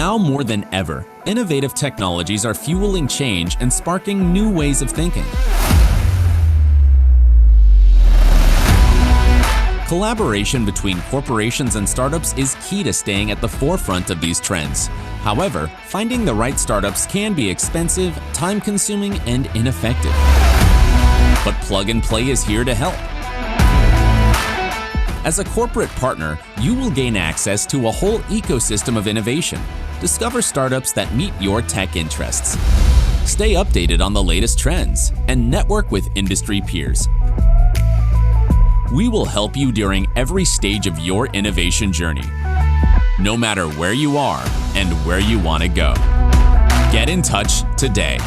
Now more than ever, innovative technologies are fueling change and sparking new ways of thinking. Collaboration between corporations and startups is key to staying at the forefront of these trends. However, finding the right startups can be expensive, time-consuming, and ineffective. But Plug and Play is here to help. As a corporate partner, you will gain access to a whole ecosystem of innovation. Discover startups that meet your tech interests. Stay updated on the latest trends and network with industry peers. We will help you during every stage of your innovation journey, no matter where you are and where you want to go. Get in touch today.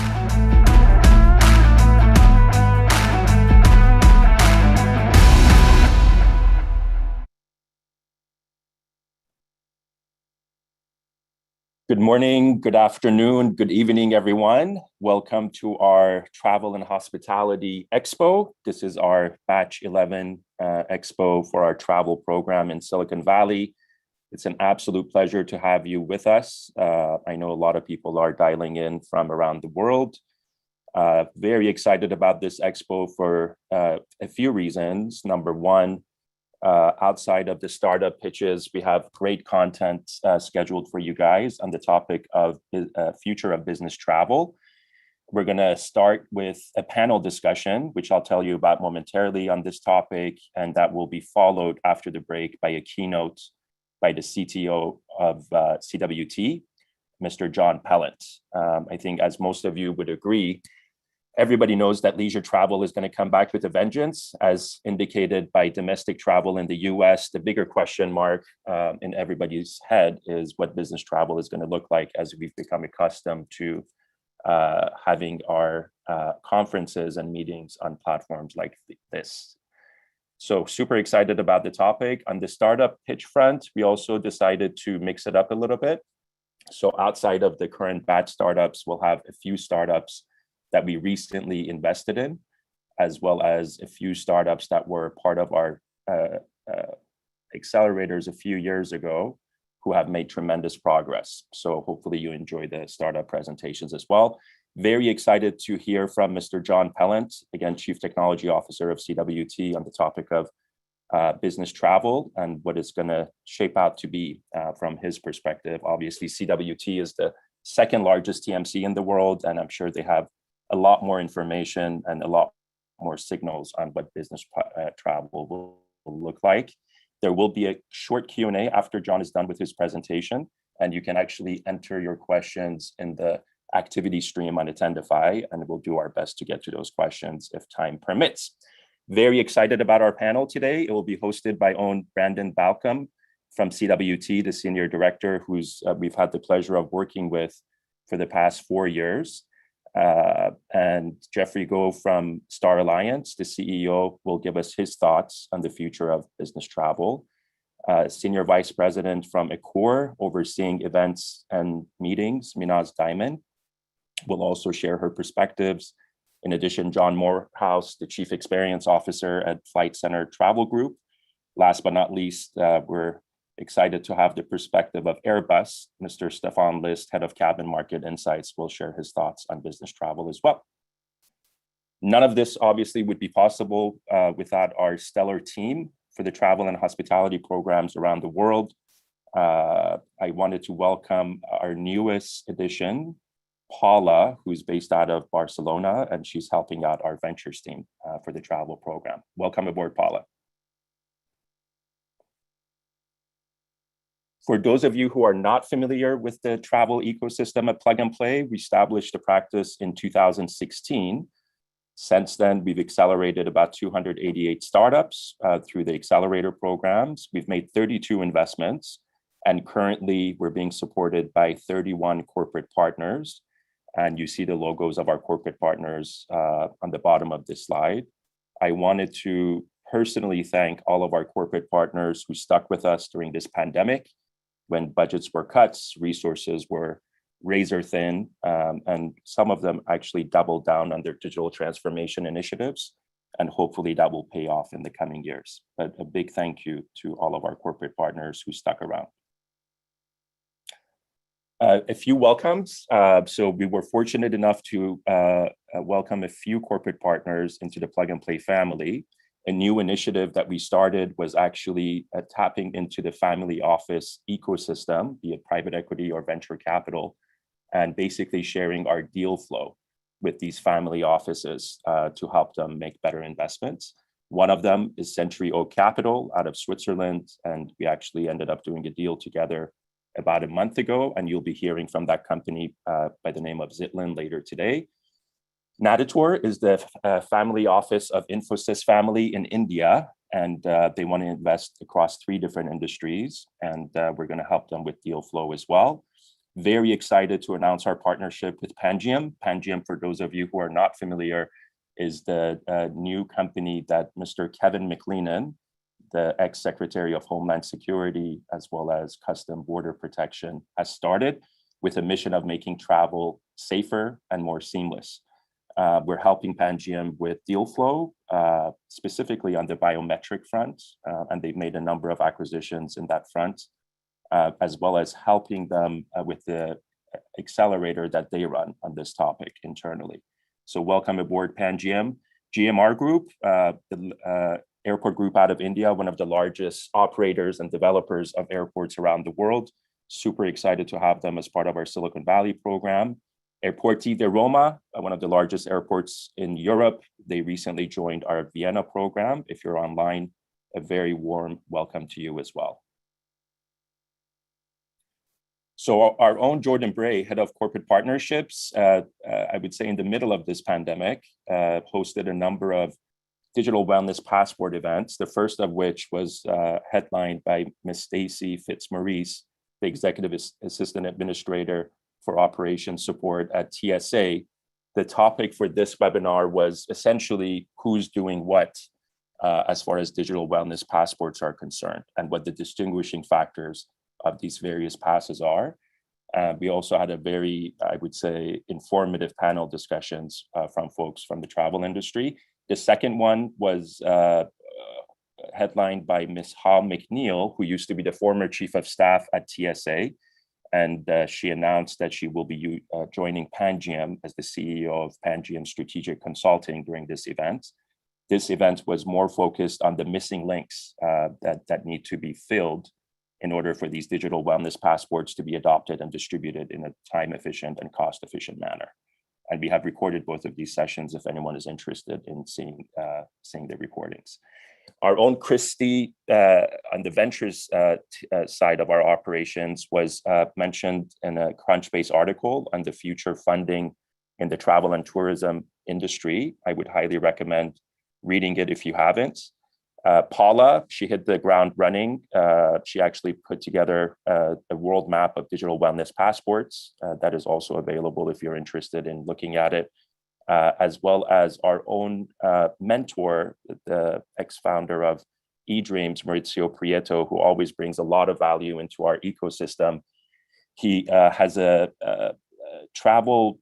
Good morning, good afternoon, good evening, everyone. Welcome to our Travel and Hospitality Expo. This is our Batch 11 Expo for our travel program in Silicon Valley. It's an absolute pleasure to have you with us. I know a lot of people are dialing in from around the world. Very excited about this Expo for a few reasons. Number one, outside of the startup pitches, we have great content scheduled for you guys on the topic of future of business travel. We're going to start with a panel discussion, which I'll tell you about momentarily on this topic, and that will be followed after the break by a keynote by the CTO of CWT, Mr. John Pelant. I think, as most of you would agree, everybody knows that leisure travel is going to come back with a vengeance, as indicated by domestic travel in the US. The bigger question mark in everybody's head is what business travel is going to look like as we've become accustomed to having our conferences and meetings on platforms like this. So super excited about the topic. On the startup pitch front, we also decided to mix it up a little bit. So outside of the current batch startups, we'll have a few startups that we recently invested in, as well as a few startups that were part of our accelerators a few years ago who have made tremendous progress. So hopefully you enjoy the startup presentations as well. Very excited to hear from Mr. John Pelant, again, Chief Technology Officer of CWT, on the topic of business travel and what it's going to shape out to be from his perspective. Obviously, CWT is the second largest TMC in the world, and I'm sure they have a lot more information and a lot more signals on what business travel will look like. There will be a short Q&A after John is done with his presentation, and you can actually enter your questions in the activity stream on Attendify, and we'll do our best to get to those questions if time permits. Very excited about our panel today. It will be hosted by own Brandon Balcom from CWT, the Senior Director, who's we've had the pleasure of working with for the past 4 years. And Jeffrey Go from Star Alliance, the CEO, will give us his thoughts on the future of business travel. Senior Vice President from Accor, overseeing events and meetings, Minaz Diamond, will also share her perspectives. In addition, John Morehouse, the Chief Experience Officer at Flight Center Travel Group. Last but not least, we're excited to have the perspective of Airbus. Mr. Stefan List, Head of Cabin Market Insights, will share his thoughts on business travel as well. None of this obviously would be possible without our stellar team for the travel and hospitality programs around the world. I wanted to welcome our newest addition, Paula, who's based out of Barcelona, and she's helping out our ventures team for the travel program. Welcome aboard, Paula. For those of you who are not familiar with the travel ecosystem at Plug and Play, we established the practice in 2016. Since then, we've accelerated about 288 startups through the accelerator programs. We've made 32 investments, and currently we're being supported by 31 corporate partners. And you see the logos of our corporate partners on the bottom of this slide. I wanted to personally thank all of our corporate partners who stuck with us during this pandemic, when budgets were cut, resources were razor thin, and some of them actually doubled down on their digital transformation initiatives. And hopefully that will pay off in the coming years. But a big thank you to all of our corporate partners who stuck around. A few welcomes. So we were fortunate enough to welcome a few corporate partners into the Plug and Play family. A new initiative that we started was actually tapping into the family office ecosystem, be it private equity or venture capital, and basically sharing our deal flow with these family offices to help them make better investments. One of them is Century Oak Capital out of Switzerland, and we actually ended up doing a deal together about a month ago, and you'll be hearing from that company by the name of Zytlyn later today. Nethone is the family office of Infosys family in India, and they want to invest across 3 different industries, and we're going to help them with deal flow as well. Very excited to announce our partnership with Pangiam. Pangiam, for those of you who are not familiar, is the new company that Mr. Kevin McLennan, the ex-Secretary of Homeland Security, as well as Custom Border Protection, has started with a mission of making travel safer and more seamless. We're helping Pangiam with deal flow, specifically on the biometric front, and they've made a number of acquisitions in that front, as well as helping them with the accelerator that they run on this topic internally. So welcome aboard, Pangiam. GMR Group, the airport group out of India, one of the largest operators and developers of airports around the world. Super excited to have them as part of our Silicon Valley program. Airporti di Roma, one of the largest airports in Europe. They recently joined our Vienna program. If you're online, a very warm welcome to you as well. So our own Jordan Bray, head of corporate partnerships, I would say in the middle of this pandemic, hosted a number of digital wellness passport events, the first of which was headlined by Ms. Stacy Fitzmaurice, the Executive Assistant Administrator for Operations Support at TSA. The topic for this webinar was essentially who's doing what as far as digital wellness passports are concerned and what the distinguishing factors of these various passes are. We also had a very, I would say, informative panel discussions from folks from the travel industry. The second one was headlined by Ms. Ha McNeil, who used to be the former Chief of Staff at TSA. And she announced that she will be joining Pangiam as the CEO of Pangiam Strategic Consulting during this event. This event was more focused on the missing links that need to be filled in order for these digital wellness passports to be adopted and distributed in a time-efficient and cost-efficient manner. And we have recorded both of these sessions if anyone is interested in seeing the recordings. Our own Christy on the ventures side of our operations was mentioned in a Crunchbase article on the future funding in the travel and tourism industry. I would highly recommend reading it if you haven't. Paula, she hit the ground running. She actually put together a world map of digital wellness passports that is also available if you're interested in looking at it, as well as our own mentor, the ex-founder of eDreams, Maurizio Prieto, who always brings a lot of value into our ecosystem. He has a travel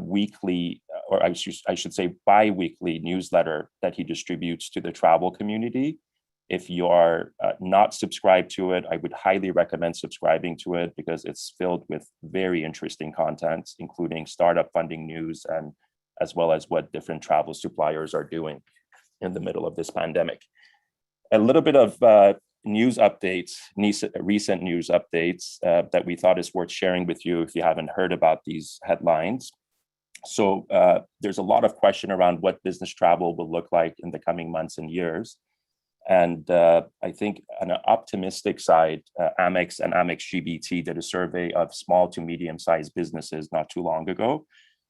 weekly, or I should say bi-weekly newsletter that he distributes to the travel community. If you are not subscribed to it, I would highly recommend subscribing to it because it's filled with very interesting content, including startup funding news and as well as what different travel suppliers are doing in the middle of this pandemic. A little bit of news updates, recent news updates that we thought is worth sharing with you if you haven't heard about these headlines. So there's a lot of question around what business travel will look like in the coming months and years. And I think on an optimistic side, Amex and Amex GBT did a survey of small to medium-sized businesses not too long ago.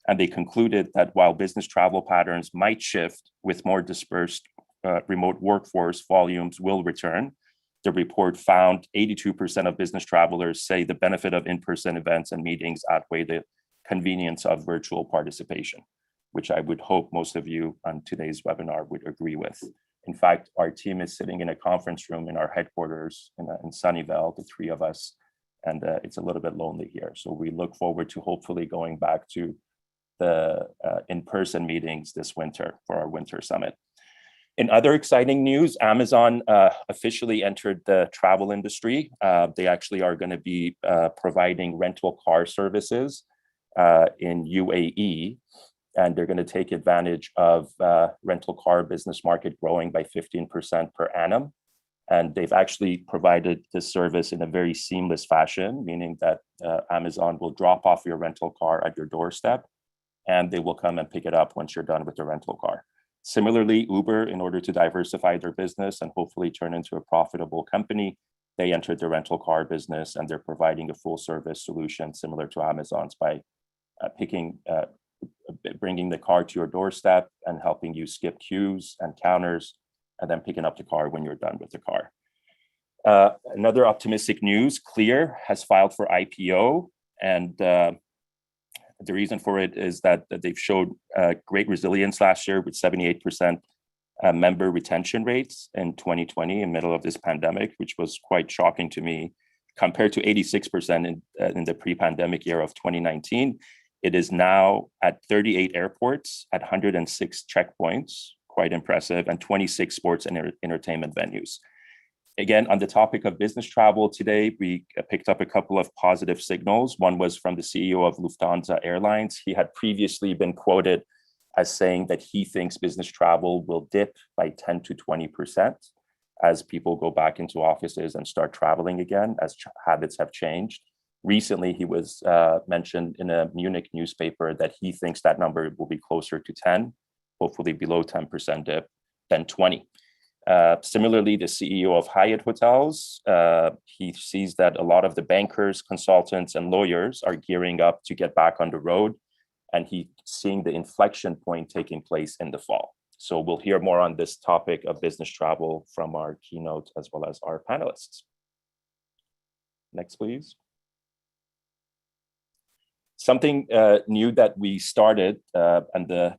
And they concluded that while business travel patterns might shift with more dispersed remote workforce, volumes will return. The report found 82% of business travelers say the benefit of in-person events and meetings outweigh the convenience of virtual participation, which I would hope most of you on today's webinar would agree with. In fact, our team is sitting in a conference room in our headquarters in Sunnyvale, the 3 of us, and it's a little bit lonely here. So we look forward to hopefully going back to the in-person meetings this winter for our winter summit. In other exciting news, Amazon officially entered the travel industry. They actually are going to be providing rental car services in UAE, and they're going to take advantage of rental car business market growing by 15% per annum. And they've actually provided this service in a very seamless fashion, meaning that Amazon will drop off your rental car at your doorstep, and they will come and pick it up once you're done with the rental car. Similarly, Uber, in order to diversify their business and hopefully turn into a profitable company, they entered the rental car business, and they're providing a full service solution similar to Amazon's by bringing the car to your doorstep and helping you skip queues and counters, and then picking up the car when you're done with the car. Another optimistic news, Clear has filed for IPO, and the reason for it is that they've showed great resilience last year with 78% member retention rates in 2020 in the middle of this pandemic, which was quite shocking to me, compared to 86% in the pre-pandemic year of 2019. It is now at 38 airports at 106 checkpoints, quite impressive, and 26 sports and entertainment venues. Again, on the topic of business travel today, we picked up a couple of positive signals. One was from the CEO of Lufthansa Airlines. He had previously been quoted as saying that he thinks business travel will dip by 10 to 20% as people go back into offices and start traveling again, as habits have changed. Recently, he was mentioned in a Munich newspaper that he thinks that number will be closer to 10, hopefully below 10% dip, than 20. Similarly, the CEO of Hyatt Hotels, he sees that a lot of the bankers, consultants, and lawyers are gearing up to get back on the road, and he's seeing the inflection point taking place in the fall. So we'll hear more on this topic of business travel from our keynote as well as our panelists. Next, please. Something new that we started, and the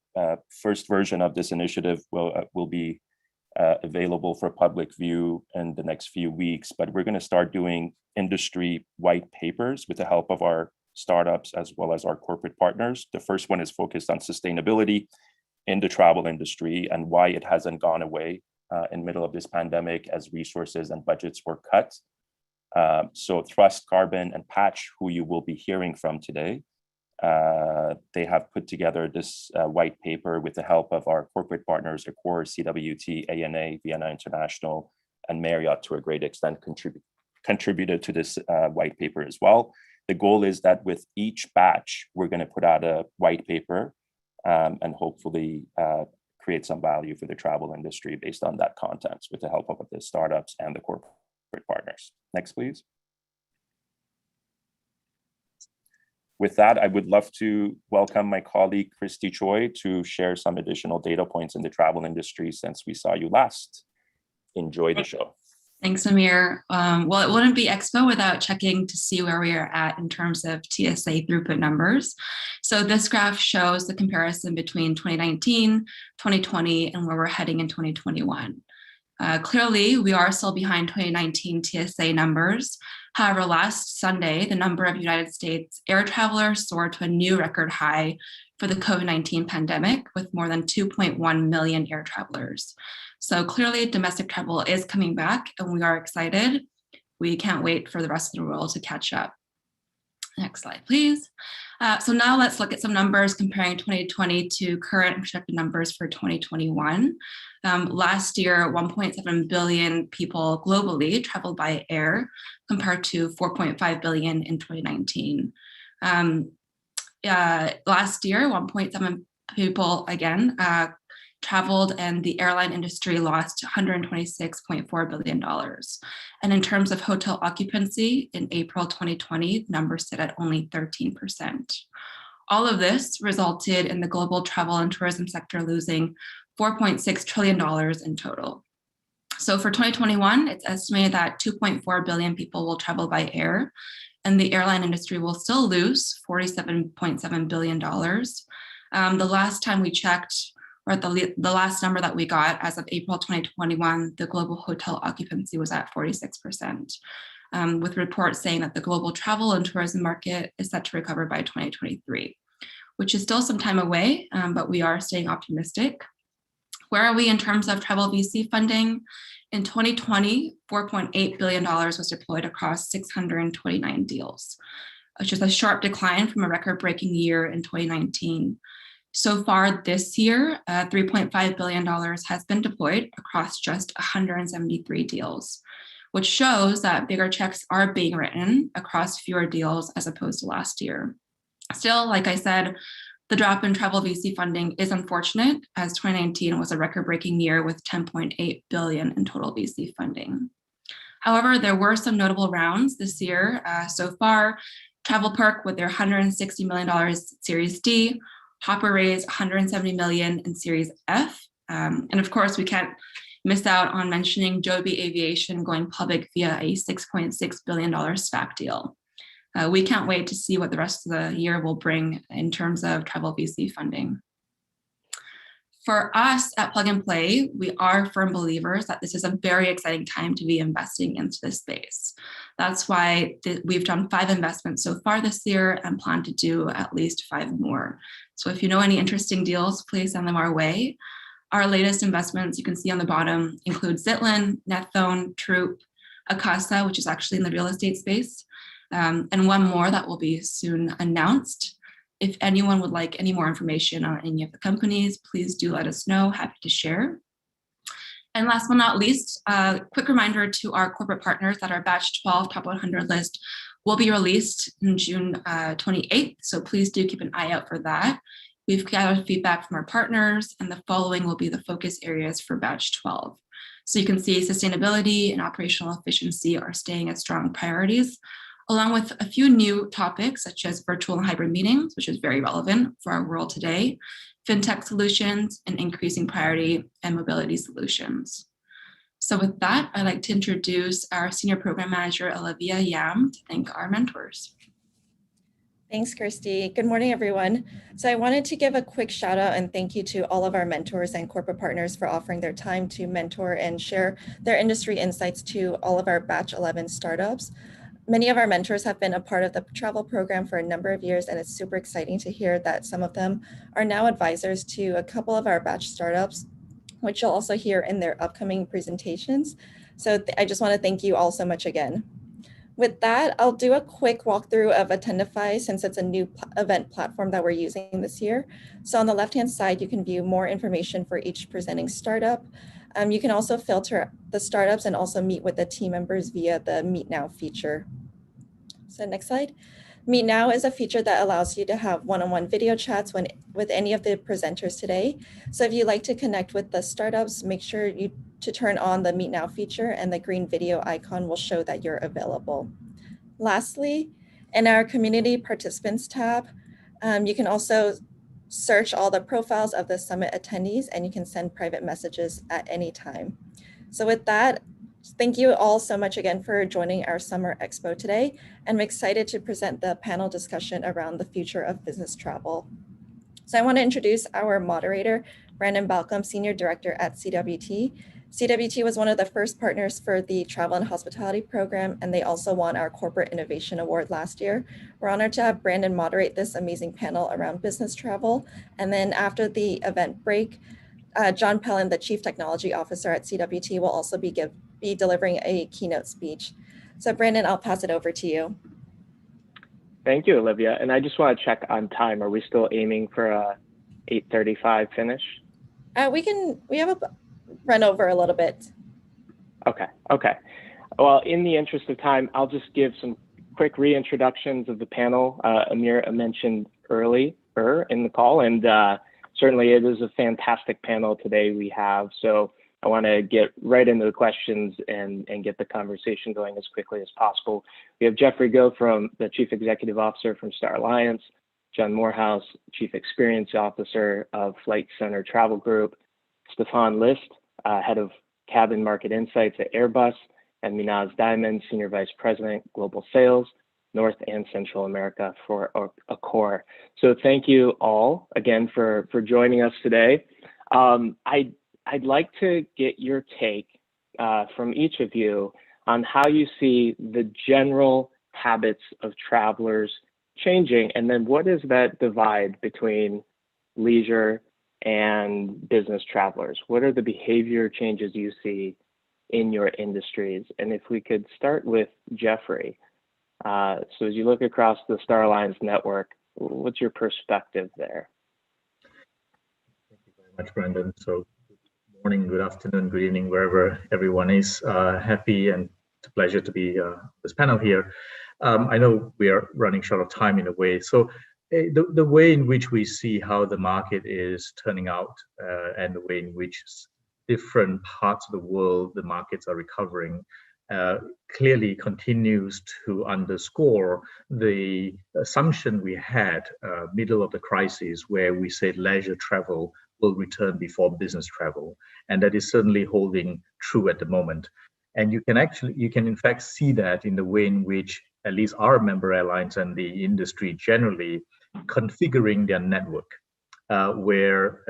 first version of this initiative will be available for public view in the next few weeks, but we're going to start doing industry white papers with the help of our startups as well as our corporate partners. The first one is focused on sustainability in the travel industry and why it hasn't gone away in the middle of this pandemic as resources and budgets were cut. So Thrust, Carbon, and Patch, who you will be hearing from today, they have put together this white paper with the help of our corporate partners, Accor, CWT, ANA, Vienna International, and Marriott to a great extent contributed to this white paper as well. The goal is that with each batch, we're going to put out a white paper and hopefully create some value for the travel industry based on that content with the help of the startups and the corporate partners. Next, please. With that, I would love to welcome my colleague, Christy Choi, to share some additional data points in the travel industry since we saw you last. Enjoy the show. Thanks, Amir. Well, it wouldn't be Expo without checking to see where we are at in terms of TSA throughput numbers. So this graph shows the comparison between 2019, 2020, and where we're heading in 2021. Clearly, we are still behind 2019 TSA numbers. However, last Sunday, the number of United States air travelers soared to a new record high for the COVID-19 pandemic with more than 2.1 million air travelers. So clearly, domestic travel is coming back and we are excited. We can't wait for the rest of the world to catch up. Next slide, please. So now let's look at some numbers comparing 2020 to current projected numbers for 2021. Last year, 1.7 billion people globally traveled by air compared to 4.5 billion in 2019. Last year, 1.7 people again traveled, and the airline industry lost $126.4 billion. And in terms of hotel occupancy, in April 2020, numbers sit at only 13%. All of this resulted in the global travel and tourism sector losing $4.6 trillion in total. So for 2021, it's estimated that 2.4 billion people will travel by air, and the airline industry will still lose $47.7 billion. The last time we checked, or the last number that we got as of April 2021, the global hotel occupancy was at 46%, with reports saying that the global travel and tourism market is set to recover by 2023, which is still some time away, but we are staying optimistic. Where are we in terms of travel VC funding? In 2020, $4.8 billion was deployed across 629 deals, which is a sharp decline from a record-breaking year in 2019. So far this year, $3.5 billion has been deployed across just 173 deals, which shows that bigger checks are being written across fewer deals as opposed to last year. Still, like I said, the drop in travel VC funding is unfortunate, as 2019 was a record-breaking year with $10.8 billion in total VC funding. However, there were some notable rounds this year. So far, Payparc with their $160 million Series D, Hopper raised $170 million in Series F. And of course, we can't miss out on mentioning Joby Aviation going public via a $6.6 billion SPAC deal. We can't wait to see what the rest of the year will bring in terms of travel VC funding. For us at Plug and Play, we are firm believers that this is a very exciting time to be investing into this space. That's why we've done 5 investments so far this year and plan to do at least 5 more. So if you know any interesting deals, please send them our way. Our latest investments you can see on the bottom include Zytlyn, Nethone, Troop, Akasa, which is actually in the real estate space, and one more that will be soon announced. If anyone would like any more information on any of the companies, please do let us know. Happy to share. And last but not least, a quick reminder to our corporate partners that our Batch 12 Top 100 list will be released in June 28th. So please do keep an eye out for that. We've gathered feedback from our partners, and the following will be the focus areas for Batch 12. So you can see sustainability and operational efficiency are staying as strong priorities, along with a few new topics such as virtual and hybrid meetings, which is very relevant for our world today, fintech solutions, and increasing priority and mobility solutions. So with that, I'd like to introduce our Senior Program Manager, Olivia Yam, to thank our mentors. Thanks, Kirsty. Good morning, everyone. So I wanted to give a quick shout out and thank you to all of our mentors and corporate partners for offering their time to mentor and share their industry insights to all of our Batch 11 startups. Many of our mentors have been a part of the travel program for a number of years, and it's super exciting to hear that some of them are now advisors to a couple of our Batch startups, which you'll also hear in their upcoming presentations. So I just want to thank you all so much again. With that, I'll do a quick walkthrough of Attendify since it's a new event platform that we're using this year. So on the left-hand side, you can view more information for each presenting startup. You can also filter the startups and also meet with the team members via the Meet Now feature. So next slide. Meet Now is a feature that allows you to have one-on-one video chats with any of the presenters today. So if you'd like to connect with the startups, make sure to turn on the Meet Now feature, and the green video icon will show that you're available. Lastly, in our community participants tab, you can also search all the profiles of the summit attendees, and you can send private messages at any time. So with that, thank you all so much again for joining our Summer Expo today. I'm excited to present the panel discussion around the future of business travel. So I want to introduce our moderator, Brandon Balcom, Senior Director at CWT. CWT was one of the first partners for the Travel and Hospitality Program, and they also won our Corporate Innovation Award last year. We're honored to have Brandon moderate this amazing panel around business travel. And then after the event break, John Pelant, the Chief Technology Officer at CWT, will also be delivering a keynote speech. So Brandon, I'll pass it over to you. Thank you, Olivia. And I just want to check on time. Are we still aiming for a 8:35 finish? We have a run over a little bit. Okay. Well, in the interest of time, I'll just give some quick reintroductions of the panel. Amir mentioned earlier in the call, and certainly it is a fantastic panel today we have. So I want to get right into the questions and get the conversation going as quickly as possible. We have Jeffrey Go, the Chief Executive Officer from Star Alliance, John Morehouse, Chief Experience Officer of Flight Center Travel Group, Stefan List, Head of Cabin Market Insights at Airbus, and Minaz Diamond, Senior Vice President, Global Sales, North and Central America for Accor. So thank you all again for joining us today. I'd like to get your take from each of you on how you see the general habits of travelers changing, and then what is that divide between leisure and business travelers? What are the behavior changes you see in your industries? And if we could start with Jeffrey. So as you look across the Star Alliance network, what's your perspective there? Thank you very much, Brendan. So good morning, good afternoon, good evening, wherever everyone is. Happy and it's a pleasure to be this panel here. I know we are running short of time in a way. So the way in which we see how the market is turning out and the way in which different parts of the world, the markets are recovering, clearly continues to underscore the assumption we had middle of the crisis, where we said leisure travel will return before business travel. And that is certainly holding true at the moment. And you can in fact see that in the way in which at least our member airlines and the industry generally configuring their network, where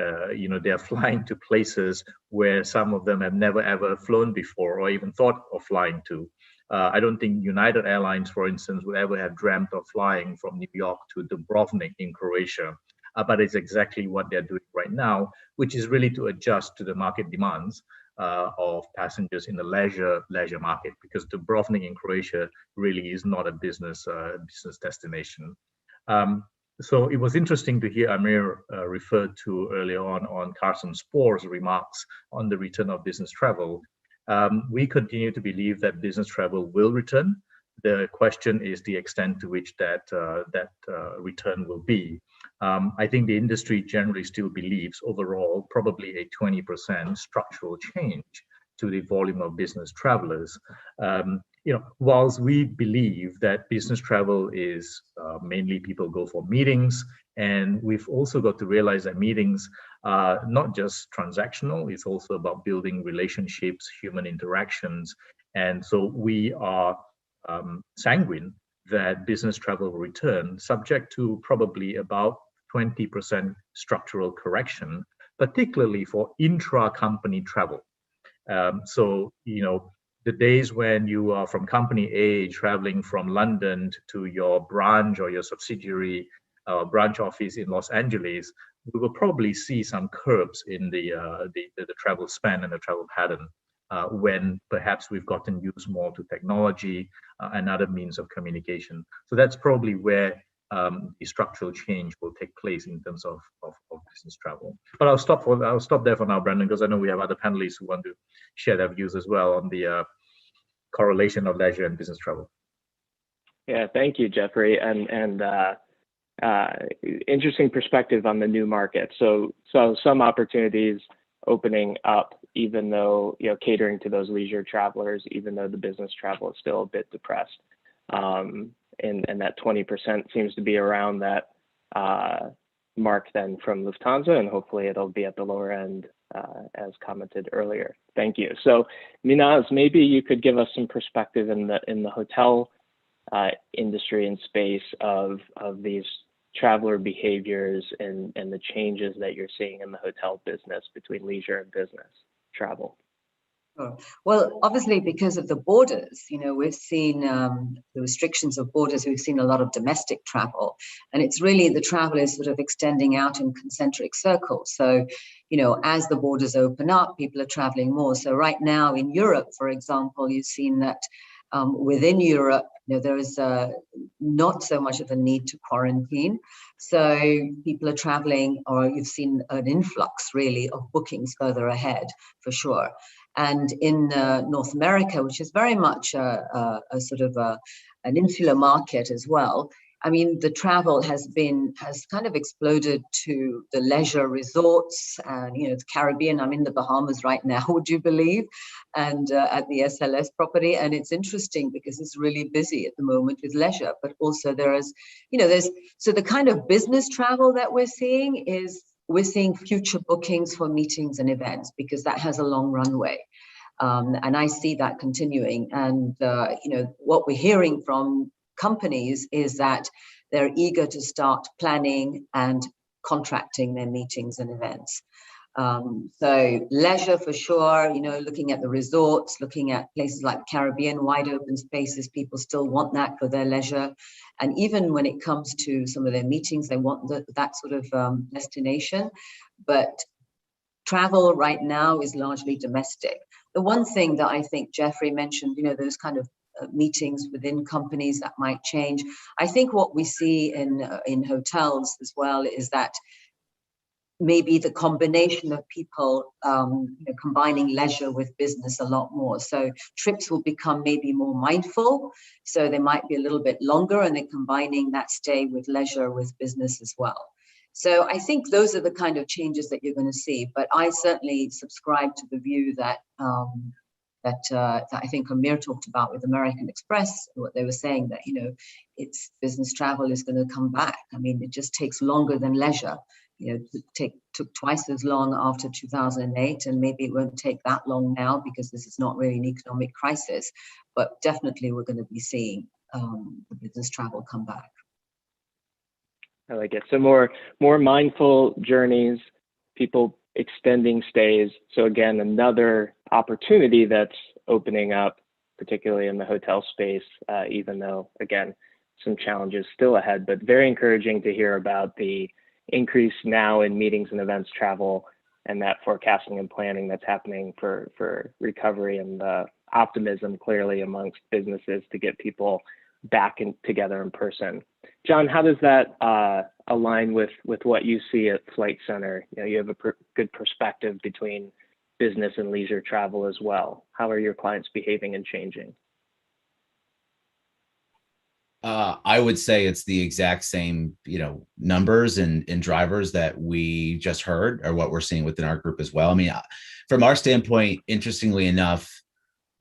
they're flying to places where some of them have never ever flown before or even thought of flying to. I don't think United Airlines, for instance, would ever have dreamt of flying from New York to Dubrovnik in Croatia. But it's exactly what they're doing right now, which is really to adjust to the market demands of passengers in the leisure market, because Dubrovnik in Croatia really is not a business destination. So it was interesting to hear Amir referred to earlier on Carson Spohr's remarks on the return of business travel. We continue to believe that business travel will return. The question is the extent to which that return will be. I think the industry generally still believes overall probably a 20% structural change to the volume of business travelers. Whilst we believe that business travel is mainly people go for meetings, and we've also got to realize that meetings are not just transactional, it's also about building relationships, human interactions. And so we are sanguine that business travel will return, subject to probably about 20% structural correction, particularly for intra-company travel. The days when you are from company A traveling from London to your branch or your subsidiary branch office in Los Angeles, we will probably see some curbs in the travel span and the travel pattern when perhaps we've gotten used more to technology and other means of communication. So that's probably where the structural change will take place in terms of business travel. But I'll stop there for now, Brendan, because I know we have other panelists who want to share their views as well on the correlation of leisure and business travel. Yeah, thank you, Jeffrey, and interesting perspective on the new market. So some opportunities opening up, even though catering to those leisure travelers, even though the business travel is still a bit depressed. And that 20% seems to be around that mark then from Lufthansa, and hopefully it'll be at the lower end as commented earlier. Thank you. So Minaz, maybe you could give us some perspective in the hotel industry and space of these traveler behaviors and the changes that you're seeing in the hotel business between leisure and business travel. Well, obviously, because of the borders, we've seen the restrictions of borders, we've seen a lot of domestic travel, and it's really the travel is sort of extending out in concentric circles. So, as the borders open up, people are traveling more. So right now in Europe, for example, you've seen that within Europe, there is not so much of a need to quarantine. So people are traveling, or you've seen an influx really of bookings further ahead for sure. And in North America, which is very much a sort of an insular market as well, I mean, the travel has kind of exploded to the leisure resorts and, the Caribbean. I'm in the Bahamas right now, would you believe? And at the SLS property. And it's interesting because it's really busy at the moment with leisure, but also so the kind of business travel that we're seeing future bookings for meetings and events, because that has a long runway. And I see that continuing. And, what we're hearing from companies is that they're eager to start planning and contracting their meetings and events. So leisure for sure, looking at the resorts, looking at places like the Caribbean, wide open spaces, people still want that for their leisure. And even when it comes to some of their meetings, they want that sort of destination. But travel right now is largely domestic. The one thing that I think Jeffrey mentioned, those kind of meetings within companies that might change. I think what we see in hotels as well is that maybe the combination of people combining leisure with business a lot more. So trips will become maybe more mindful. So they might be a little bit longer, and they're combining that stay with leisure with business as well. So I think those are the kind of changes that you're going to see. But I certainly subscribe to the view that that I think Amir talked about with American Express, what they were saying that, it's business travel is going to come back. I mean, it just takes longer than leisure. Took twice as long after 2008, and maybe it won't take that long now because this is not really an economic crisis. But definitely, we're going to be seeing the business travel come back. I like it. So more mindful journeys, people extending stays. So again, another opportunity that's opening up, particularly in the hotel space, even though, again, some challenges still ahead, but very encouraging to hear about the increase now in meetings and events travel and that forecasting and planning that's happening for recovery, and the optimism clearly amongst businesses to get people back together in person. John, how does that align with what you see at Flight Centre? You have a good perspective between business and leisure travel as well. How are your clients behaving and changing? I would say it's the exact same, numbers and drivers that we just heard, or what we're seeing within our group as well. I mean, from our standpoint, interestingly enough,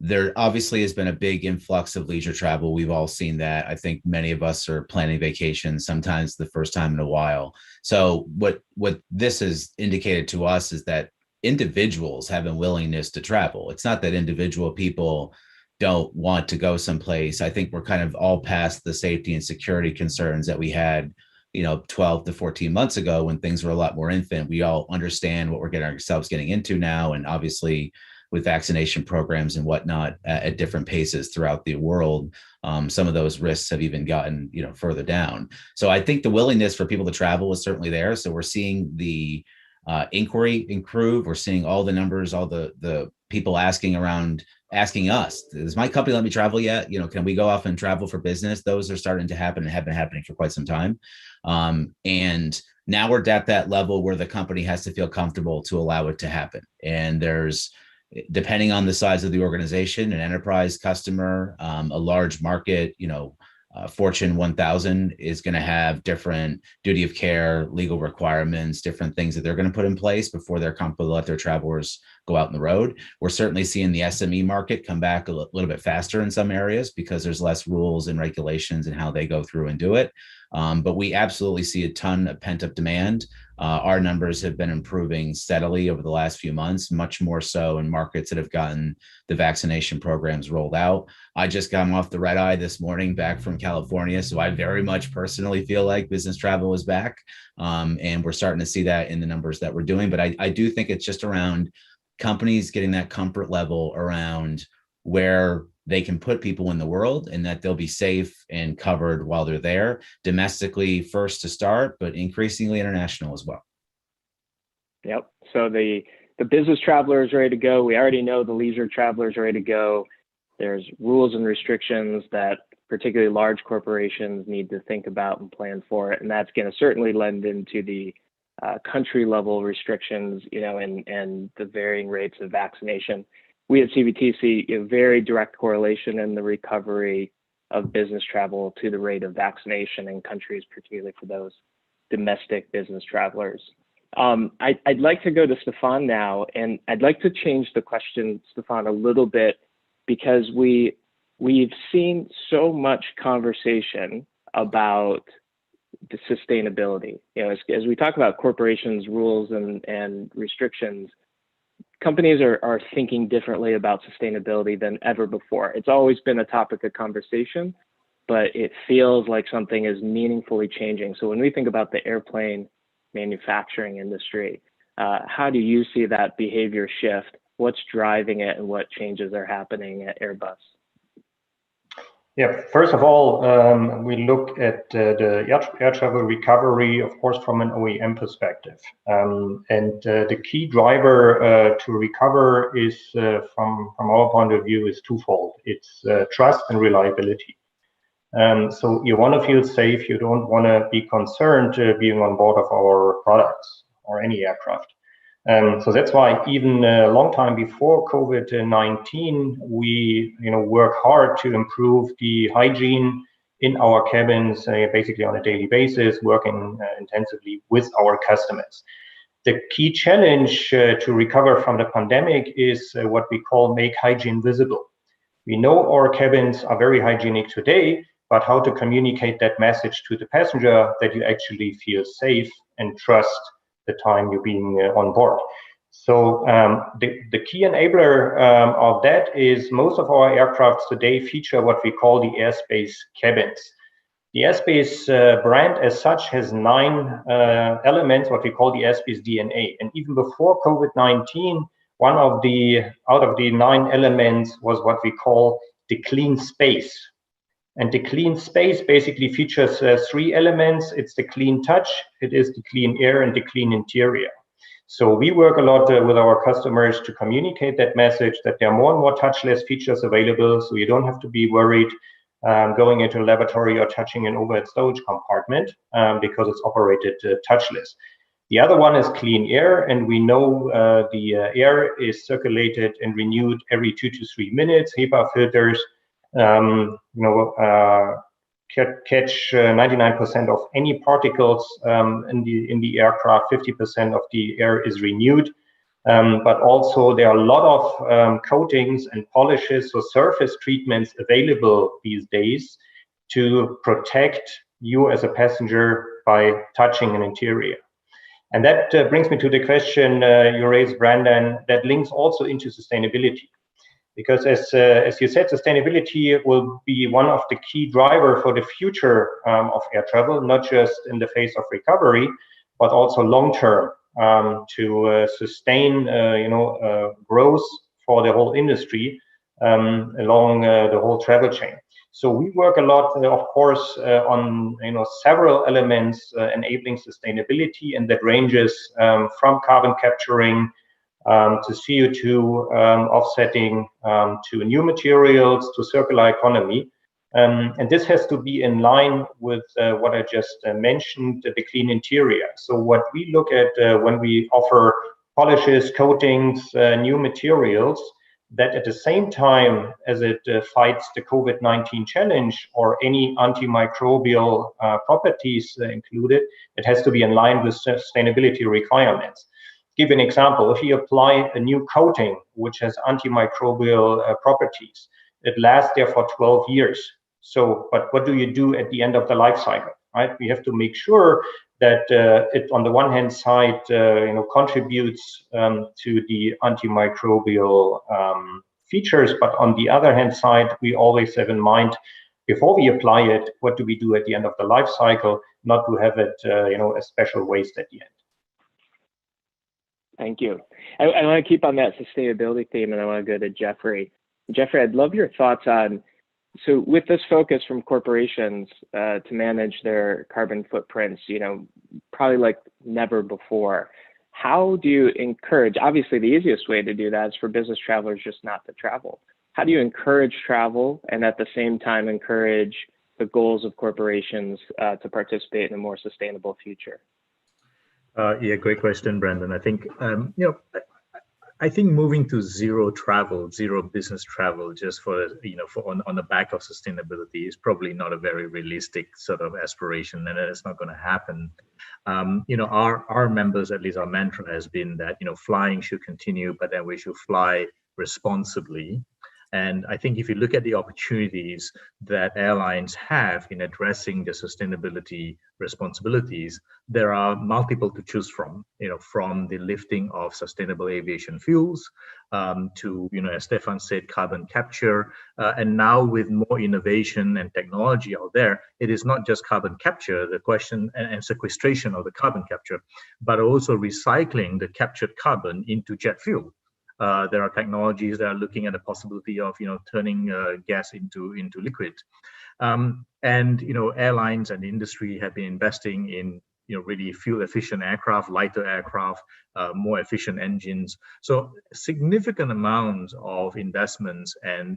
there obviously has been a big influx of leisure travel. We've all seen that. I think many of us are planning vacations, sometimes the first time in a while. So what this has indicated to us is that individuals have a willingness to travel. It's not that individual people don't want to go someplace. I think we're kind of all past the safety and security concerns that we had, 12 to 14 months ago when things were a lot more infant. We all understand what we're getting ourselves into now. And obviously with vaccination programs and whatnot at different paces throughout the world, some of those risks have even gotten, further down. So I think the willingness for people to travel is certainly there. So we're seeing the inquiry improve. We're seeing all the numbers, all the people asking us, does my company let me travel yet? Can we go off and travel for business? Those are starting to happen and have been happening for quite some time. And now we're at that level where the company has to feel comfortable to allow it to happen. And there's, depending on the size of the organization, an enterprise customer, a large market, Fortune 1000 is going to have different duty of care, legal requirements, different things that they're going to put in place before they're comfortable to let their travelers go out on the road. We're certainly seeing the SME market come back a little bit faster in some areas because there's less rules and regulations and how they go through and do it. But we absolutely see a ton of pent-up demand. Our numbers have been improving steadily over the last few months, much more so in markets that have gotten the vaccination programs rolled out. I just got off the red eye this morning back from California, so I very much personally feel like business travel is back. And we're starting to see that in the numbers that we're doing. But I do think it's just around companies getting that comfort level around where they can put people in the world and that they'll be safe and covered while they're there, domestically first to start, but increasingly international as well. Yep. So the business traveler is ready to go. We already know the leisure traveler is ready to go. There's rules and restrictions that particularly large corporations need to think about and plan for it. And that's going to certainly lend into the country level restrictions, and the varying rates of vaccination. We at CVT see a very direct correlation in the recovery of business travel to the rate of vaccination in countries, particularly for those domestic business travelers. I'd like to go to Stefan now, and I'd like to change the question, Stefan, a little bit, because we've seen so much conversation about the sustainability. As we talk about corporations, rules, and restrictions, companies are thinking differently about sustainability than ever before. It's always been a topic of conversation, but it feels like something is meaningfully changing. So when we think about the airplane manufacturing industry, How do you see that behavior shift? What's driving it, and what changes are happening at Airbus? Yeah, first of all, we look at the air travel recovery, of course, from an OEM perspective. The key driver to recover is, from our point of view, is twofold. It's trust and reliability. So you want to feel safe. You don't want to be concerned being on board of our products or any aircraft. So that's why even a long time before COVID-19, we work hard to improve the hygiene in our cabins, basically on a daily basis, working intensively with our customers. The key challenge to recover from the pandemic is what we call make hygiene visible. We know our cabins are very hygienic today, but how to communicate that message to the passenger that you actually feel safe and trust the time you're being on board. So the key enabler of that is most of our aircrafts today feature what we call the airspace cabins. The airspace brand as such has 9 elements, what we call the airspace DNA. And even before COVID-19, one of the out of the 9 elements was what we call the clean space. And the clean space basically features 3 elements. It's the clean touch, it is the clean air, and the clean interior. So we work a lot with our customers to communicate that message, that there are more and more touchless features available, so you don't have to be worried going into a lavatory or touching an overhead stowage compartment because it's operated touchless. The other one is clean air, and we know the air is circulated and renewed every 2 to 3 minutes. HEPA filters catch 99% of any particles in the aircraft. 50% of the air is renewed, but also there are a lot of coatings and polishes, so surface treatments available these days to protect you as a passenger by touching an interior. And that brings me to the question you raised, Brandon, that links also into sustainability. Because as you said, sustainability will be one of the key drivers for the future of air travel, not just in the phase of recovery, but also long term to sustain growth for the whole industry along the whole travel chain. So we work a lot, of course, on several elements enabling sustainability, and that ranges from carbon capturing to CO2 offsetting, to new materials, to circular economy. And this has to be in line with what I just mentioned, the clean interior. So what we look at when we offer polishes, coatings, new materials, that at the same time as it fights the COVID-19 challenge or any antimicrobial properties included, it has to be in line with sustainability requirements. Give an example. If you apply a new coating which has antimicrobial properties, it lasts there for 12 years. So, but what do you do at the end of the life cycle, right? We have to make sure that it, on the one hand side, contributes to the antimicrobial features, but on the other hand side, we always have in mind before we apply it, what do we do at the end of the life cycle, not to have it, a special waste at the end. Thank you. I want to keep on that sustainability theme, and I want to go to Jeffrey. Jeffrey, I'd love your thoughts on, so with this focus from corporations to manage their carbon footprints, probably like never before, how do you encourage, obviously the easiest way to do that is for business travelers just not to travel. How do you encourage travel and at the same time encourage the goals of corporations to participate in a more sustainable future? Yeah, great question, Brandon. I think, I think moving to zero business travel, just on the back of sustainability is probably not a very realistic sort of aspiration, and it's not going to happen. Our members, at least our mantra has been that, flying should continue, but then we should fly responsibly. And I think if you look at the opportunities that airlines have in addressing their sustainability responsibilities, there are multiple to choose from, from the lifting of sustainable aviation fuels to, as Stefan said, carbon capture. And now with more innovation and technology out there, it is not just carbon capture, the question and sequestration of the carbon capture, but also recycling the captured carbon into jet fuel. There are technologies that are looking at the possibility of, turning gas into liquid. And, airlines and industry have been investing in, really fuel efficient aircraft, lighter aircraft, more efficient engines. So significant amounts of investments and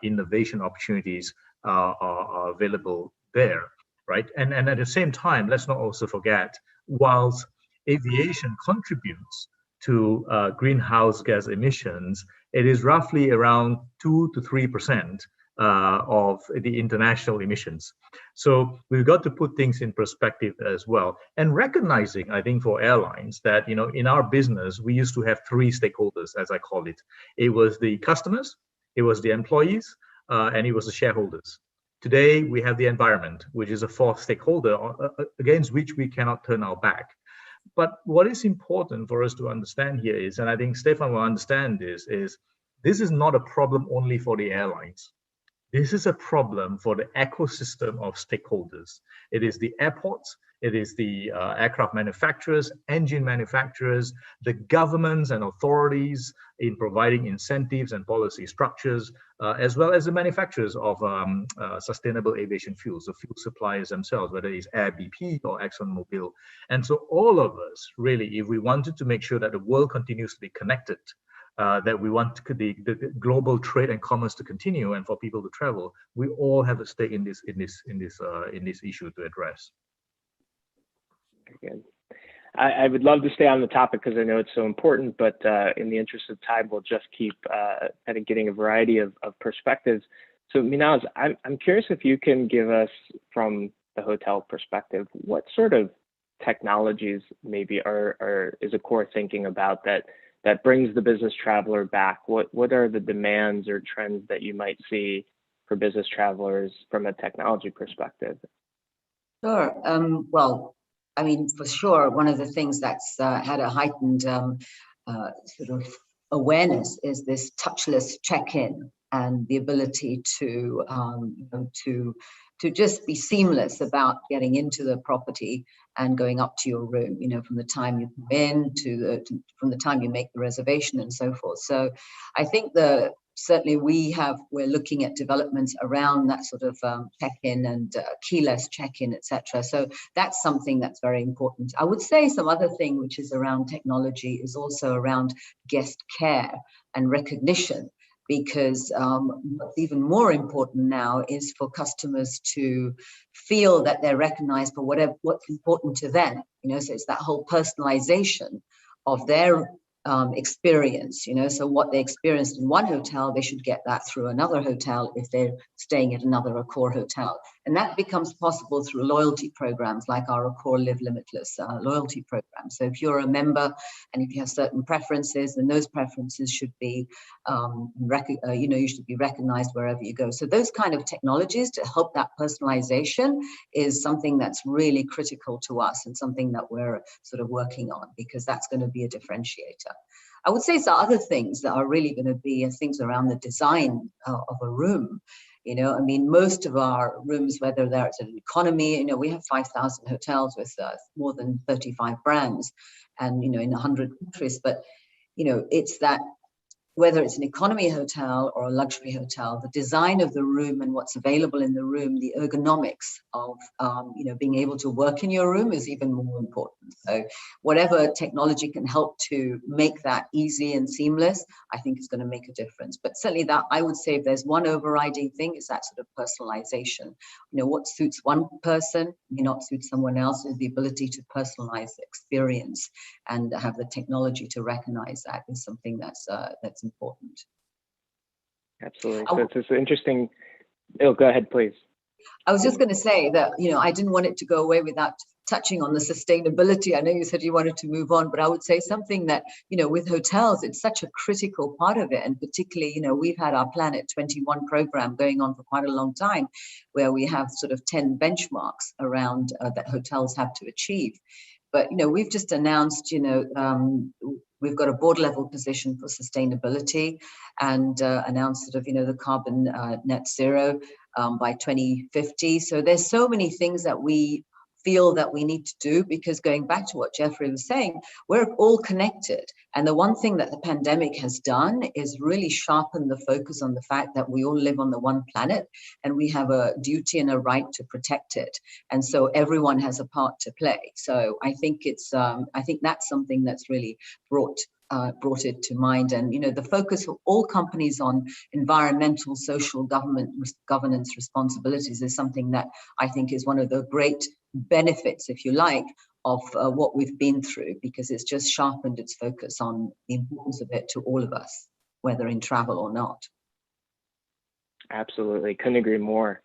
innovation opportunities are available there, right? And at the same time, let's not also forget, whilst aviation contributes to greenhouse gas emissions, it is roughly around 2 to 3% of the international emissions. So we've got to put things in perspective as well. And recognizing, I think, for airlines that, in our business, we used to have 3 stakeholders, as I call it. It was the customers, it was the employees, and it was the shareholders. Today, we have the environment, which is a 4th stakeholder against which we cannot turn our back. But what is important for us to understand here is, and I think Stefan will understand this, is this is not a problem only for the airlines. This is a problem for the ecosystem of stakeholders. It is the airports, it is the aircraft manufacturers, engine manufacturers, the governments and authorities in providing incentives and policy structures, as well as the manufacturers of sustainable aviation fuels, the fuel suppliers themselves, whether it's Air BP or ExxonMobil. And so all of us, really, if we wanted to make sure that the world continues to be connected, that we want the global trade and commerce to continue and for people to travel, we all have a stake in this issue to address. Good. I would love to stay on the topic because I know it's so important, but in the interest of time, we'll just keep kind of getting a variety of perspectives. So Minaz, I'm curious if you can give us, from the hotel perspective, what sort of technologies maybe is Accor thinking about that brings the business traveler back? What are the demands or trends that you might see for business travelers from a technology perspective? Sure. Well, I mean, for sure, one of the things that's had a heightened sort of awareness is this touchless check-in and the ability to just be seamless about getting into the property and going up to your room, from the time you come in from the time you make the reservation and so forth. So I think certainly we're looking at developments around that sort of check-in and keyless check-in, etc. So that's something that's very important. I would say some other thing which is around technology is also around guest care and recognition, because what's even more important now is for customers to feel that they're recognized for what's important to them. So it's that whole personalization of their experience, so what they experienced in one hotel, they should get that through another hotel if they're staying at another Accor hotel. And that becomes possible through loyalty programs like our Accor Live Limitless loyalty program. So if you're a member and if you have certain preferences, then those preferences should be, you should be recognized wherever you go. So those kind of technologies to help that personalization is something that's really critical to us and something that we're sort of working on, because that's going to be a differentiator. I would say some other things that are really going to be things around the design of a room. Most of our rooms, whether it's an economy, we have 5,000 hotels with more than 35 brands and, in 100 countries. But, it's that whether it's an economy hotel or a luxury hotel, the design of the room and what's available in the room, the ergonomics of, being able to work in your room is even more important. So whatever technology can help to make that easy and seamless, I think is going to make a difference. But certainly that, I would say, if there's one overriding thing, is that sort of personalization. What suits one person may not suit someone else, is the ability to personalize the experience and have the technology to recognize that is something that's important. Absolutely. So it's interesting. Oh, go ahead, please. I was just going to say that, I didn't want it to go away without touching on the sustainability. I know you said you wanted to move on, but I would say something that, with hotels, it's such a critical part of it. And particularly, we've had our Planet 21 program going on for quite a long time, where we have sort of 10 benchmarks around that hotels have to achieve. But, we've just announced, we've got a board level position for sustainability and announced sort of, the carbon net zero by 2050. So there's so many things that we feel that we need to do, because going back to what Jeffrey was saying, we're all connected. And the one thing that the pandemic has done is really sharpen the focus on the fact that we all live on the one planet and we have a duty and a right to protect it. And so everyone has a part to play. So I think I think that's something that's really brought it to mind. And the focus of all companies on environmental, social, governance responsibilities is something that I think is one of the great benefits, if you like, of what we've been through, because it's just sharpened its focus on the importance of it to all of us, whether in travel or not. Absolutely, couldn't agree more.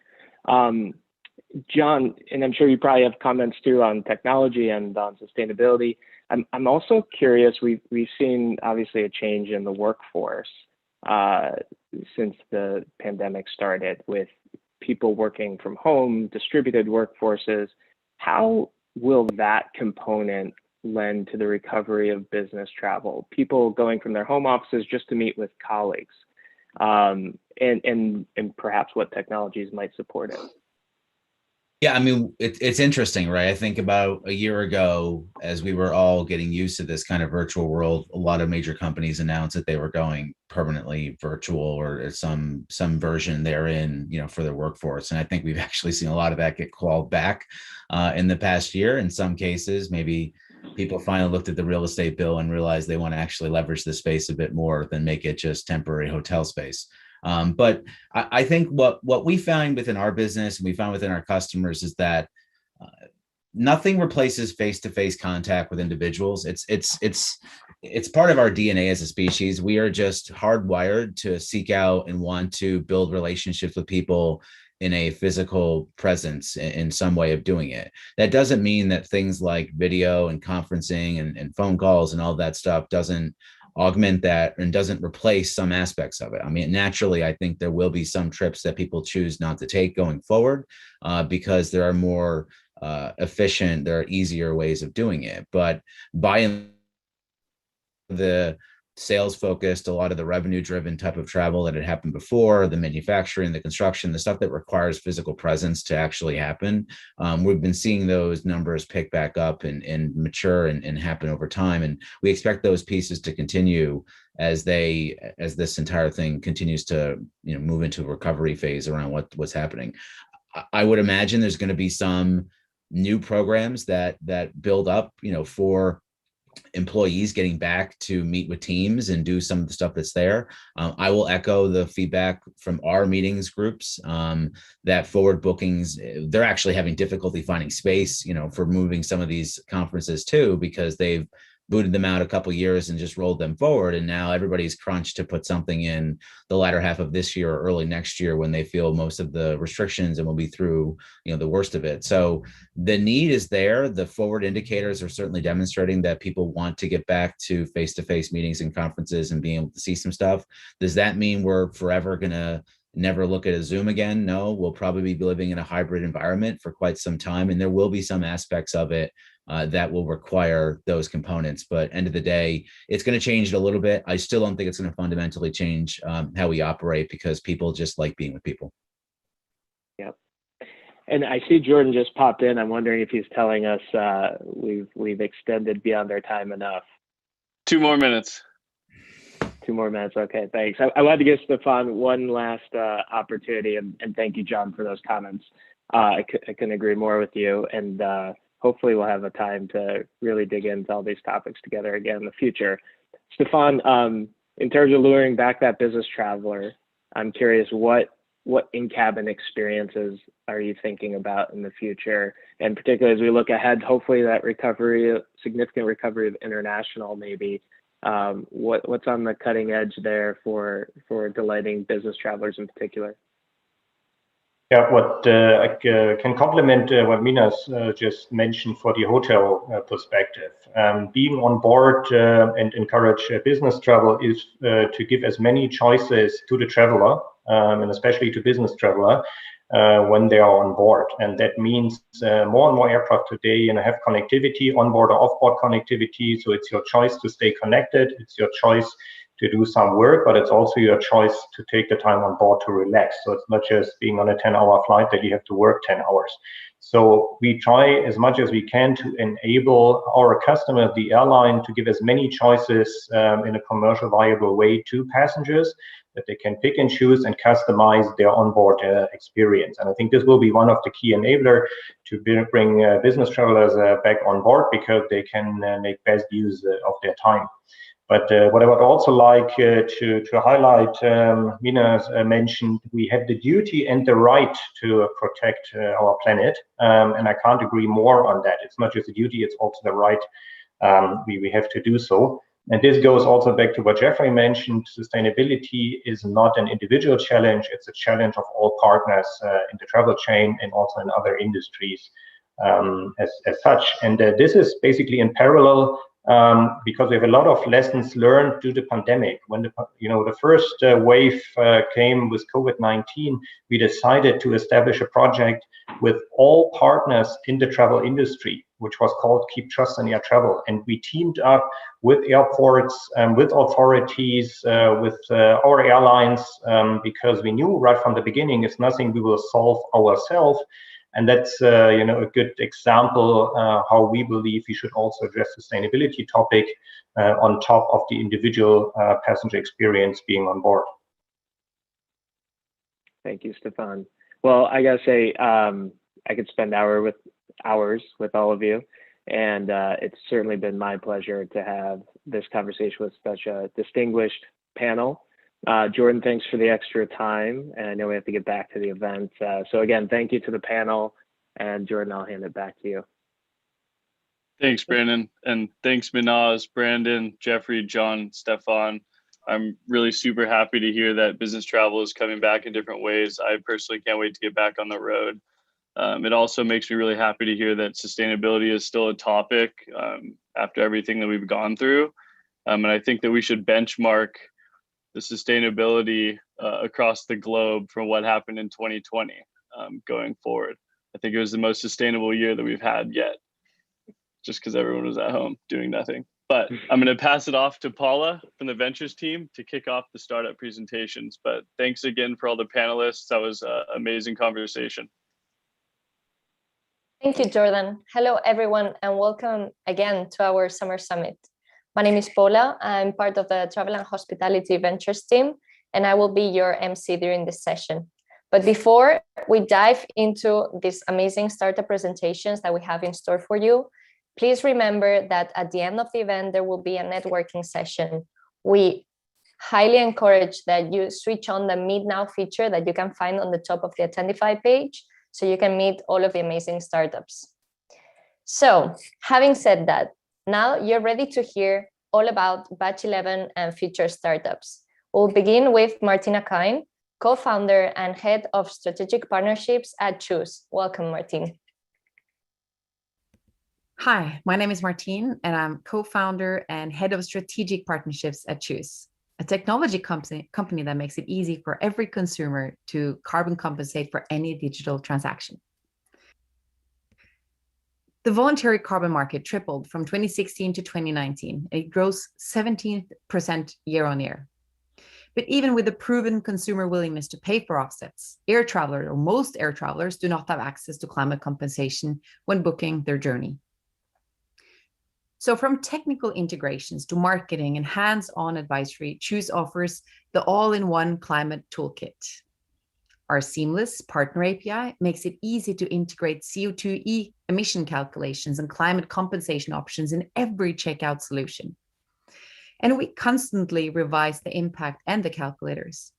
John, and I'm sure you probably have comments too on technology and on sustainability. I'm also curious, we've seen obviously a change in the workforce since the pandemic started, with people working from home, distributed workforces. How will that component lend to the recovery of business travel? People going from their home offices just to meet with colleagues, and perhaps what technologies might support it. Yeah, I mean, it's interesting, right? I think about a year ago, as we were all getting used to this kind of virtual world, a lot of major companies announced that they were going permanently virtual or some version therein, for their workforce. And I think we've actually seen a lot of that get called back in the past year. In some cases, maybe people finally looked at the real estate bill and realized they want to actually leverage the space a bit more than make it just temporary hotel space. But I think what we find within our business and we find within our customers is that nothing replaces face-to-face contact with individuals. It's part of our DNA as a species. We are just hardwired to seek out and want to build relationships with people in a physical presence in some way of doing it. That doesn't mean that things like video and conferencing and phone calls and all that stuff doesn't augment that and doesn't replace some aspects of it. I mean, naturally, I think there will be some trips that people choose not to take going forward because there are more efficient, there are easier ways of doing it. But by and the sales focused, a lot of the revenue driven type of travel that had happened before, the manufacturing, the construction, the stuff that requires physical presence to actually happen. We've been seeing those numbers pick back up and mature and happen over time. And we expect those pieces to continue as this entire thing continues to move into a recovery phase around what's happening. I would imagine there's going to be some new programs that build up, for employees getting back to meet with teams and do some of the stuff that's there. I will echo the feedback from our meetings groups that forward bookings, they're actually having difficulty finding space, for moving some of these conferences too, because they've booted them out a couple of years and just rolled them forward. And now everybody's crunched to put something in the latter half of this year or early next year when they feel most of the restrictions and will be through, the worst of it. So the need is there. The forward indicators are certainly demonstrating that people want to get back to face-to-face meetings and conferences and being able to see some stuff. Does that mean we're forever going to never look at a Zoom again? No, we'll probably be living in a hybrid environment for quite some time. And there will be some aspects of it that will require those components. But end of the day, it's going to change it a little bit. I still don't think it's going to fundamentally change how we operate, because people just like being with people. Yep. And I see Jordan just popped in. I'm wondering if he's telling us we've extended beyond our time enough. 2 more minutes. 2 more minutes. Okay, thanks. I wanted to give Stefan one last opportunity, and thank you, John, for those comments. I couldn't agree more with you. And hopefully we'll have a time to really dig into all these topics together again in the future. Stefan, in terms of luring back that business traveler, I'm curious, what in-cabin experiences are you thinking about in the future? And particularly as we look ahead, hopefully that significant recovery of international maybe, what's on the cutting edge there for delighting business travelers in particular? Yeah, what I can complement what Minas just mentioned for the hotel perspective. Being on board and encourage business travel is to give as many choices to the traveler, and especially to business traveler, when they are on board. And that means more and more aircraft today have connectivity, onboard or offboard connectivity. So it's your choice to stay connected. It's your choice to do some work, but it's also your choice to take the time on board to relax. So it's not just being on a 10-hour flight that you have to work 10 hours. So we try as much as we can to enable our customer, the airline, to give as many choices in a commercial viable way to passengers, that they can pick and choose and customize their onboard experience. And I think this will be one of the key enabler to bring business travelers back on board, because they can make best use of their time. But what I would also like to highlight, Mina mentioned, we have the duty and the right to protect our planet, and I can't agree more on that. It's not just a duty, it's also the right. We have to do so. And this goes also back to what Jeffrey mentioned. Sustainability is not an individual challenge, it's a challenge of all partners in the travel chain and also in other industries as such. And this is basically in parallel, because we have a lot of lessons learned due to the pandemic. When the first wave came with COVID-19, we decided to establish a project with all partners in the travel industry, which was called Keep Trust in Air Travel. And we teamed up with airports, with authorities, with our airlines, because we knew right from the beginning it's nothing we will solve ourselves. And that's a good example how we believe we should also address sustainability topic on top of the individual passenger experience being on board. Thank you, Stefan. Well, I gotta say, I could spend hours with all of you, and it's certainly been my pleasure to have this conversation with such a distinguished panel. Jordan, thanks for the extra time, and I know we have to get back to the event. So again, thank you to the panel, and Jordan, I'll hand it back to you. Thanks, Brandon, and thanks, Minaz, Brandon, Jeffrey, John, Stefan. I'm really super happy to hear that business travel is coming back in different ways. I personally can't wait to get back on the road. It also makes me really happy to hear that sustainability is still a topic after everything that we've gone through. And I think that we should benchmark the sustainability across the globe from what happened in 2020 going forward. I think it was the most sustainable year that we've had yet, just because everyone was at home doing nothing. But I'm going to pass it off to Paula from the Ventures team to kick off the startup presentations. But thanks again for all the panelists. That was an amazing conversation. Thank you, Jordan. Hello, everyone, and welcome again to our Summer Summit. My name is Paula. I'm part of the Travel and Hospitality Ventures team, and I will be your MC during this session. But before we dive into these amazing startup presentations that we have in store for you, please remember that at the end of the event, there will be a networking session. We highly encourage that you switch on the Meet Now feature that you can find on the top of the Attendify page, so you can meet all of the amazing startups. So having said that, now you're ready to hear all about Batch 11 and future startups. We'll begin with Martina Kyte, co-founder and head of strategic partnerships at Chooose. Welcome, Martine. Hi, my name is Martine, and I'm co-founder and head of strategic partnerships at Chooose, a technology company that makes it easy for every consumer to carbon compensate for any digital transaction. The voluntary carbon market tripled from 2016 to 2019. It grows 17% year on year. But even with the proven consumer willingness to pay for offsets, most air travelers do not have access to climate compensation when booking their journey. So from technical integrations to marketing and hands-on advisory, Chooose offers the all-in-one climate toolkit. Our seamless partner API makes it easy to integrate CO2 emission calculations and climate compensation options in every checkout solution. And we constantly revise the impact and the calculators.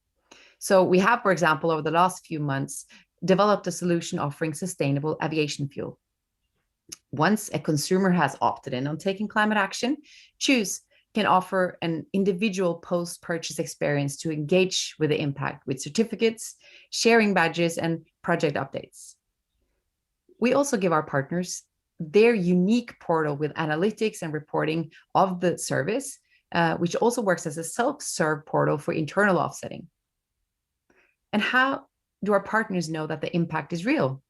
So we have, for example, over the last few months, developed a solution offering sustainable aviation fuel. Once a consumer has opted in on taking climate action, Chooose can offer an individual post-purchase experience to engage with the impact with certificates, sharing badges, and project updates. We also give our partners their unique portal with analytics and reporting of the service, which also works as a self-serve portal for internal offsetting. And how do our partners know that the impact is real?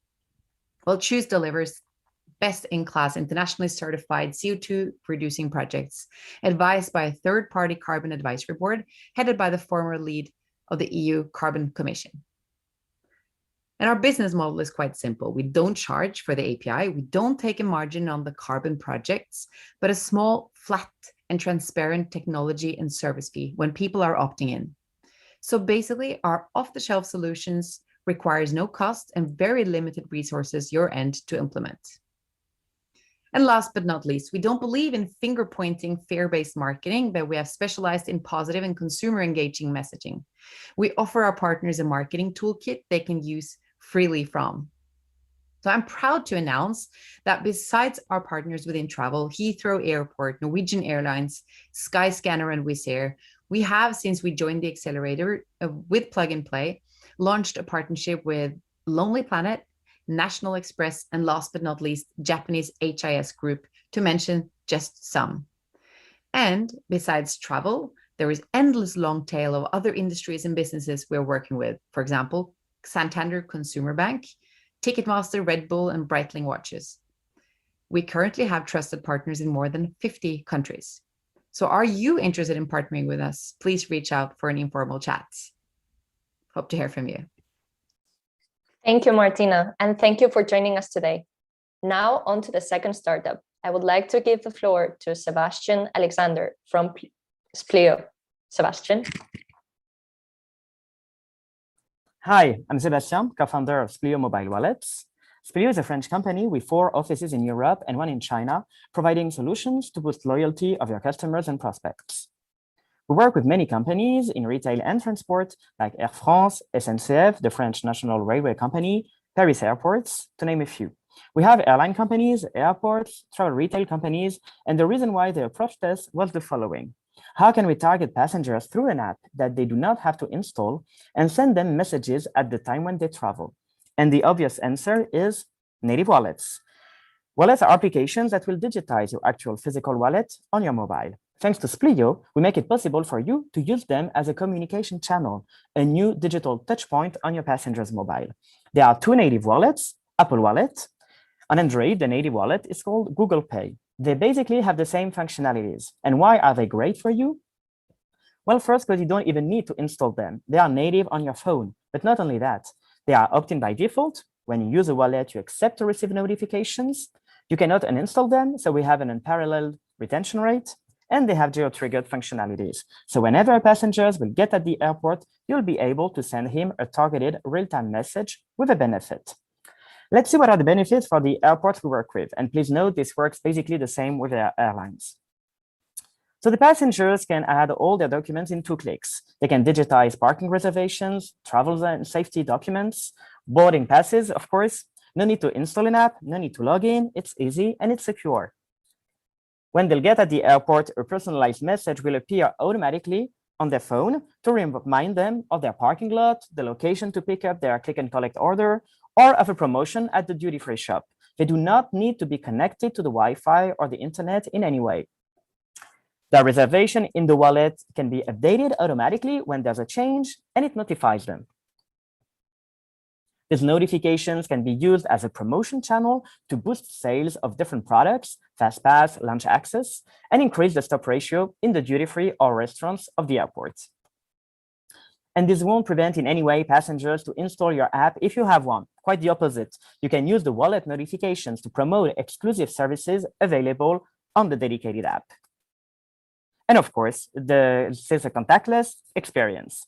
Well, Chooose delivers best-in-class internationally certified CO2 reducing projects advised by a third-party carbon advisory board headed by the former lead of the EU Carbon Commission. And our business model is quite simple. We don't charge for the API. We don't take a margin on the carbon projects, but a small, flat, and transparent technology and service fee when people are opting in. So basically, our off-the-shelf solutions requires no cost and very limited resources your end to implement. And last but not least, we don't believe in finger-pointing fear-based marketing, but we have specialized in positive and consumer engaging messaging. We offer our partners a marketing toolkit they can use freely from. So I'm proud to announce that besides our partners within travel, Heathrow Airport, Norwegian Airlines, Skyscanner, and Wizz Air, we have, since we joined the accelerator with Plug and Play, launched a partnership with Lonely Planet, National Express, and last but not least, Japanese HIS Group, to mention just some. And besides travel, there is endless long tail of other industries and businesses we're working with. For example, Santander Consumer Bank, Ticketmaster, Red Bull, and Breitling Watches. We currently have trusted partners in more than 50 countries. So are you interested in partnering with us? Please reach out for an informal chat. Hope to hear from you. Thank you, Martina, and thank you for joining us today. Now on to the second startup. I would like to give the floor to Sebastian Alexander from Splio. Sebastian. Hi, I'm Sebastian, co-founder of Splio Mobile Wallets. Splio is a French company with 4 offices in Europe and 1 in China, providing solutions to boost loyalty of your customers and prospects. We work with many companies in retail and transport, like Air France, SNCF, the French National Railway Company, Paris Airports, to name a few. We have airline companies, airports, travel retail companies, and the reason why they approached us was the following. How can we target passengers through an app that they do not have to install and send them messages at the time when they travel? And the obvious answer is native wallets. Wallets are applications that will digitize your actual physical wallet on your mobile. Thanks to Splio, we make it possible for you to use them as a communication channel, a new digital touchpoint on your passenger's mobile. There are 2 native wallets, Apple Wallet. On Android, the native wallet is called Google Pay. They basically have the same functionalities. And why are they great for you? Well, first, because you don't even need to install them. They are native on your phone. But not only that, they are opt-in by default. When you use a wallet, you accept to receive notifications. You cannot uninstall them, so we have an unparalleled retention rate. And they have geo-triggered functionalities. So whenever a passenger will get at the airport, you'll be able to send him a targeted real-time message with a benefit. Let's see what are the benefits for the airports we work with. And please note, this works basically the same with the airlines. So the passengers can add all their documents in 2 clicks. They can digitize parking reservations, travel and safety documents, boarding passes, of course. No need to install an app, no need to log in. It's easy and it's secure. When they'll get at the airport, a personalized message will appear automatically on their phone to remind them of their parking lot, the location to pick up their click and collect order, or of a promotion at the duty-free shop. They do not need to be connected to the Wi-Fi or the internet in any way. Their reservation in the wallet can be updated automatically when there's a change, and it notifies them. These notifications can be used as a promotion channel to boost sales of different products, FastPass, lunch access, and increase the stop ratio in the duty-free or restaurants of the airport. And this won't prevent in any way passengers to install your app if you have one. Quite the opposite. You can use the wallet notifications to promote exclusive services available on the dedicated app. And of course, this is a contactless experience.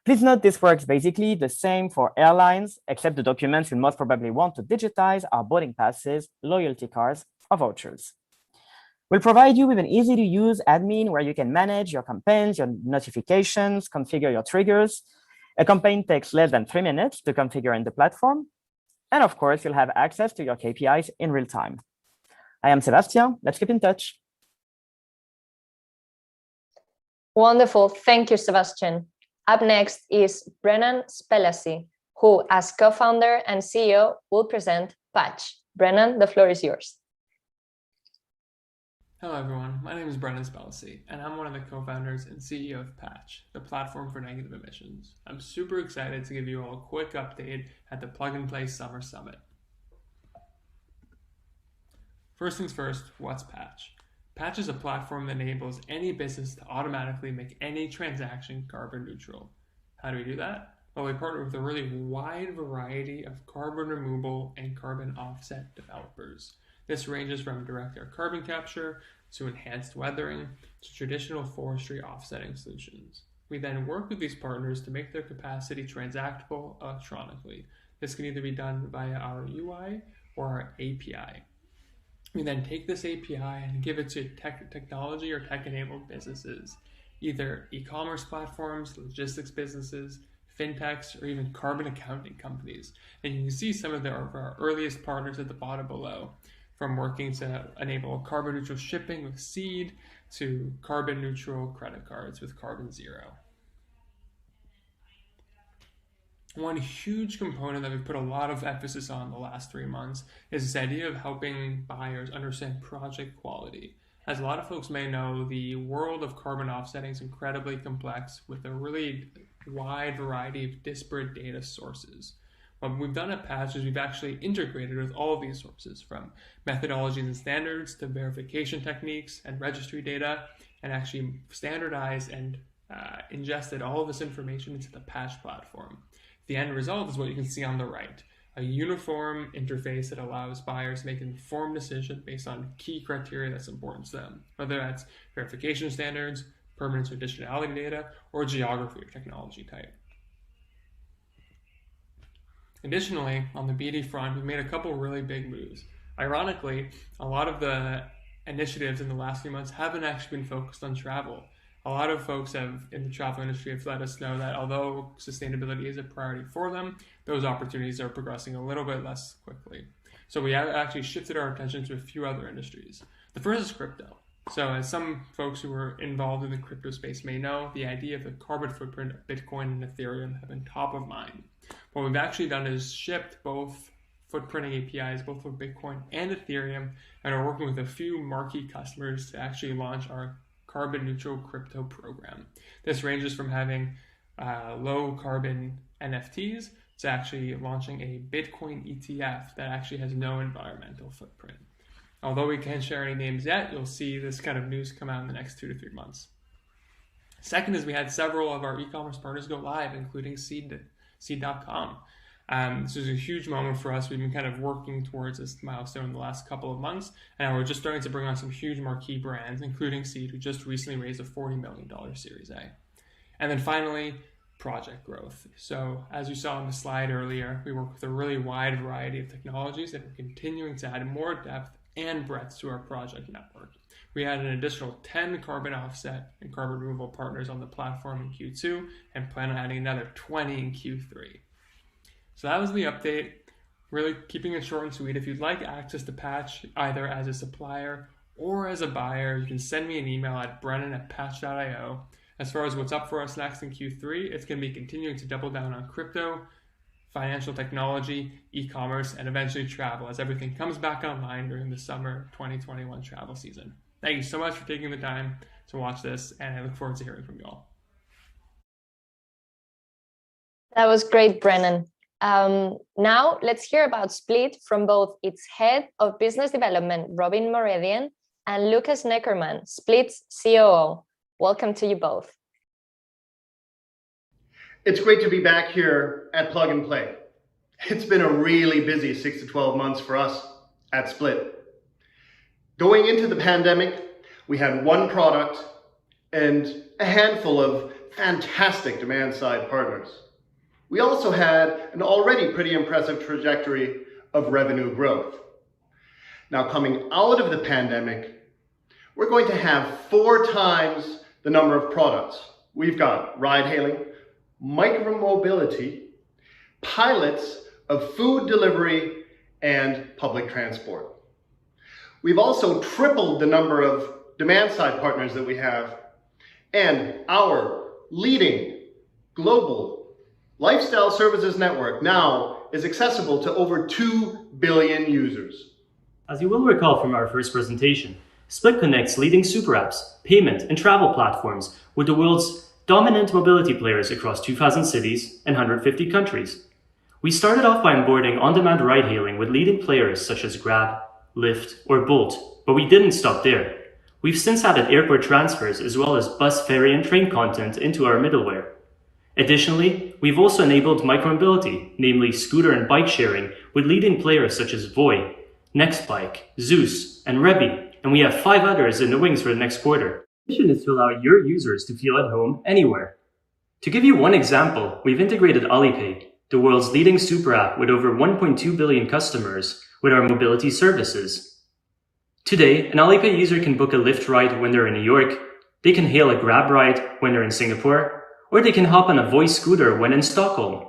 Please note this works basically the same for airlines, except the documents you most probably want to digitize are boarding passes, loyalty cards, or vouchers. We'll provide you with an easy-to-use admin where you can manage your campaigns, your notifications, configure your triggers. A campaign takes less than 3 minutes to configure in the platform. And of course, you'll have access to your KPIs in real time. I am Sebastian. Let's keep in touch. Wonderful. Thank you, Sebastian. Up next is Brennan Splyt, who, as co-founder and CEO, will present Patch. Brennan, the floor is yours. Hello, everyone. My name is Brennan Splyt, and I'm one of the co-founders and CEO of Patch, the platform for negative emissions. I'm super excited to give you all a quick update at the Plug and Play Summer Summit. First things first, what's Patch? Patch is a platform that enables any business to automatically make any transaction carbon neutral. How do we do that? Well, we partner with a really wide variety of carbon removal and carbon offset developers. This ranges from direct air carbon capture to enhanced weathering to traditional forestry offsetting solutions. We then work with these partners to make their capacity transactable electronically. This can either be done via our UI or our API. We then take this API and give it to technology or tech-enabled businesses, either e-commerce platforms, logistics businesses, fintechs, or even carbon accounting companies. And you can see some of our earliest partners at the bottom below, from working to enable carbon neutral shipping with Seed to carbon neutral credit cards with Carbon Zero. One huge component that we've put a lot of emphasis on the last 3 months is this idea of helping buyers understand project quality. As a lot of folks may know, the world of carbon offsetting is incredibly complex with a really wide variety of disparate data sources. What we've done at Patch is we've actually integrated with all of these sources, from methodologies and standards to verification techniques and registry data, and actually standardized and ingested all of this information into the Patch platform. The end result is what you can see on the right, a uniform interface that allows buyers to make an informed decision based on key criteria that's important to them, whether that's verification standards, permanence or additionality data, or geography or technology type. Additionally, on the BD front, we've made a couple really big moves. Ironically, a lot of the initiatives in the last few months haven't actually been focused on travel. A lot of folks in the travel industry have let us know that although sustainability is a priority for them, those opportunities are progressing a little bit less quickly. So we have actually shifted our attention to a few other industries. The first is crypto. So as some folks who are involved in the crypto space may know, the idea of the carbon footprint of Bitcoin and Ethereum have been top of mind. What we've actually done is shipped both footprinting APIs, both for Bitcoin and Ethereum, and are working with a few marquee customers to actually launch our carbon neutral crypto program. This ranges from having low carbon NFTs to actually launching a Bitcoin ETF that actually has no environmental footprint. Although we can't share any names yet, you'll see this kind of news come out in the next 2 to 3 months. Second is we had several of our e-commerce partners go live, including Seed.com. This was a huge moment for us. We've been kind of working towards this milestone in the last couple of months, and we're just starting to bring on some huge marquee brands, including Seed, who just recently raised a $40 million Series A. And then finally, project growth. So as you saw on the slide earlier, we work with a really wide variety of technologies that are continuing to add more depth and breadth to our project network. We had an additional 10 carbon offset and carbon removal partners on the platform in Q2 and plan on adding another 20 in Q3. So that was the update, really keeping it short and sweet. If you'd like access to Patch, either as a supplier or as a buyer, you can send me an email at brennan@patch.io. As far as what's up for us next in Q3, it's going to be continuing to double down on crypto, financial technology, e-commerce, and eventually travel as everything comes back online during the summer 2021 travel season. Thank you so much for taking the time to watch this, and I look forward to hearing from you all. That was great, Brennan. Now let's hear about Splyt from both its head of business development, Robin Moredian, and Lucas Neckerman, Splyt's COO. Welcome to you both. It's great to be back here at Plug and Play. It's been a really busy 6 to 12 months for us at Splyt. Going into the pandemic, we had one product and a handful of fantastic demand-side partners. We also had an already pretty impressive trajectory of revenue growth. Now, coming out of the pandemic, we're going to have 4 times the number of products. We've got ride-hailing, micromobility, pilots of food delivery, and public transport. We've also tripled the number of demand-side partners that we have, And our leading global lifestyle services network now is accessible to over 2 billion users. As you will recall from our first presentation, Splyt connects leading super apps, payment, and travel platforms with the world's dominant mobility players across 2,000 cities and 150 countries. We started off by onboarding on-demand ride-hailing with leading players such as Grab, Lyft, or Bolt, but we didn't stop there. We've since added airport transfers as well as bus, ferry, and train content into our middleware. Additionally, we've also enabled micromobility, namely scooter and bike sharing, with leading players such as Voi, Nextbike, Zeus, and Rebi, and we have 5 others in the wings for the next quarter. The mission is to allow your users to feel at home anywhere. To give you one example, we've integrated Alipay, the world's leading super app with over 1.2 billion customers, with our mobility services. Today, an Alipay user can book a Lyft ride when they're in New York, they can hail a Grab ride when they're in Singapore, or they can hop on a Voi scooter when in Stockholm.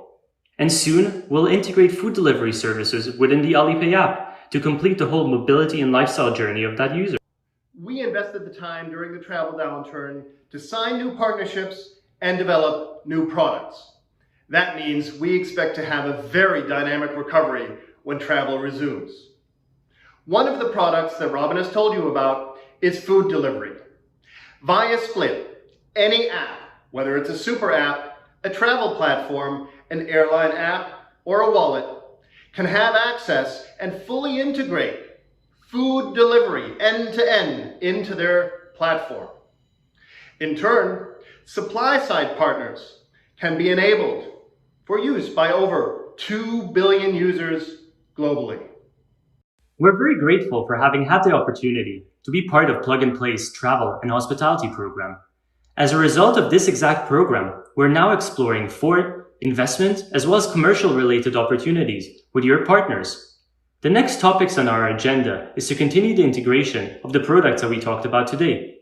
And soon, we'll integrate food delivery services within the Alipay app to complete the whole mobility and lifestyle journey of that user. We invested the time during the travel downturn to sign new partnerships and develop new products. That means we expect to have a very dynamic recovery when travel resumes. One of the products that Robin has told you about is food delivery. Via Splyt, any app, whether it's a super app, a travel platform, an airline app, or a wallet, can have access and fully integrate food delivery end-to-end into their platform. In turn, supply-side partners can be enabled for use by over 2 billion users globally. We're very grateful for having had the opportunity to be part of Plug and Play's travel and hospitality program. As a result of this exact program, we're now exploring 4 investment as well as commercial related opportunities with your partners. The next topics on our agenda is to continue the integration of the products that we talked about today,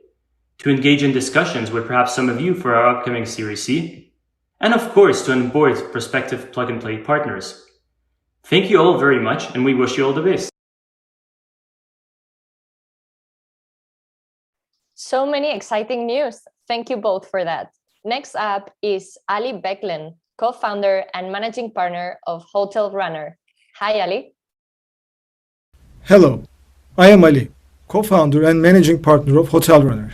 to engage in discussions with perhaps some of you for our upcoming Series C, and of course to onboard prospective Plug and Play partners. Thank you all very much, and we wish you all the best. So many exciting news. Thank you both for that. Next up is Ali Beklen, co-founder and managing partner of HotelRunner. Hi, Ali. Hello, I am Ali, co-founder and managing partner of HotelRunner.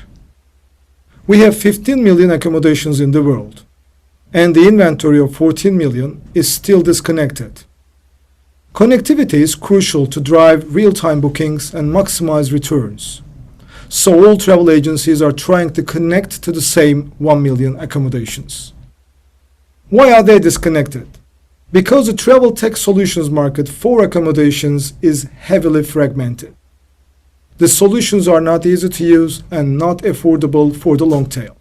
We have 15 million accommodations in the world, and the inventory of 14 million is still disconnected. Connectivity is crucial to drive real-time bookings and maximize returns. So all travel agencies are trying to connect to the same 1 million accommodations. Why are they disconnected? Because the travel tech solutions market for accommodations is heavily fragmented. The solutions are not easy to use and not affordable for the long tail.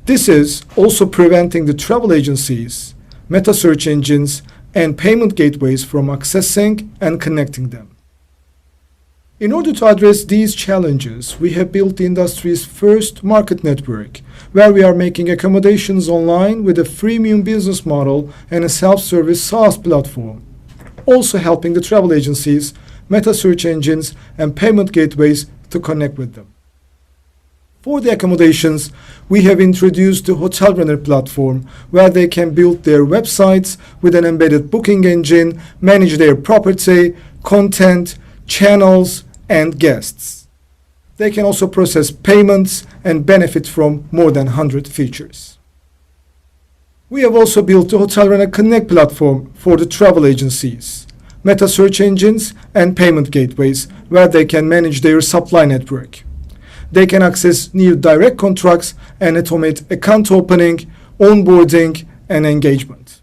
This is also preventing the travel agencies, meta search engines, and payment gateways from accessing and connecting them. In order to address these challenges, we have built the industry's first market network, where we are making accommodations online with a freemium business model and a self-service SaaS platform, also helping the travel agencies, meta search engines, and payment gateways to connect with them. For the accommodations, we have introduced the HotelRunner platform, where they can build their websites with an embedded booking engine, manage their property, content, channels, and guests. They can also process payments and benefit from more than 100 features. We have also built the HotelRunner Connect platform for the travel agencies, meta search engines, and payment gateways, where they can manage their supply network. They can access new direct contracts and automate account opening, onboarding, and engagement.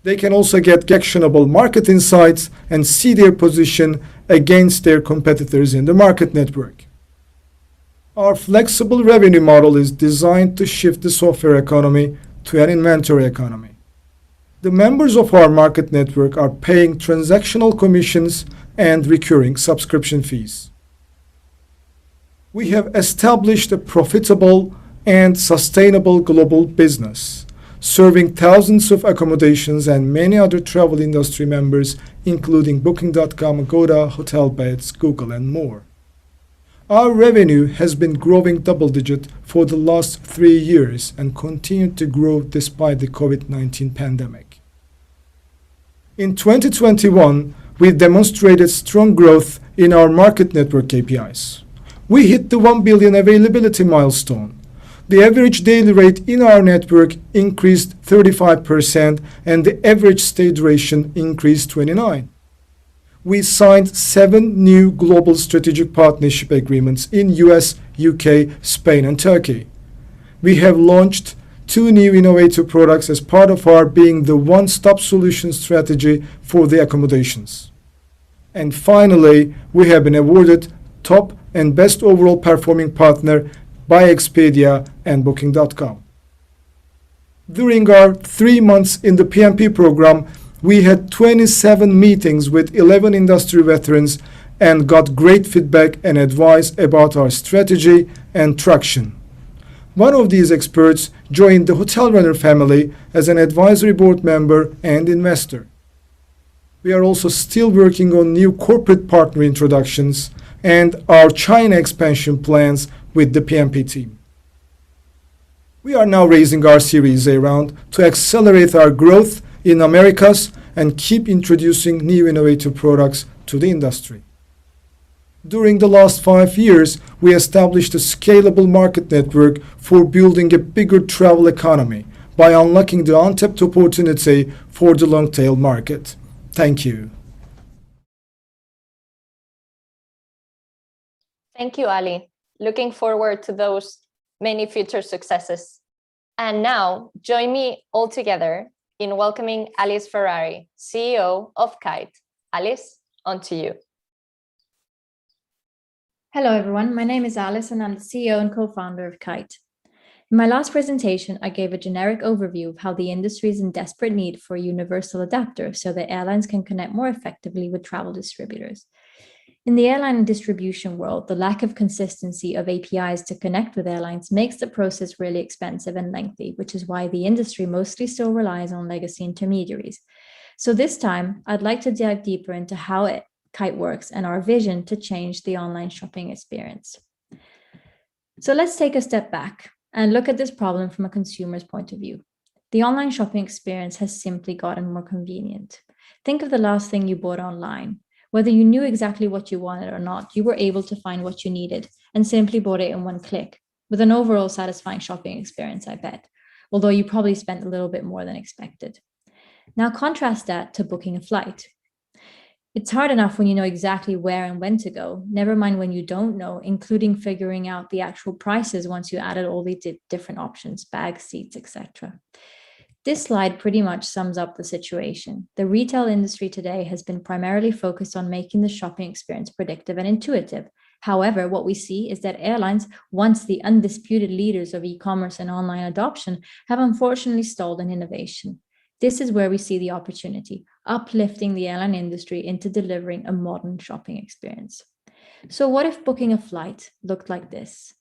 They can also get actionable market insights and see their position against their competitors in the market network. Our flexible revenue model is designed to shift the software economy to an inventory economy. The members of our market network are paying transactional commissions and recurring subscription fees. We have established a profitable and sustainable global business, serving thousands of accommodations and many other travel industry members, including Booking.com, Agoda, Hotelbeds, Google, and more. Our revenue has been growing double-digit for the last 3 years and continued to grow despite the COVID-19 pandemic. In 2021, we demonstrated strong growth in our market network KPIs. We hit the 1 billion availability milestone. The average daily rate in our network increased 35% and the average stay duration increased 29%. We signed 7 new global strategic partnership agreements in US, UK, Spain, and Turkey. We have launched 2 new innovative products as part of our being the one-stop solution strategy for the accommodations. And finally, we have been awarded top and best overall performing partner by Expedia and Booking.com. During our 3 months in the PMP program, we had 27 meetings with 11 industry veterans and got great feedback and advice about our strategy and traction. One of these experts joined the HotelRunner family as an advisory board member and investor. We are also still working on new corporate partner introductions and our China expansion plans with the PMP team. We are now raising our Series A round to accelerate our growth in Americas and keep introducing new innovative products to the industry. During the last 5 years, we established a scalable market network for building a bigger travel economy by unlocking the untapped opportunity for the long-tail market. Thank you. Thank you, Ali. Looking forward to those many future successes. And now, join me all together in welcoming Alice Ferrari, CEO of Kyte. Alice, on to you. Hello, everyone. My name is Alice, and I'm the CEO and co-founder of Kyte. In my last presentation, I gave a generic overview of how the industry is in desperate need for a universal adapter so that airlines can connect more effectively with travel distributors. In the airline and distribution world, the lack of consistency of APIs to connect with airlines makes the process really expensive and lengthy, which is why the industry mostly still relies on legacy intermediaries. So this time, I'd like to dive deeper into how Kyte works and our vision to change the online shopping experience. So let's take a step back and look at this problem from a consumer's point of view. The online shopping experience has simply gotten more convenient. Think of the last thing you bought online. Whether you knew exactly what you wanted or not, you were able to find what you needed and simply bought it in one click, with an overall satisfying shopping experience, I bet, although you probably spent a little bit more than expected. Now contrast that to booking a flight. It's hard enough when you know exactly where and when to go, never mind when you don't know, including figuring out the actual prices once you added all the different options, bags, seats, etc. This slide pretty much sums up the situation. The retail industry today has been primarily focused on making the shopping experience predictive and intuitive. However, what we see is that airlines, once the undisputed leaders of e-commerce and online adoption, have unfortunately stalled in innovation. This is where we see the opportunity, uplifting the airline industry into delivering a modern shopping experience. So what if booking a flight looked like this?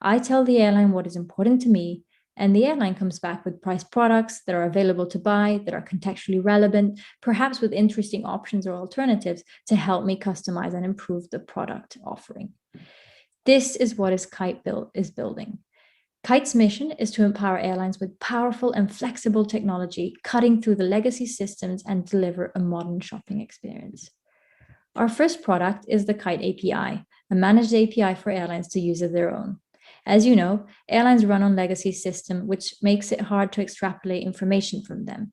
I tell the airline what is important to me, and the airline comes back with priced products that are available to buy, that are contextually relevant, perhaps with interesting options or alternatives to help me customize and improve the product offering. This is what Kyte is building. Kyte's mission is to empower airlines with powerful and flexible technology, cutting through the legacy systems and deliver a modern shopping experience. Our first product is the Kyte API, a managed API for airlines to use as their own. As you know, airlines run on legacy systems, which makes it hard to extrapolate information from them.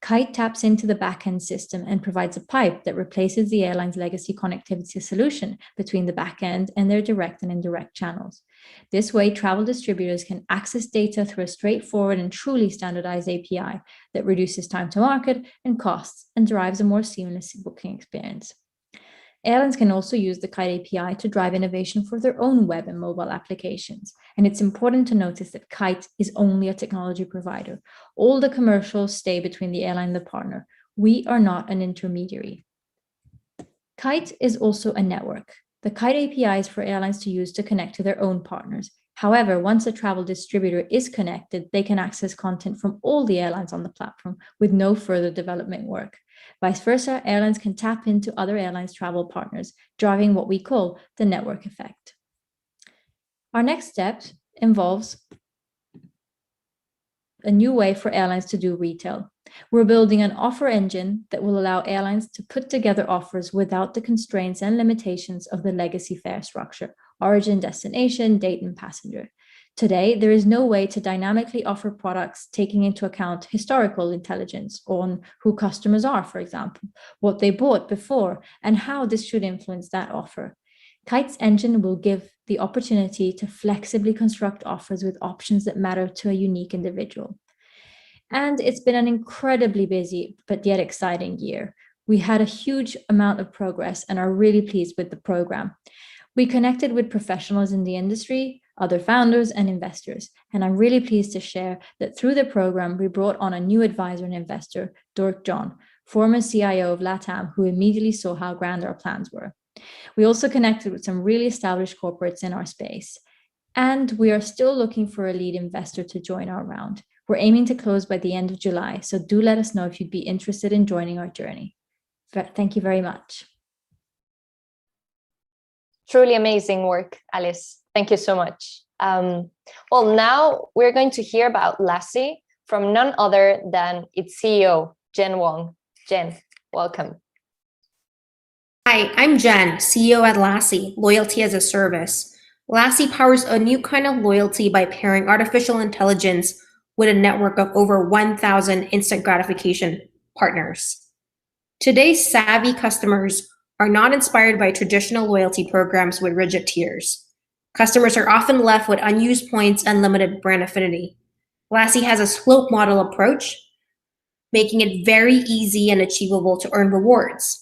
Kyte taps into the backend system and provides a pipe that replaces the airline's legacy connectivity solution between the backend and their direct and indirect channels. This way, travel distributors can access data through a straightforward and truly standardized API that reduces time to market and costs and drives a more seamless booking experience. Airlines can also use the Kyte API to drive innovation for their own web and mobile applications. And it's important to notice that Kyte is only a technology provider. All the commercials stay between the airline and the partner. We are not an intermediary. Kyte is also a network. The Kyte API is for airlines to use to connect to their own partners. However, once a travel distributor is connected, they can access content from all the airlines on the platform with no further development work. Vice versa, airlines can tap into other airlines' travel partners, driving what we call the network effect. Our next step involves a new way for airlines to do retail. We're building an offer engine that will allow airlines to put together offers without the constraints and limitations of the legacy fare structure, origin, destination, date, and passenger. Today, there is no way to dynamically offer products taking into account historical intelligence on who customers are, for example, what they bought before, and how this should influence that offer. Kyte's engine will give the opportunity to flexibly construct offers with options that matter to a unique individual. And it's been an incredibly busy but yet exciting year. We had a huge amount of progress and are really pleased with the program. We connected with professionals in the industry, other founders and investors, and I'm really pleased to share that through the program, we brought on a new advisor and investor, Dirk John, former CIO of LATAM, who immediately saw how grand our plans were. We also connected with some really established corporates in our space, and we are still looking for a lead investor to join our round. We're aiming to close by the end of July, so do let us know if you'd be interested in joining our journey. Thank you very much. Truly amazing work, Alice. Thank you so much. Well, now we're going to hear about Laasie from none other than its CEO, Jen Wong. Jen, welcome. Hi, I'm Jen, CEO at Laasie, Loyalty as a Service. Laasie powers a new kind of loyalty by pairing artificial intelligence with a network of over 1,000 instant gratification partners. Today's savvy customers are not inspired by traditional loyalty programs with rigid tiers. Customers are often left with unused points and limited brand affinity. Laasie has a slope model approach, making it very easy and achievable to earn rewards.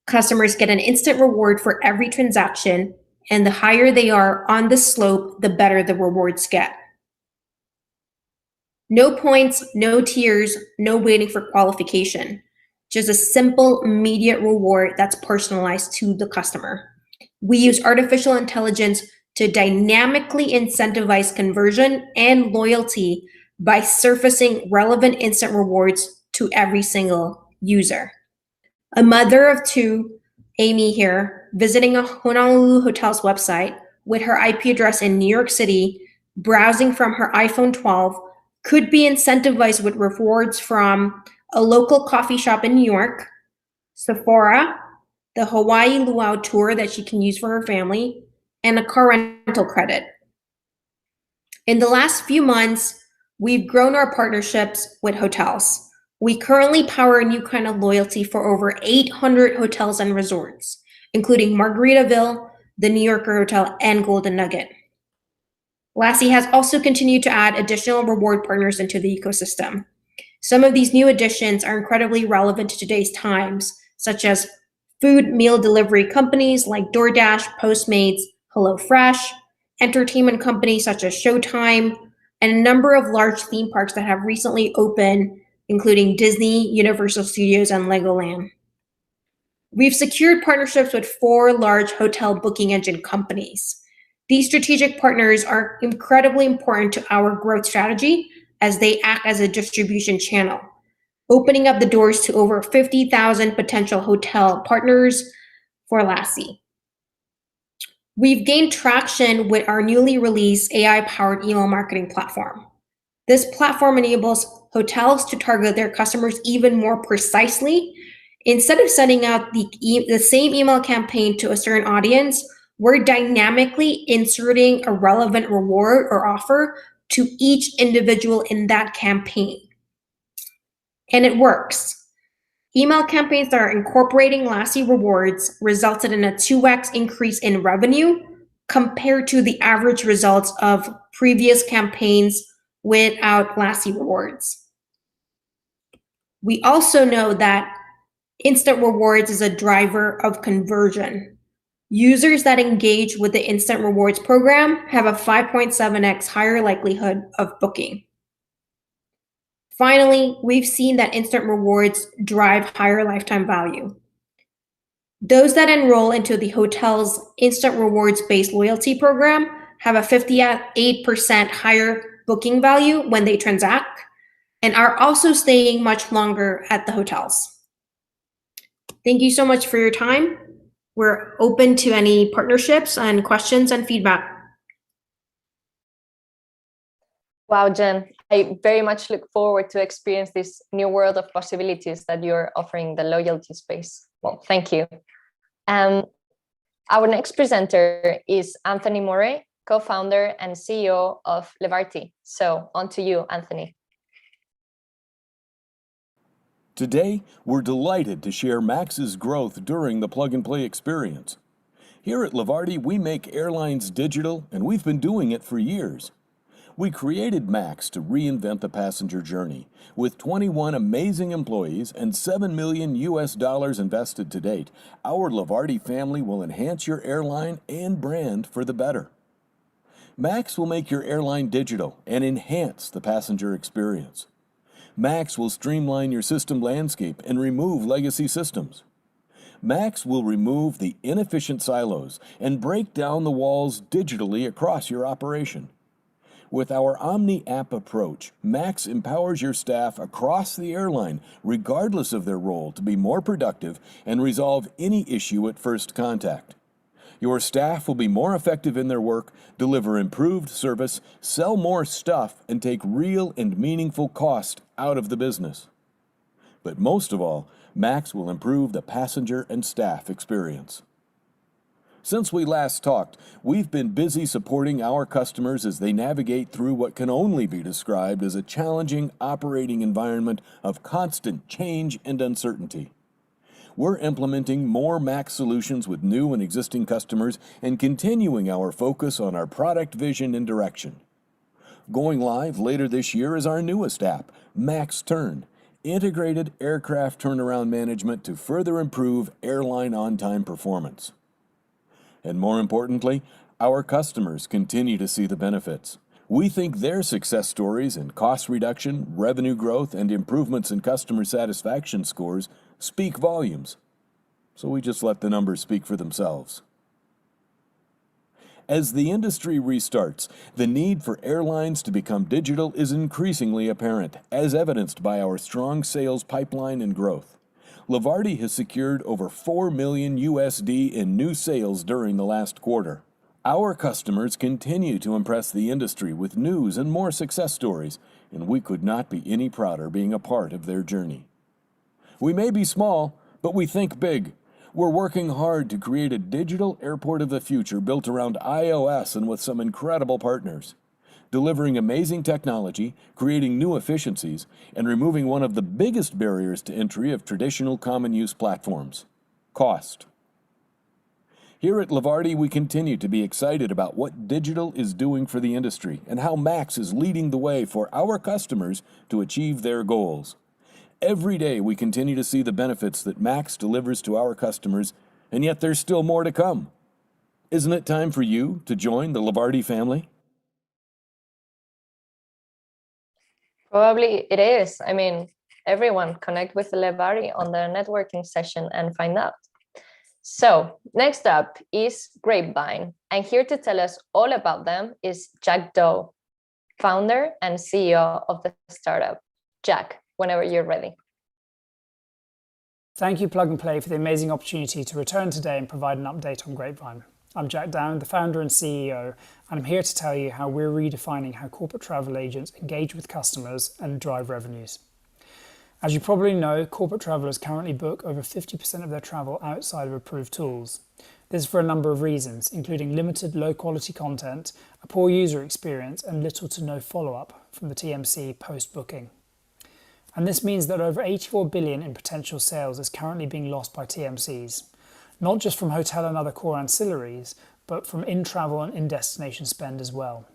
Customers get an instant reward for every transaction, and the higher they are on the slope, the better the rewards get. No points, no tiers, no waiting for qualification. Just a simple, immediate reward that's personalized to the customer. We use artificial intelligence to dynamically incentivize conversion and loyalty by surfacing relevant instant rewards to every single user. A mother of two, Amy here, visiting a Honolulu hotel's website with her IP address in New York City, browsing from her iPhone 12, could be incentivized with rewards from a local coffee shop in New York, Sephora, the Hawaii Luau tour that she can use for her family, and a car rental credit. In the last few months, we've grown our partnerships with hotels. We currently power a new kind of loyalty for over 800 hotels and resorts, including Margaritaville, the New Yorker Hotel, and Golden Nugget. Laasie has also continued to add additional reward partners into the ecosystem. Some of these new additions are incredibly relevant to today's times, such as food meal delivery companies like DoorDash, Postmates, HelloFresh, entertainment companies such as Showtime, and a number of large theme parks that have recently opened, including Disney, Universal Studios, and Legoland. We've secured partnerships with 4 large hotel booking engine companies. These strategic partners are incredibly important to our growth strategy as they act as a distribution channel, opening up the doors to over 50,000 potential hotel partners for Laasie. We've gained traction with our newly released AI-powered email marketing platform. This platform enables hotels to target their customers even more precisely. Instead of sending out the same email campaign to a certain audience, we're dynamically inserting a relevant reward or offer to each individual in that campaign. And it works. Email campaigns that are incorporating Laasie rewards resulted in a 2x increase in revenue compared to the average results of previous campaigns without Laasie rewards. We also know that instant rewards is a driver of conversion. Users that engage with the instant rewards program have a 5.7x higher likelihood of booking. Finally, we've seen that instant rewards drive higher lifetime value. Those that enroll into the hotel's instant rewards-based loyalty program have a 58% higher booking value when they transact and are also staying much longer at the hotels. Thank you so much for your time. We're open to any partnerships and questions and feedback. Wow, Jen, I very much look forward to experience this new world of possibilities that you're offering the loyalty space. Well, thank you. Our next presenter is Anthony Morey, co-founder and CEO of Levarti. So on to you, Anthony. Today, we're delighted to share Max's growth during the plug-and-play experience. Here at Levarti, we make airlines digital, and we've been doing it for years. We created Max to reinvent the passenger journey. With 21 amazing employees and $7 million invested to date, our Levarti family will enhance your airline and brand for the better. Max will make your airline digital and enhance the passenger experience. Max will streamline your system landscape and remove legacy systems. Max will remove the inefficient silos and break down the walls digitally across your operation. With our Omni-app approach, Max empowers your staff across the airline, regardless of their role, to be more productive and resolve any issue at first contact. Your staff will be more effective in their work, deliver improved service, sell more stuff, and take real and meaningful cost out of the business. But most of all, Max will improve the passenger and staff experience. Since we last talked, we've been busy supporting our customers as they navigate through what can only be described as a challenging operating environment of constant change and uncertainty. We're implementing more Max solutions with new and existing customers and continuing our focus on our product vision and direction. Going live later this year is our newest app, Max Turn, integrated aircraft turnaround management to further improve airline on-time performance. And more importantly, our customers continue to see the benefits. We think their success stories in cost reduction, revenue growth, and improvements in customer satisfaction scores speak volumes. So we just let the numbers speak for themselves. As the industry restarts, the need for airlines to become digital is increasingly apparent, as evidenced by our strong sales pipeline and growth. Levarti has secured over $4 million in new sales during the last quarter. Our customers continue to impress the industry with news and more success stories, and we could not be any prouder being a part of their journey. We may be small, but we think big. We're working hard to create a digital airport of the future built around iOS and with some incredible partners, delivering amazing technology, creating new efficiencies, and removing one of the biggest barriers to entry of traditional common use platforms: cost. Here at Levarti, we continue to be excited about what digital is doing for the industry and how Max is leading the way for our customers to achieve their goals. Every day we continue to see the benefits that Max delivers to our customers, and yet there's still more to come. Isn't it time for you to join the Levarti family? Probably it is. I mean, everyone connect with Levarti on their networking session and find out. So next up is Grapevine, and here to tell us all about them is Jack Doe, founder and CEO of the startup. Jack, whenever you're ready. Thank you, Plug and Play, for the amazing opportunity to return today and provide an update on Grapevine. I'm Jack Down, the founder and CEO, and I'm here to tell you how we're redefining how corporate travel agents engage with customers and drive revenues. As you probably know, corporate travelers currently book over 50% of their travel outside of approved tools. This is for a number of reasons, including limited low-quality content, a poor user experience, and little to no follow-up from the TMC post-booking. And this means that over 84 billion in potential sales is currently being lost by TMCs, not just from hotel and other core ancillaries, but from in-travel and in-destination spend as well.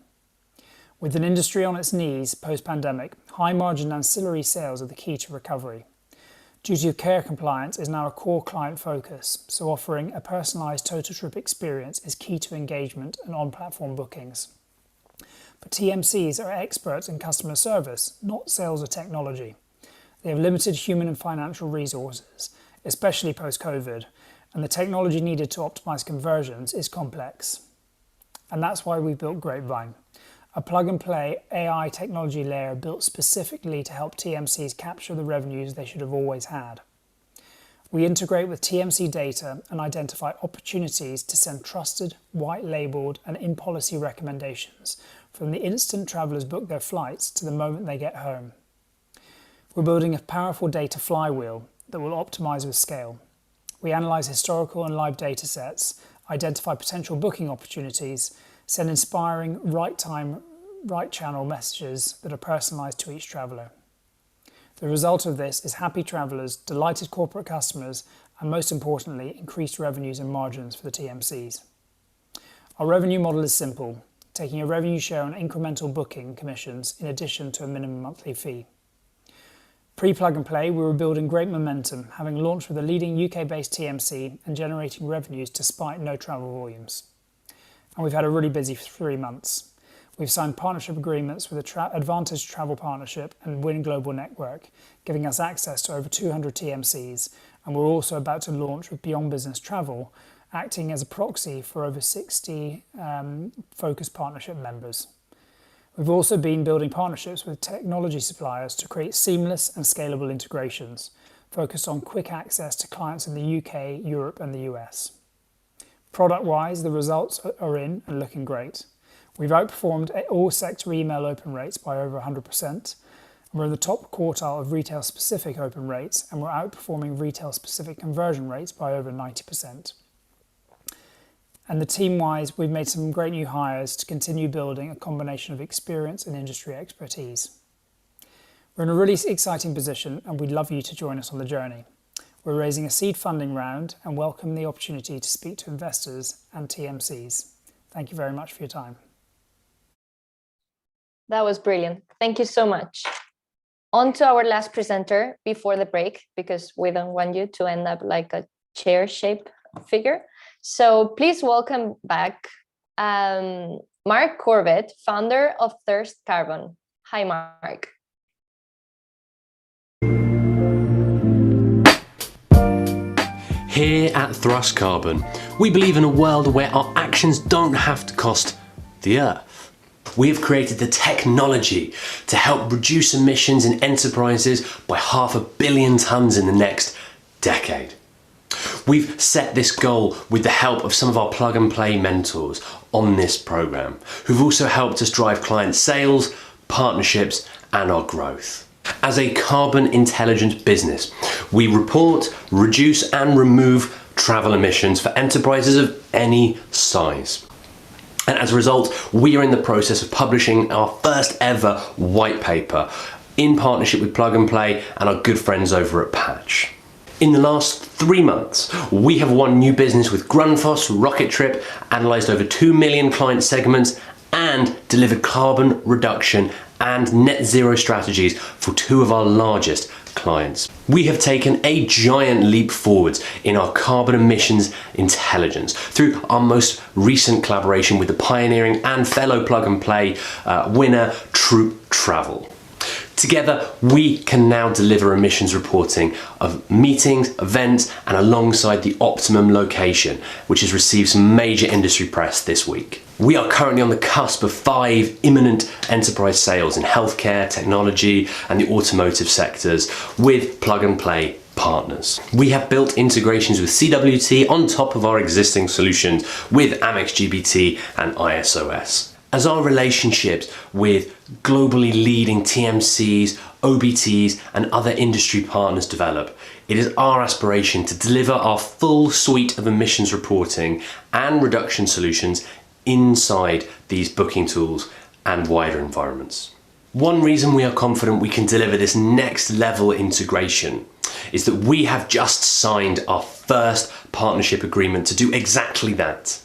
With an industry on its knees post-pandemic, high-margin ancillary sales are the key to recovery. Duty of care compliance is now a core client focus, so offering a personalised total trip experience is key to engagement and on-platform bookings. But TMCs are experts in customer service, not sales or technology. They have limited human and financial resources, especially post-COVID, and the technology needed to optimize conversions is complex. And that's why we built Grapevine, a plug-and-play AI technology layer built specifically to help TMCs capture the revenues they should have always had. We integrate with TMC data and identify opportunities to send trusted, white-labeled, and in-policy recommendations from the instant travellers book their flights to the moment they get home. We're building a powerful data flywheel that will optimise with scale. We analyse historical and live data sets, identify potential booking opportunities, send inspiring right time, right channel messages that are personalised to each traveller. The result of this is happy travellers, delighted corporate customers, and most importantly, increased revenues and margins for the TMCs. Our revenue model is simple, taking a revenue share on incremental booking commissions in addition to a minimum monthly fee. Pre-plug and play, we were building great momentum, having launched with a leading UK-based TMC and generating revenues despite no travel volumes. And we've had a really busy 3 months. We've signed partnership agreements with Advantage Travel Partnership and Win Global Network, giving us access to over 200 TMCs, and we're also about to launch with Beyond Business Travel, acting as a proxy for over 60 focused partnership members. We've also been building partnerships with technology suppliers to create seamless and scalable integrations, focused on quick access to clients in the UK, Europe, and the US. Product-wise, the results are in and looking great. We've outperformed all sector email open rates by over 100%. We're in the top quartile of retail-specific open rates, and we're outperforming retail-specific conversion rates by over 90%. And the team-wise, we've made some great new hires to continue building a combination of experience and industry expertise. We're in a really exciting position, and we'd love you to join us on the journey. We're raising a seed funding round and welcome the opportunity to speak to investors and TMCs. Thank you very much for your time. That was brilliant. Thank you so much. On to our last presenter before the break, because we don't want you to end up like a chair-shaped figure. So please welcome back Mark Corbett, founder of Thirst Carbon. Hi, Mark. Here at Thrust Carbon, we believe in a world where our actions don't have to cost the Earth. We have created the technology to help reduce emissions in enterprises by 500 million tonnes in the next decade. We've set this goal with the help of some of our plug and play mentors on this program, who've also helped us drive client sales, partnerships, and our growth. As a carbon intelligent business, we report, reduce, and remove travel emissions for enterprises of any size. And as a result, we are in the process of publishing our first ever white paper in partnership with Plug and Play and our good friends over at Patch. In the last 3 months, we have won new business with Grundfos, Rocket Trip, analysed over 2 million client segments, and delivered carbon reduction and net zero strategies for 2 of our largest clients. We have taken a giant leap forwards in our carbon emissions intelligence through our most recent collaboration with the pioneering and fellow Plug and Play winner Troop Travel. Together, we can now deliver emissions reporting of meetings, events, and alongside the optimum location, which has received some major industry press this week. We are currently on the cusp of 5 imminent enterprise sales in healthcare, technology, and the automotive sectors with Plug and Play partners. We have built integrations with CWT on top of our existing solutions with Amex GBT and ISOS. As our relationships with globally leading TMCs, OBTs, and other industry partners develop, it is our aspiration to deliver our full suite of emissions reporting and reduction solutions inside these booking tools and wider environments. One reason we are confident we can deliver this next level integration is that we have just signed our first partnership agreement to do exactly that.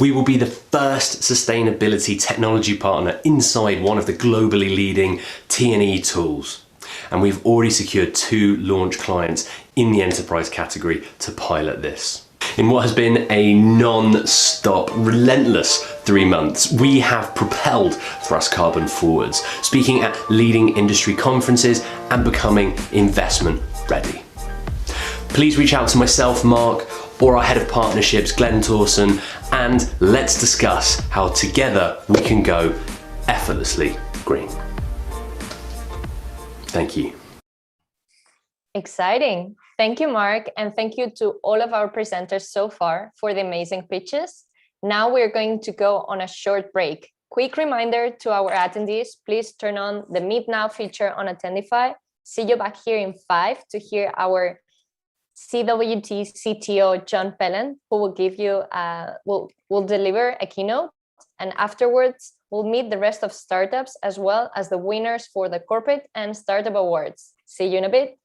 We will be the first sustainability technology partner inside one of the globally leading T&E tools. And we've already secured 2 launch clients in the enterprise category to pilot this. In what has been a non-stop, relentless 3 months, we have propelled Thrust Carbon forwards, speaking at leading industry conferences and becoming investment ready. Please reach out to myself, Mark, or our head of partnerships, Glenn Torson, and let's discuss how together we can go effortlessly green. Thank you. Exciting. Thank you, Mark, and thank you to all of our presenters so far for the amazing pitches. Now we're going to go on a short break. Quick reminder to our attendees, please turn on the Meet Now feature on Attendify. See you back here in 5 to hear our CWT CTO, John Pelant, who will give you, will deliver a keynote. And afterwards, we'll meet the rest of startups as well as the winners for the Corporate and Startup Awards. See you in a bit.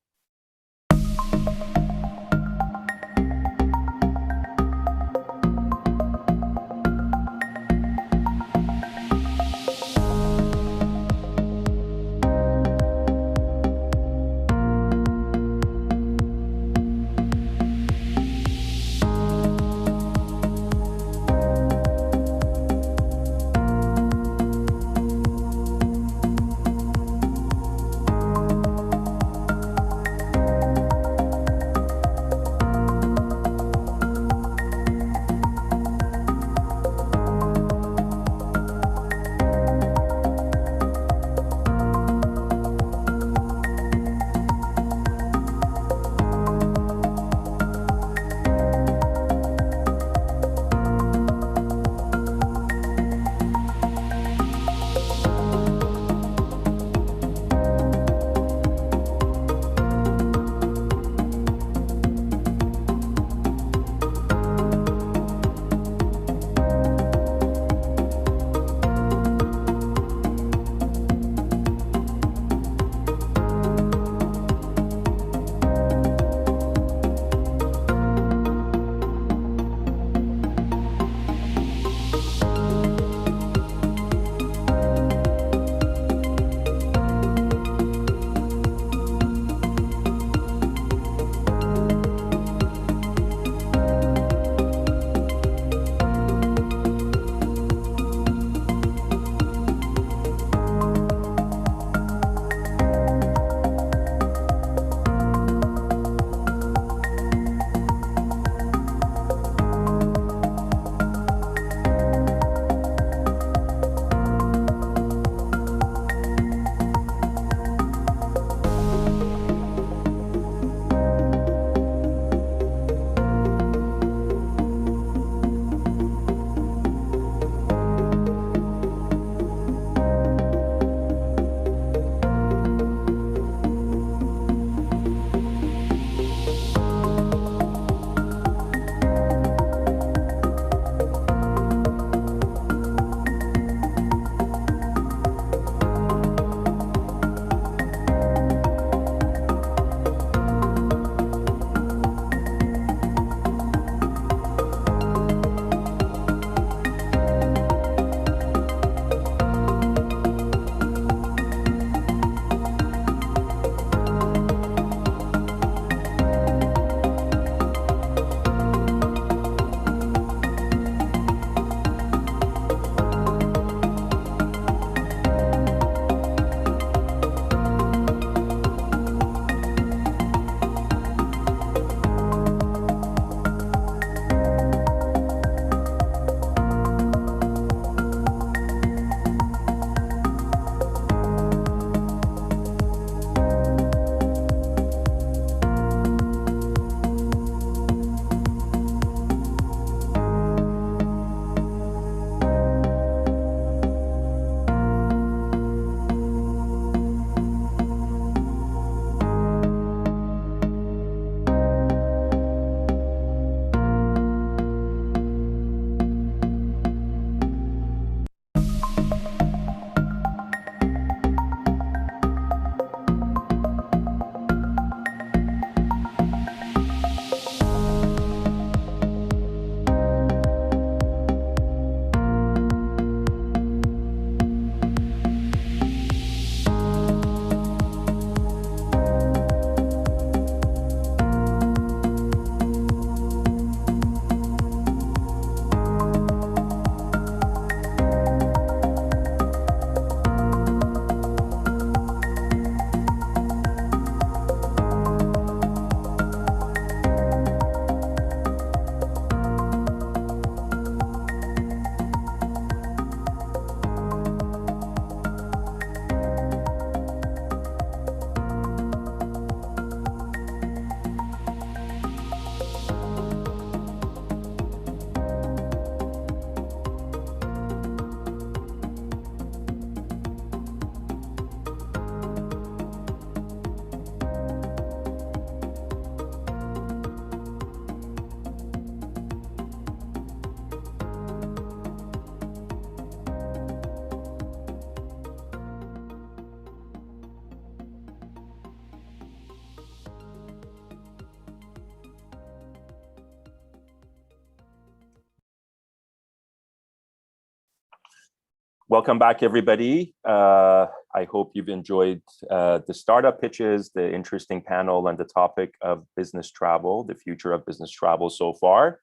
Welcome back, everybody. I hope you've enjoyed the startup pitches, the interesting panel, and the topic of business travel, the future of business travel so far.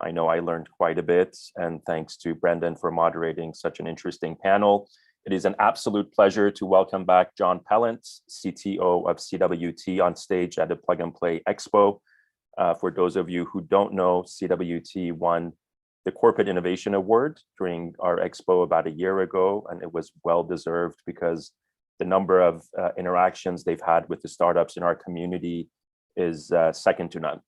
I know I learned quite a bit, and thanks to Brendan for moderating such an interesting panel. It is an absolute pleasure to welcome back John Pelant, CTO of CWT, on stage at the Plug and Play Expo. For those of you who don't know, CWT won the Corporate Innovation Award during our Expo about a year ago, and it was well-deserved because the number of interactions they've had with the startups in our community is second to none.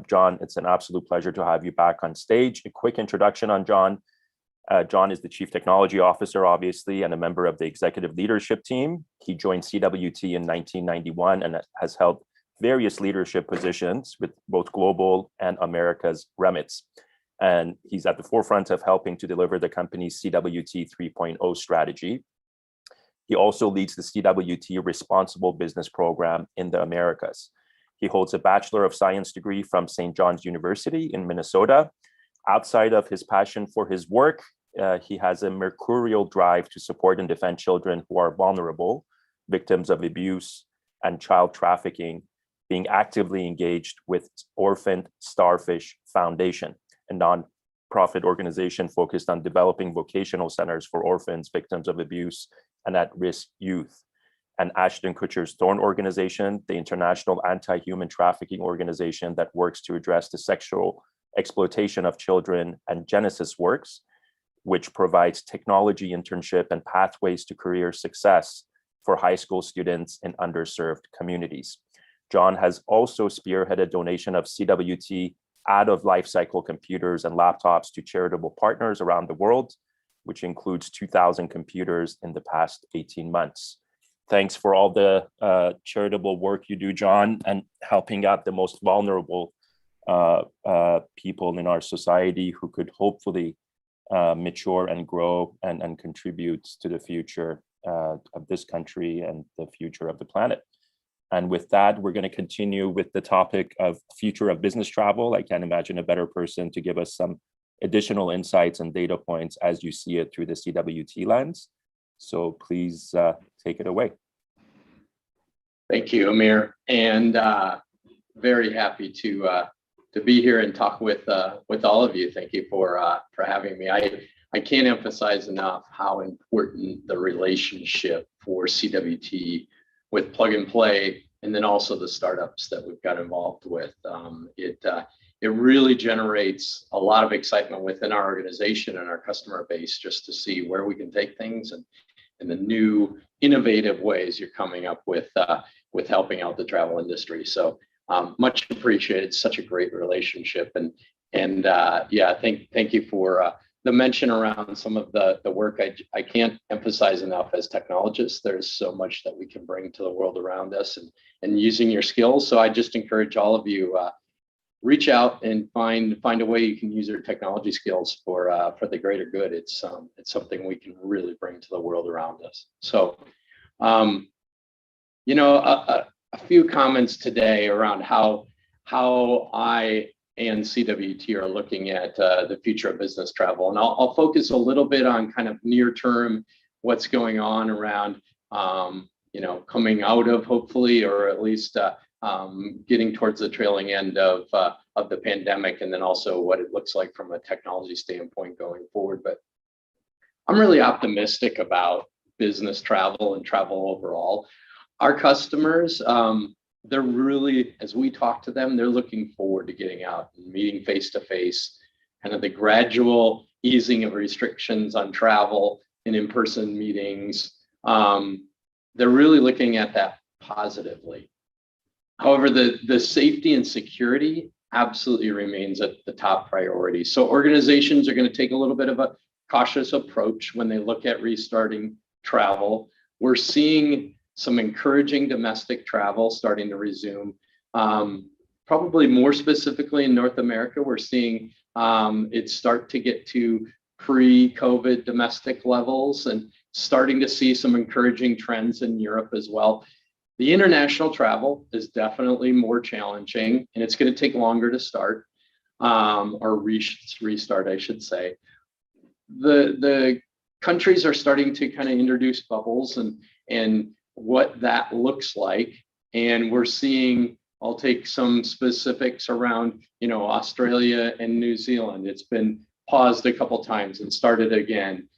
John, it's an absolute pleasure to have you back on stage. A quick introduction on John. John is the Chief Technology Officer, obviously, and a member of the executive leadership team. He joined CWT in 1991 and has held various leadership positions with both global and America's remits. And he's at the forefront of helping to deliver the company's CWT 3.0 strategy. He also leads the CWT Responsible Business Program in the Americas. He holds a Bachelor of Science degree from St. John's University in Minnesota. Outside of his passion for his work, he has a mercurial drive to support and defend children who are vulnerable, victims of abuse and child trafficking, being actively engaged with Orphaned Starfish Foundation, a non-profit organization focused on developing vocational centers for orphans, victims of abuse, and at-risk youth. And Ashton Kutcher's Thorn organization, the international anti-human trafficking organization that works to address the sexual exploitation of children, and Genesis Works, which provides technology internship and pathways to career success for high school students in underserved communities. John has also spearheaded donation of CWT out-of-lifecycle computers and laptops to charitable partners around the world, which includes 2,000 computers in the past 18 months. Thanks for all the charitable work you do, John, and helping out the most vulnerable people in our society who could hopefully mature and grow and contribute to the future of this country and the future of the planet. And with that, we're going to continue with the topic of future of business travel. I can't imagine a better person to give us some additional insights and data points as you see it through the CWT lens. So please take it away. Thank you, Amir, and very happy to be here and talk with all of you. Thank you for having me. I can't emphasize enough how important the relationship for CWT with Plug and Play, and then also the startups that we've got involved with. It really generates a lot of excitement within our organization and our customer base just to see where we can take things and the new innovative ways you're coming up with helping out the travel industry. So much appreciated. Such a great relationship, and yeah, thank you for the mention around some of the work. I can't emphasize enough as technologists, there's so much that we can bring to the world around us and using your skills. So I just encourage all of you, reach out and find a way you can use your technology skills for the greater good. It's something we can really bring to the world around us. So, you know, a few comments today around how I and CWT are looking at the future of business travel. And I'll focus a little bit on kind of near term, what's going on around, you know, coming out of hopefully, or at least getting towards the trailing end of the pandemic, and then also what it looks like from a technology standpoint going forward. But I'm really optimistic about business travel and travel overall. Our customers, they're really, as we talk to them, they're looking forward to getting out and meeting face-to-face, kind of the gradual easing of restrictions on travel and in-person meetings. They're really looking at that positively. However, the safety and security absolutely remains at the top priority. So organizations are going to take a little bit of a cautious approach when they look at restarting travel. We're seeing some encouraging domestic travel starting to resume. Probably more specifically in North America, we're seeing it start to get to pre-COVID domestic levels, and starting to see some encouraging trends in Europe as well. The international travel is definitely more challenging, and it's going to take longer to start or restart, I should say. The countries are starting to kind of introduce bubbles and what that looks like. And we're seeing, I'll take some specifics around, Australia and New Zealand. It's been paused a couple times and started again.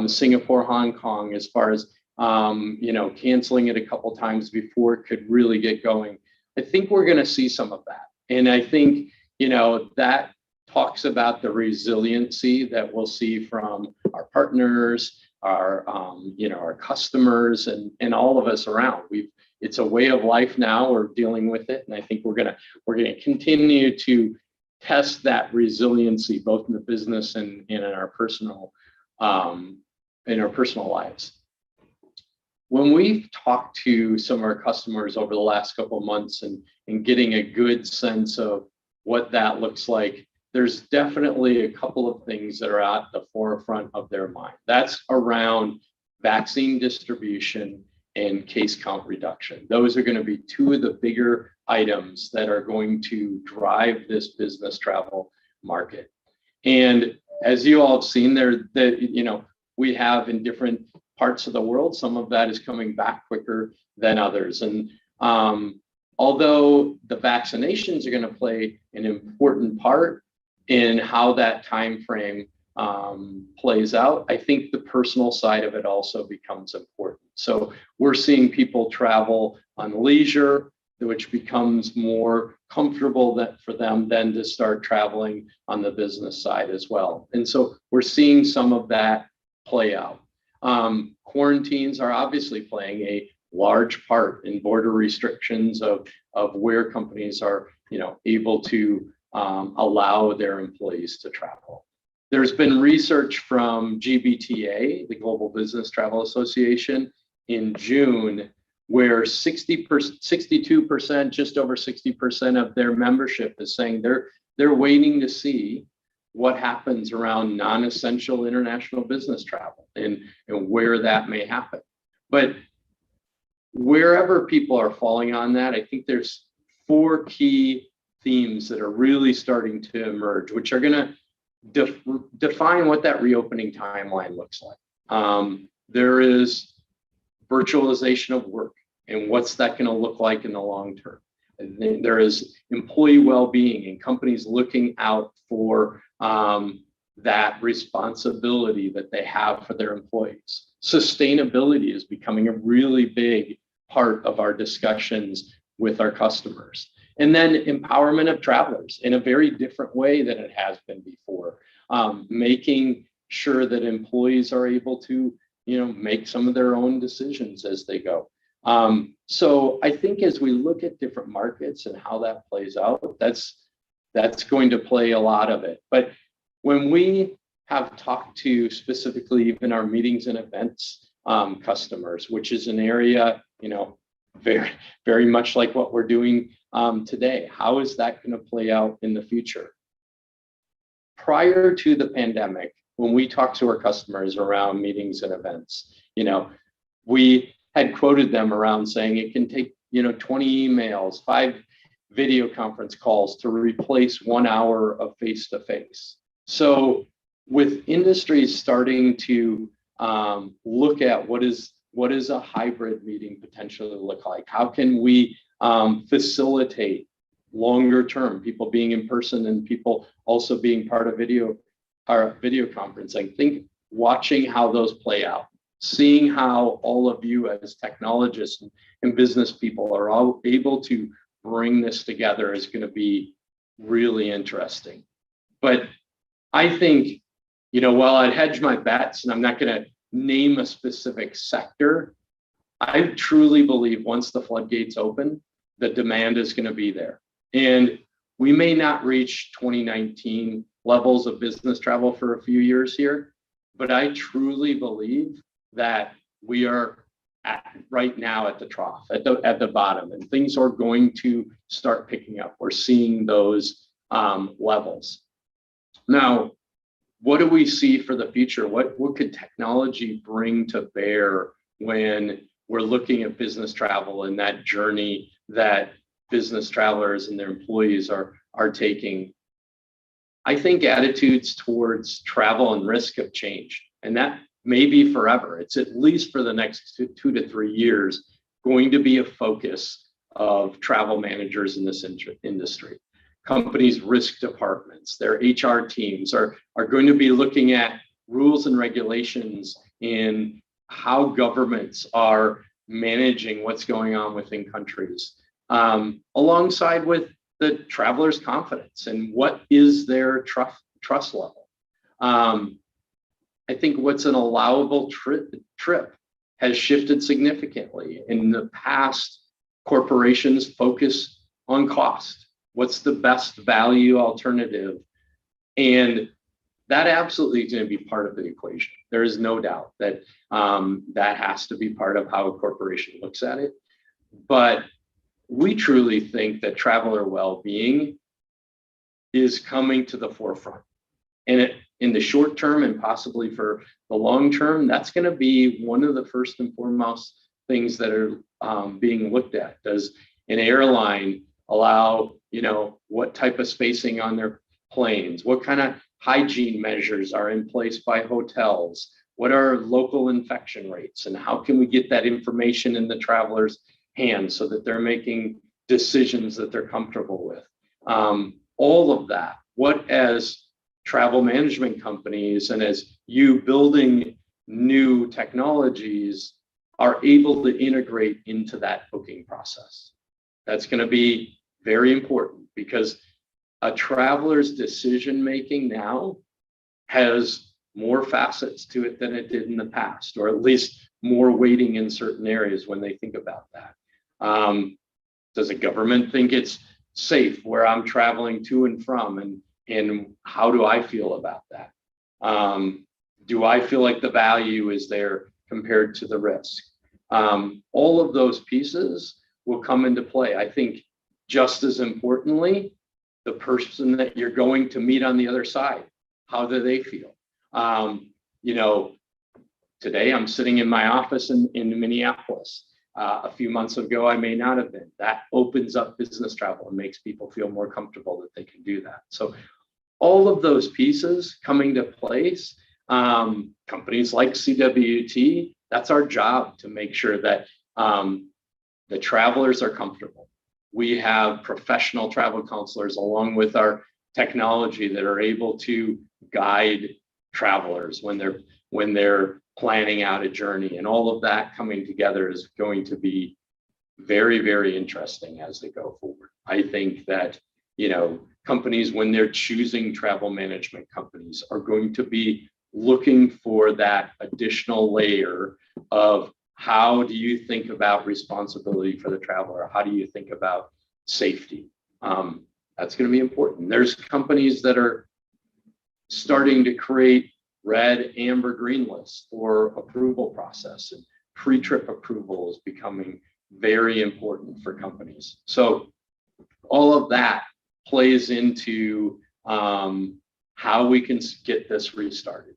Singapore, Hong Kong, as far as, canceling it a couple times before it could really get going. I think we're going to see some of that. And I think, that talks about the resiliency that we'll see from our partners, our customers, and all of us around. It's a way of life now. We're dealing with it, and I think we're gonna continue to test that resiliency both in the business and in our personal lives. When we've talked to some of our customers over the last couple of months and getting a good sense of what that looks like, there's definitely a couple of things that are at the forefront of their mind. That's around vaccine distribution and case count reduction. Those are going to be two of the bigger items that are going to drive this business travel market. And as you all have seen there, we have in different parts of the world, some of that is coming back quicker than others. And although the vaccinations are going to play an important part in how that time frame plays out, I think the personal side of it also becomes important. So we're seeing people travel on leisure, which becomes more comfortable for them then to start traveling on the business side as well. And so we're seeing some of that play out. Quarantines are obviously playing a large part in border restrictions of where companies are, able to allow their employees to travel. There's been research from GBTA, the Global Business Travel Association, in June, where 62%, just over 60% of their membership is saying they're waiting to see what happens around non-essential international business travel and where that may happen. But wherever people are falling on that, I think there's 4 key themes that are really starting to emerge, which are going to define what that reopening timeline looks like. There is virtualization of work, and what's that going to look like in the long term. And then there is employee well-being and companies looking out for that responsibility that they have for their employees. Sustainability is becoming a really big part of our discussions with our customers. And then empowerment of travelers in a very different way than it has been before, making sure that employees are able to, make some of their own decisions as they go. So I think as we look at different markets and how that plays out, that's going to play a lot of it. But when we have talked to specifically even our meetings and events customers, which is an area, very, very much like what we're doing today, how is that going to play out in the future? Prior to the pandemic, when we talked to our customers around meetings and events, we had quoted them around saying it can take, 20 emails, 5 video conference calls to replace 1 hour of face-to-face. So with industries starting to look at what is a hybrid meeting potentially look like? How can we facilitate longer term, people being in person and people also being part of video conferencing? I think watching how those play out, seeing how all of you as technologists and business people are all able to bring this together is going to be really interesting. But I think, while I'd hedge my bets and I'm not going to name a specific sector, I truly believe once the floodgates open, the demand is going to be there. And we may not reach 2019 levels of business travel for a few years here, but I truly believe that we are right now at the trough, at the bottom, and things are going to start picking up. We're seeing those levels. Now, what do we see for the future? What could technology bring to bear when we're looking at business travel and that journey that business travelers and their employees are taking? I think attitudes towards travel and risk have changed, and maybe forever. It's at least for the next 2 to 3 years going to be a focus of travel managers in this industry. Companies' risk departments, their HR teams are going to be looking at rules and regulations in how governments are managing what's going on within countries, alongside with the traveler's confidence and what is their trust level. I think what's an allowable trip has shifted significantly. In the past, corporations focus on cost. What's the best value alternative? And that absolutely is going to be part of the equation. There is no doubt that that has to be part of how a corporation looks at it. But we truly think that traveler well-being is coming to the forefront. And in the short term and possibly for the long term, that's going to be one of the first and foremost things that are being looked at. Does an airline allow, what type of spacing on their planes? What kind of hygiene measures are in place by hotels? What are local infection rates? And how can we get that information in the traveler's hands so that they're making decisions that they're comfortable with? All of that, what as travel management companies and as you building new technologies are able to integrate into that booking process. That's going to be very important because a traveler's decision making now has more facets to it than it did in the past, or at least more weighting in certain areas when they think about that. Does a government think it's safe where I'm traveling to and from, and how do I feel about that? Do I feel like the value is there compared to the risk? All of those pieces will come into play. I think just as importantly, the person that you're going to meet on the other side, how do they feel? Today I'm sitting in my office in Minneapolis. A few months ago, I may not have been. That opens up business travel and makes people feel more comfortable that they can do that. So all of those pieces coming to place, companies like CWT, that's our job to make sure that the travelers are comfortable. We have professional travel counselors along with our technology that are able to guide travelers when they're planning out a journey, and all of that coming together is going to be very, very interesting as they go forward. I think that, companies, when they're choosing travel management companies, are going to be looking for that additional layer of how do you think about responsibility for the traveler? How do you think about safety? That's going to be important. There's companies that are starting to create red, amber, green lists for approval process, and pre-trip approval is becoming very important for companies. So all of that plays into how we can get this restarted.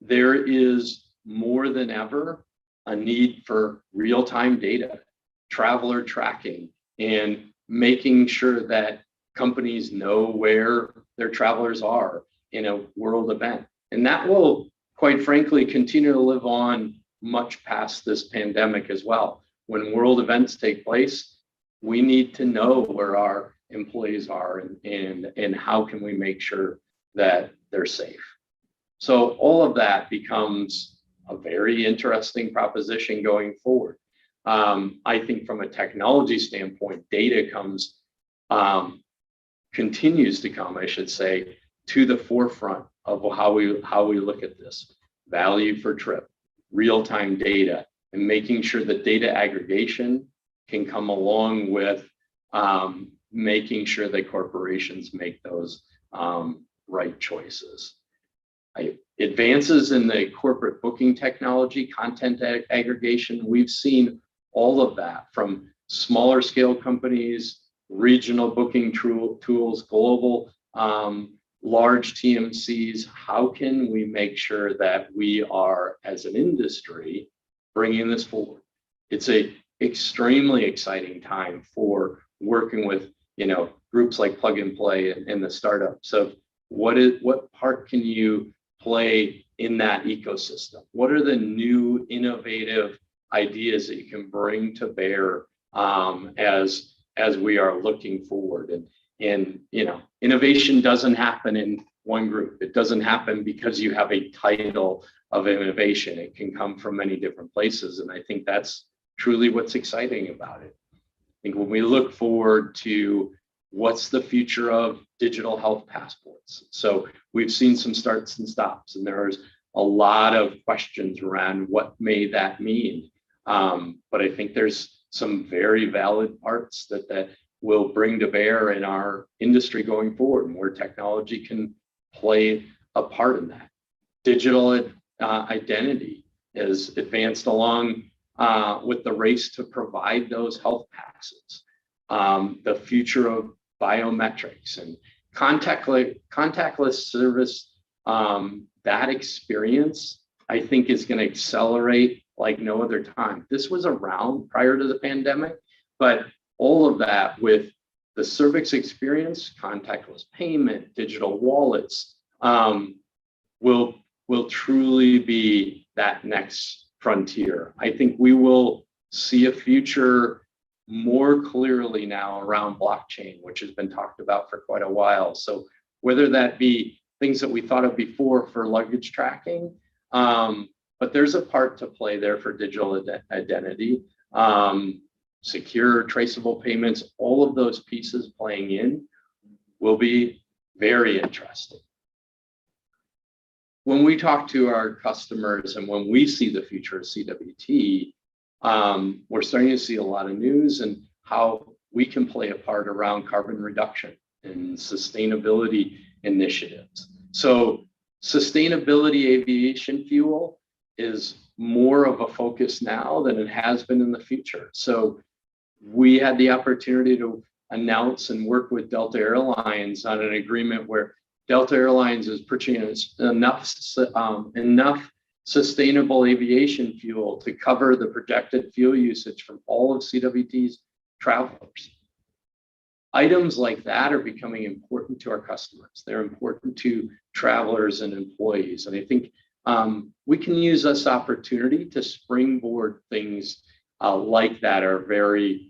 There is more than ever a need for real-time data, traveler tracking, and making sure that companies know where their travelers are in a world event. And that will, quite frankly, continue to live on much past this pandemic as well. When world events take place, we need to know where our employees are and how can we make sure that they're safe. So all of that becomes a very interesting proposition going forward. I think from a technology standpoint, data continues to come, I should say, to the forefront of how we look at this. Value for trip, real-time data, and making sure that data aggregation can come along with making sure that corporations make those right choices. Advances in the corporate booking technology, content aggregation, we've seen all of that from smaller scale companies, regional booking tools, global large TMCs. How can we make sure that we are, as an industry, bringing this forward? It's a extremely exciting time for working with groups like Plug and Play and the startups of what part can you play in that ecosystem? What are the new innovative ideas that you can bring to bear as we are looking forward? And innovation doesn't happen in one group. It doesn't happen because you have a title of innovation. It can come from many different places. And I think that's truly what's exciting about it. I think when we look forward to what's the future of digital health passports. So we've seen some starts and stops, and there's a lot of questions around what may that mean. But I think there's some very valid parts that will bring to bear in our industry going forward, and where technology can play a part in that. Digital identity is advanced along with the race to provide those health passes. The future of biometrics and contactless service, that experience, I think, is going to accelerate like no other time. This was around prior to the pandemic, but all of that with the service experience, contactless payment, digital wallets, will truly be that next frontier. I think we will see a future more clearly now around blockchain, which has been talked about for quite a while. So whether that be things that we thought of before for luggage tracking, but there's a part to play there for digital identity, secure, traceable payments, all of those pieces playing in will be very interesting. When we talk to our customers and when we see the future of CWT, we're starting to see a lot of news and how we can play a part around carbon reduction and sustainability initiatives. So sustainability aviation fuel is more of a focus now than it has been in the future. So we had the opportunity to announce and work with Delta Airlines on an agreement where Delta Airlines is purchasing enough sustainable aviation fuel to cover the projected fuel usage from all of CWT's travelers. Items like that are becoming important to our customers. They're important to travelers and employees. And I think we can use this opportunity to springboard things like that are very,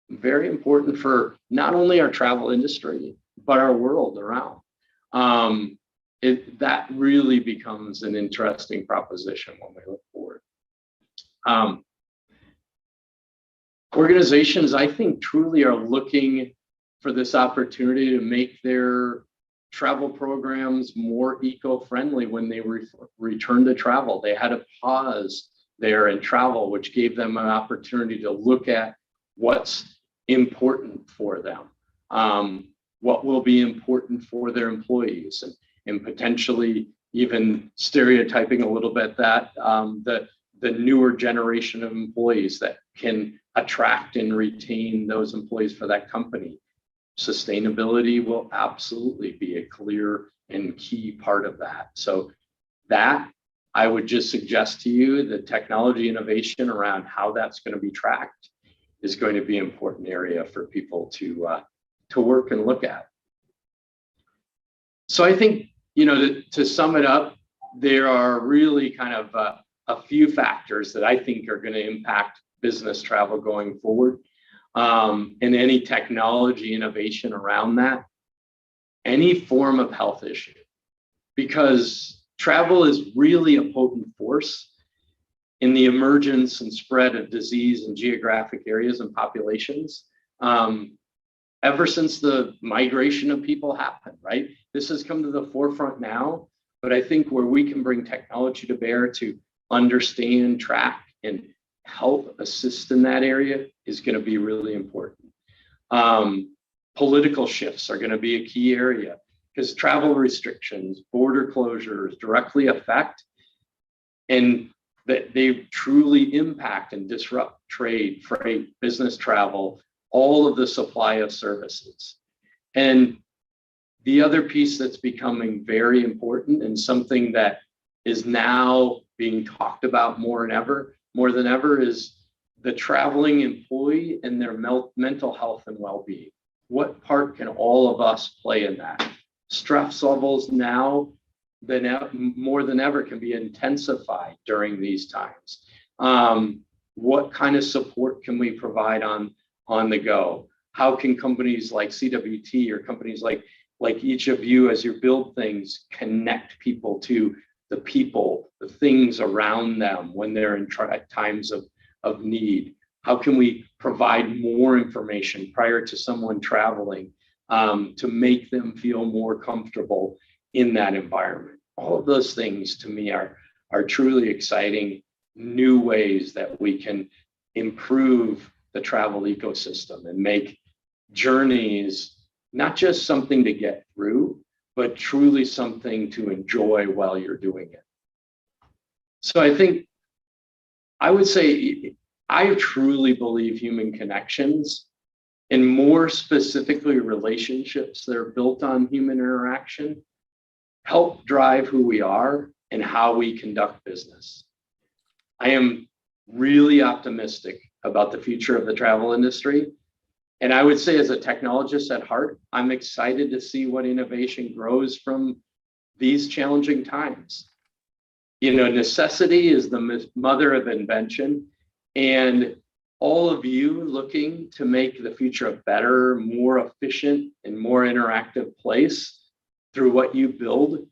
very important for not only our travel industry, but our world around. That really becomes an interesting proposition when we look forward. Organizations, I think, truly are looking for this opportunity to make their travel programs more eco-friendly when they return to travel. They had a pause there in travel, which gave them an opportunity to look at what's important for them, what will be important for their employees, and potentially even stereotyping a little bit that the newer generation of employees that can attract and retain those employees for that company. Sustainability will absolutely be a clear and key part of that. So that, I would just suggest to you, the technology innovation around how that's going to be tracked is going to be an important area for people to work and look at. So I think, to sum it up, there are really kind of a few factors that I think are going to impact business travel going forward, and any technology innovation around that, any form of health issue, because travel is really a potent force in the emergence and spread of disease in geographic areas and populations. Ever since the migration of people happened, right? This has come to the forefront now, but I think where we can bring technology to bear to understand, track, and help assist in that area is going to be really important. Political shifts are going to be a key area because travel restrictions, border closures directly affect and that they truly impact and disrupt trade, freight, business travel, all of the supply of services. And the other piece that's becoming very important and something that is now being talked about more than ever is the traveling employee and their mental health and well-being. What part can all of us play in that? Stress levels now more than ever can be intensified during these times. What kind of support can we provide on the go? How can companies like CWT or companies like each of you, as you build things, connect people to the things around them when they're in times of need? How can we provide more information prior to someone traveling to make them feel more comfortable in that environment? All of those things to me are truly exciting new ways that we can improve the travel ecosystem and make journeys not just something to get through, but truly something to enjoy while you're doing it. So I would say I truly believe human connections, and more specifically relationships that are built on human interaction, help drive who we are and how we conduct business. I am really optimistic about the future of the travel industry. And I would say, as a technologist at heart, I'm excited to see what innovation grows from these challenging times. You know, necessity is the mother of invention, and all of you looking to make the future a better, more efficient, and more interactive place through what you build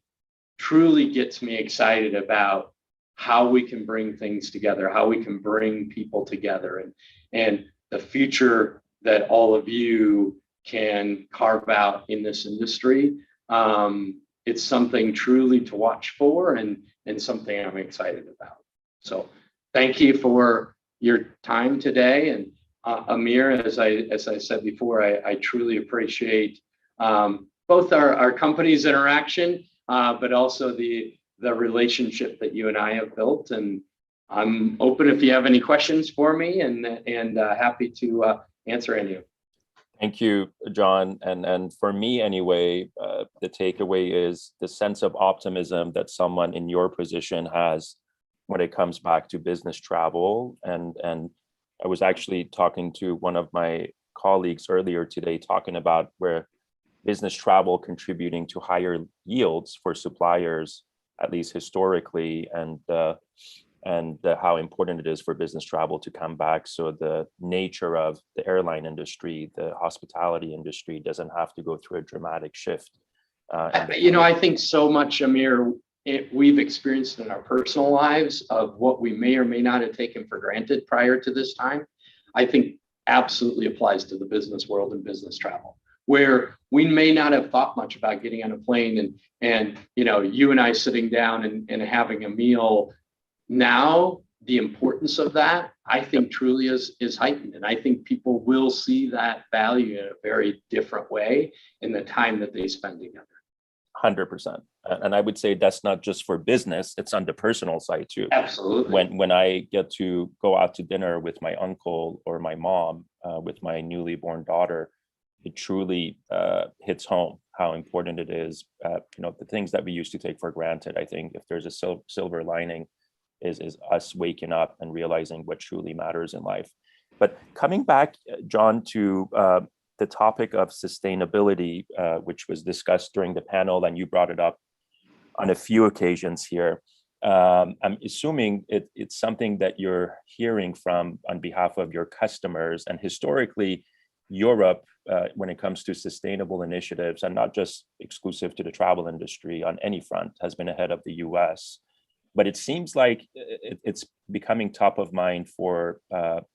truly gets me excited about how we can bring things together, how we can bring people together, and the future that all of you can carve out in this industry. It's something truly to watch for and something I'm excited about. So thank you for your time today. And Amir, as I said before, I truly appreciate both our company's interaction, but also the relationship that you and I have built. And I'm open if you have any questions for me, and happy to answer any of them. Thank you, John. And for me anyway, the takeaway is the sense of optimism that someone in your position has when it comes back to business travel. And I was actually talking to one of my colleagues earlier today, talking about where business travel contributing to higher yields for suppliers, at least historically, and how important it is for business travel to come back. So the nature of the airline industry, the hospitality industry, doesn't have to go through a dramatic shift. I think so much, Amir, we've experienced in our personal lives of what we may or may not have taken for granted prior to this time, I think absolutely applies to the business world and business travel, where we may not have thought much about getting on a plane and you and I sitting down and having a meal. Now, the importance of that, I think, truly is heightened. And I think people will see that value in a very different way in the time that they spend together. 100%. And I would say that's not just for business, it's on the personal side too. Absolutely. When I get to go out to dinner with my uncle or my mom, with my newly born daughter, it truly hits home how important it is. The things that we used to take for granted, I think if there's a silver lining, is us waking up and realizing what truly matters in life. But coming back, John, to the topic of sustainability, which was discussed during the panel, and you brought it up on a few occasions here. I'm assuming it's something that you're hearing from on behalf of your customers. And historically, Europe, when it comes to sustainable initiatives, and not just exclusive to the travel industry on any front, has been ahead of the US. But it seems like it's becoming top of mind for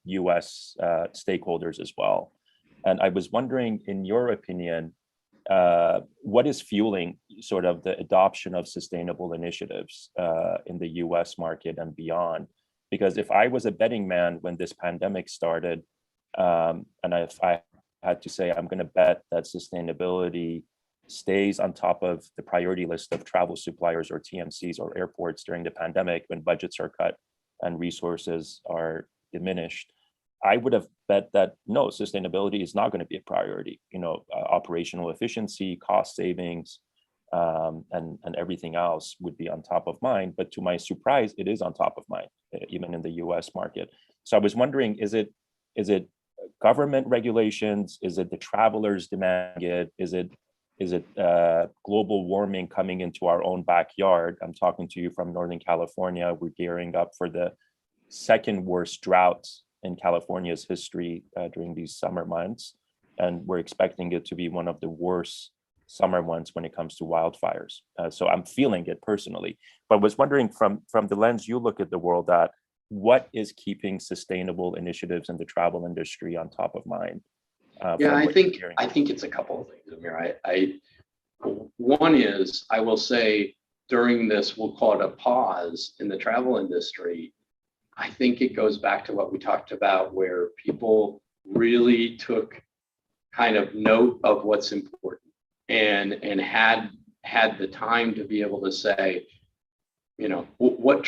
US stakeholders as well. And I was wondering, in your opinion, what is fueling sort of the adoption of sustainable initiatives in the US market and beyond? Because if I was a betting man when this pandemic started, and if I had to say, I'm going to bet that sustainability stays on top of the priority list of travel suppliers or TMCs or airports during the pandemic when budgets are cut and resources are diminished, I would have bet that no, sustainability is not going to be a priority. Operational efficiency, cost savings, and everything else would be on top of mind. But to my surprise, it is on top of mind, even in the US market. So I was wondering, is it government regulations? Is it the travelers demanding it? Is Is it global warming coming into our own backyard? I'm talking to you from Northern California. We're gearing up for the second worst drought in California's history during these summer months. And we're expecting it to be one of the worst summer months when it comes to wildfires. So I'm feeling it personally, but was wondering from the lens you look at the world at, what is keeping sustainable initiatives in the travel industry on top of mind? Yeah, I think it's a couple of things, Amir. One is, I will say, during this, we'll call it a pause in the travel industry, I think it goes back to what we talked about, where people really took kind of note of what's important and had the time to be able to say, you know, what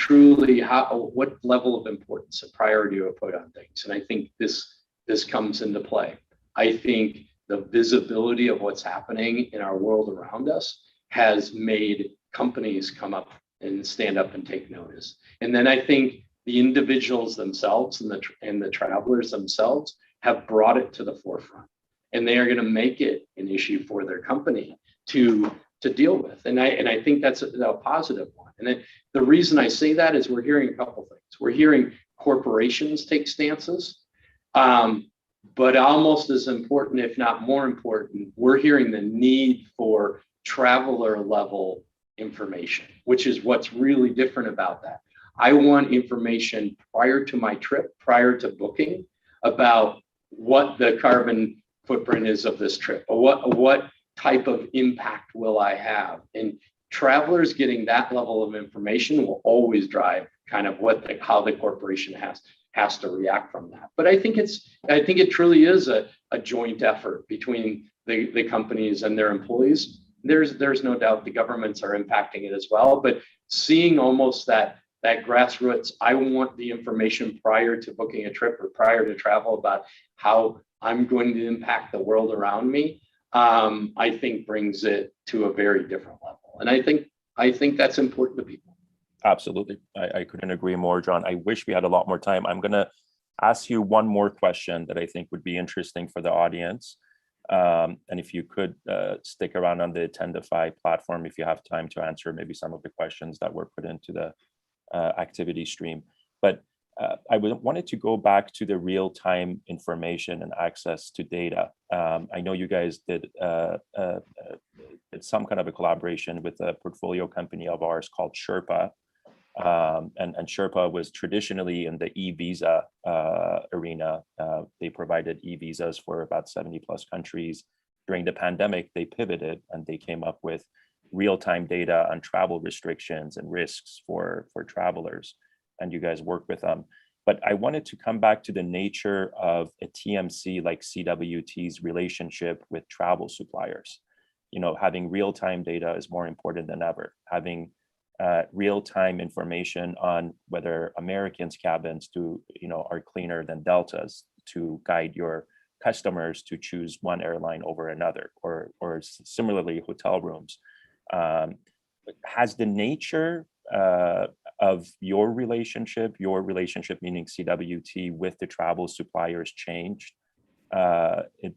level of importance and priority do I put on things. And I think this comes into play. I think the visibility of what's happening in our world around us has made companies come up and stand up and take notice. And then I think the individuals themselves and the travelers themselves have brought it to the forefront, and they are going to make it an issue for their company to deal with. And I think that's a positive one. And then the reason I say that is we're hearing a couple things. We're hearing corporations take stances, but almost as important, if not more important, we're hearing the need for traveler level information, which is what's really different about that. I want information prior to my trip, prior to booking, about what the carbon footprint is of this trip, or what type of impact will I have. And travelers getting that level of information will always drive kind of how the corporation has to react from that. But I think it truly is a joint effort between the companies and their employees. There's no doubt the governments are impacting it as well, but seeing almost that grassroots, I want the information prior to booking a trip or prior to travel about how I'm going to impact the world around me, I think brings it to a very different level. And I think that's important to people. Absolutely. I couldn't agree more, John. I wish we had a lot more time. I'm going to ask you one more question that I think would be interesting for the audience. And if you could stick around on the Attendify platform, if you have time to answer maybe some of the questions that were put into the activity stream. But I wanted to go back to the real-time information and access to data. I know you guys did some kind of a collaboration with a portfolio company of ours called Sherpa. And Sherpa was traditionally in the e-visa arena. They provided e-visas for about 70 plus countries. During the pandemic, they pivoted and they came up with real-time data on travel restrictions and risks for travelers. And you guys work with them. But I wanted to come back to the nature of a TMC like CWT's relationship with travel suppliers. You know, having real-time data is more important than ever. Having real-time information on whether Americans' cabins are cleaner than Delta's to guide your customers to choose one airline over another, or similarly hotel rooms. Has the nature of your relationship meaning CWT with the travel suppliers changed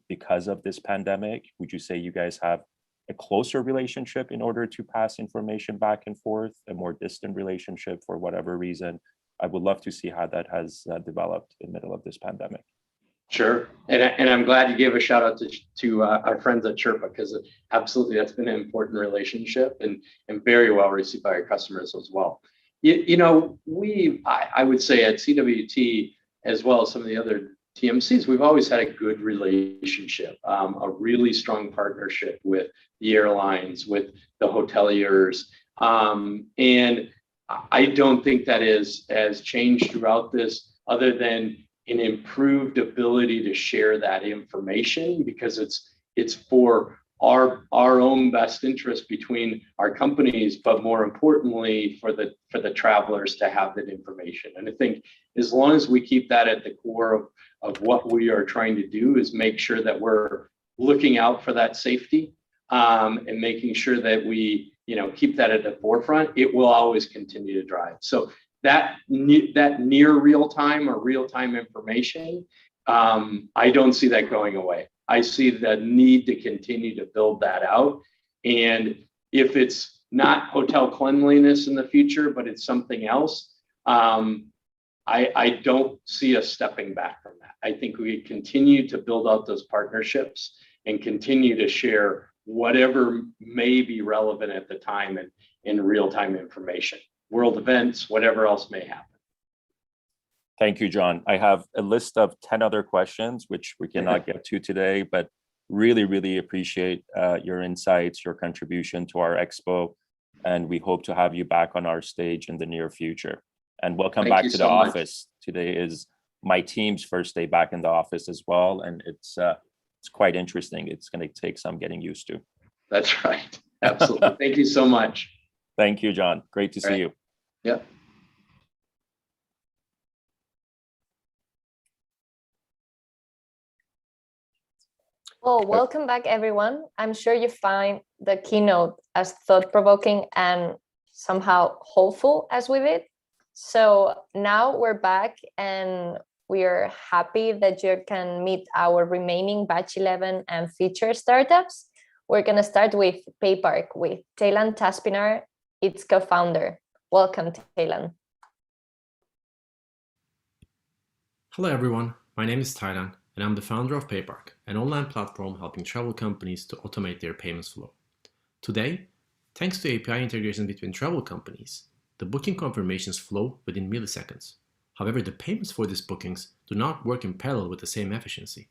because of this pandemic? Would you say you guys have a closer relationship in order to pass information back and forth, a more distant relationship for whatever reason? I would love to see how that has developed in the middle of this pandemic. Sure, and I'm glad you gave a shout out to our friends at Sherpa, because absolutely that's been an important relationship and very well received by our customers as well. I would say at CWT, as well as some of the other TMCs, we've always had a good relationship, a really strong partnership with the airlines, with the hoteliers, and I don't think that has changed throughout this, other than an improved ability to share that information, because it's for our own best interest between our companies, but more importantly for the travelers to have that information. And I think as long as we keep that at the core of what we are trying to do, is make sure that we're looking out for that safety, and making sure that we keep that at the forefront, it will always continue to drive. So that near real time or real time information, I don't see that going away. I see the need to continue to build that out. And if it's not hotel cleanliness in the future, but it's something else, I don't see us stepping back from that. I think we continue to build out those partnerships and continue to share whatever may be relevant at the time and in real-time information, world events, whatever else may happen. Thank you, John. I have a list of 10 other questions, which we cannot get to today, but really, really appreciate your insights, your contribution to our Expo, and we hope to have you back on our stage in the near future. And welcome Thank back you to so the much. office. Today is my team's first day back in the office as well, and it's quite interesting. It's going to take some getting used to. That's right. Absolutely. Thank you so much. Thank you, John. Great to see you. Yep. Well, welcome back, everyone. I'm sure you find the keynote as thought-provoking and somehow hopeful as we did. So now we're back and we are happy that you can meet our remaining batch 11 and feature startups. We're going to start with Payparc with Pelant Taspinar, its co-founder. Welcome, Pelant. Hello, everyone. My name is Tylan, and I'm the founder of Payparc, an online platform helping travel companies to automate their payments flow. Today, thanks to API integration between travel companies, the booking confirmations flow within milliseconds. However, the payments for these bookings do not work in parallel with the same efficiency.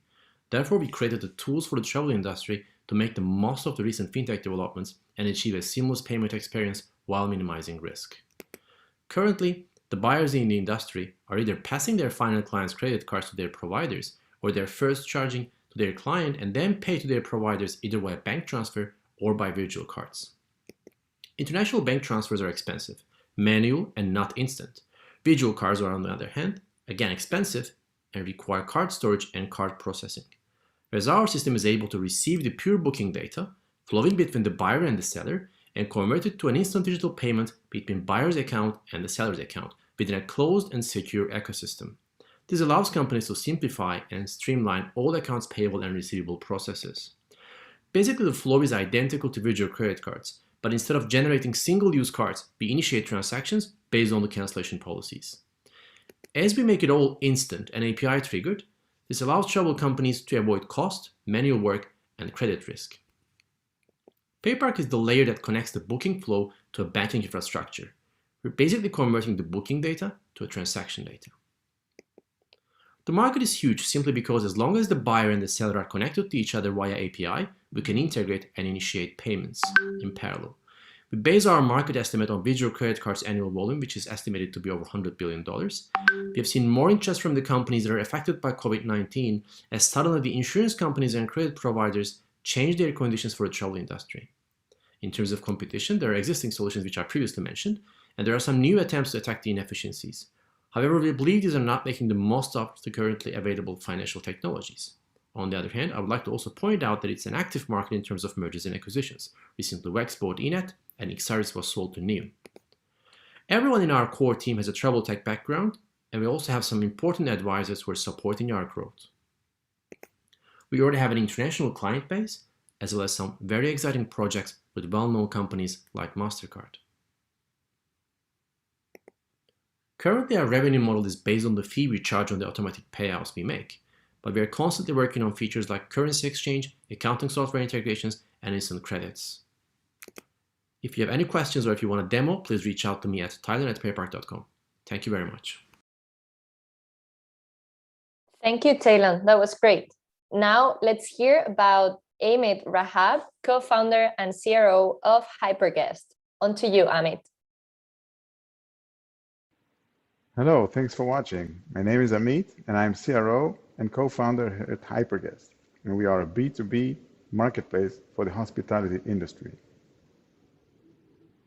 Therefore, we created the tools for the travel industry to make the most of the recent fintech developments and achieve a seamless payment experience while minimizing risk. Currently, the buyers in the industry are either passing their final client's credit cards to their providers, or they're first charging to their client and then pay to their providers either via bank transfer or by virtual cards. International bank transfers are expensive, manual and not instant. Virtual cards are, on the other hand, again expensive and require card storage and card processing. Whereas our system is able to receive the pure booking data flowing between the buyer and the seller and convert it to an instant digital payment between buyer's account and the seller's account within a closed and secure ecosystem. This allows companies to simplify and streamline all accounts payable and receivable processes. Basically, the flow is identical to virtual credit cards, but instead of generating single-use cards, we initiate transactions based on the cancellation policies. As we make it all instant and API triggered, this allows travel companies to avoid cost, manual work, and credit risk. Payparc is the layer that connects the booking flow to a banking infrastructure. We're basically converting the booking data to a transaction data. The market is huge simply because as long as the buyer and the seller are connected to each other via API, we can integrate and initiate payments in parallel. We base our market estimate on virtual credit cards annual volume, which is estimated to be over $100 billion. We have seen more interest from the companies that are affected by COVID-19 as suddenly the insurance companies and credit providers change their conditions for the travel industry. In terms of competition, there are existing solutions which I previously mentioned, and there are some new attempts to attack the inefficiencies. However, we believe these are not making the most of the currently available financial technologies. On the other hand, I would like to also point out that it's an active market in terms of mergers and acquisitions. Recently, Wex bought Enet, and Ixaris was sold to Neon. Everyone in our core team has a travel tech background, and we also have some important advisors who are supporting our growth. We already have an international client base, as well as some very exciting projects with well-known companies like MasterCard. Currently, our revenue model is based on the fee we charge on the automatic payouts we make, but we are constantly working on features like currency exchange, accounting software integrations, and instant credits. If you have any questions or if you want a demo, please reach out to me at tyler@payparc.com. Thank you very much. Thank you, Taylor. That was great. Now let's hear about Amit Rahab, co-founder and CRO of Hyperguest. On to you, Amit. Hello, thanks for watching. My name is Amit, and I'm CRO and co-founder at Hyperguest, and we are a B2B marketplace for the hospitality industry.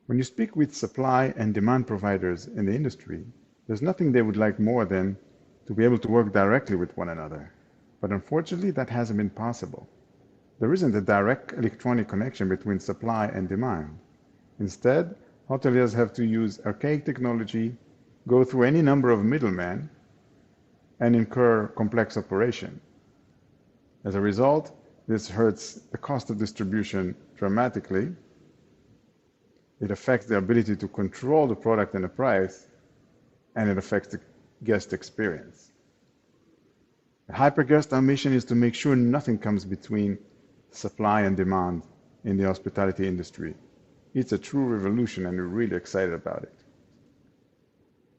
When you speak with supply and demand providers in the industry, there's nothing they would like more than to be able to work directly with one another. But unfortunately, that hasn't been possible. There isn't a direct electronic connection between supply and demand. Instead, hoteliers have to use archaic technology, go through any number of middlemen, and incur complex operation. As a result, this hurts the cost of distribution dramatically. It affects the ability to control the product and the price, and it affects the guest experience. At Hyperguest, our mission is to make sure nothing comes between supply and demand in the hospitality industry. It's a true revolution, and we're really excited about it.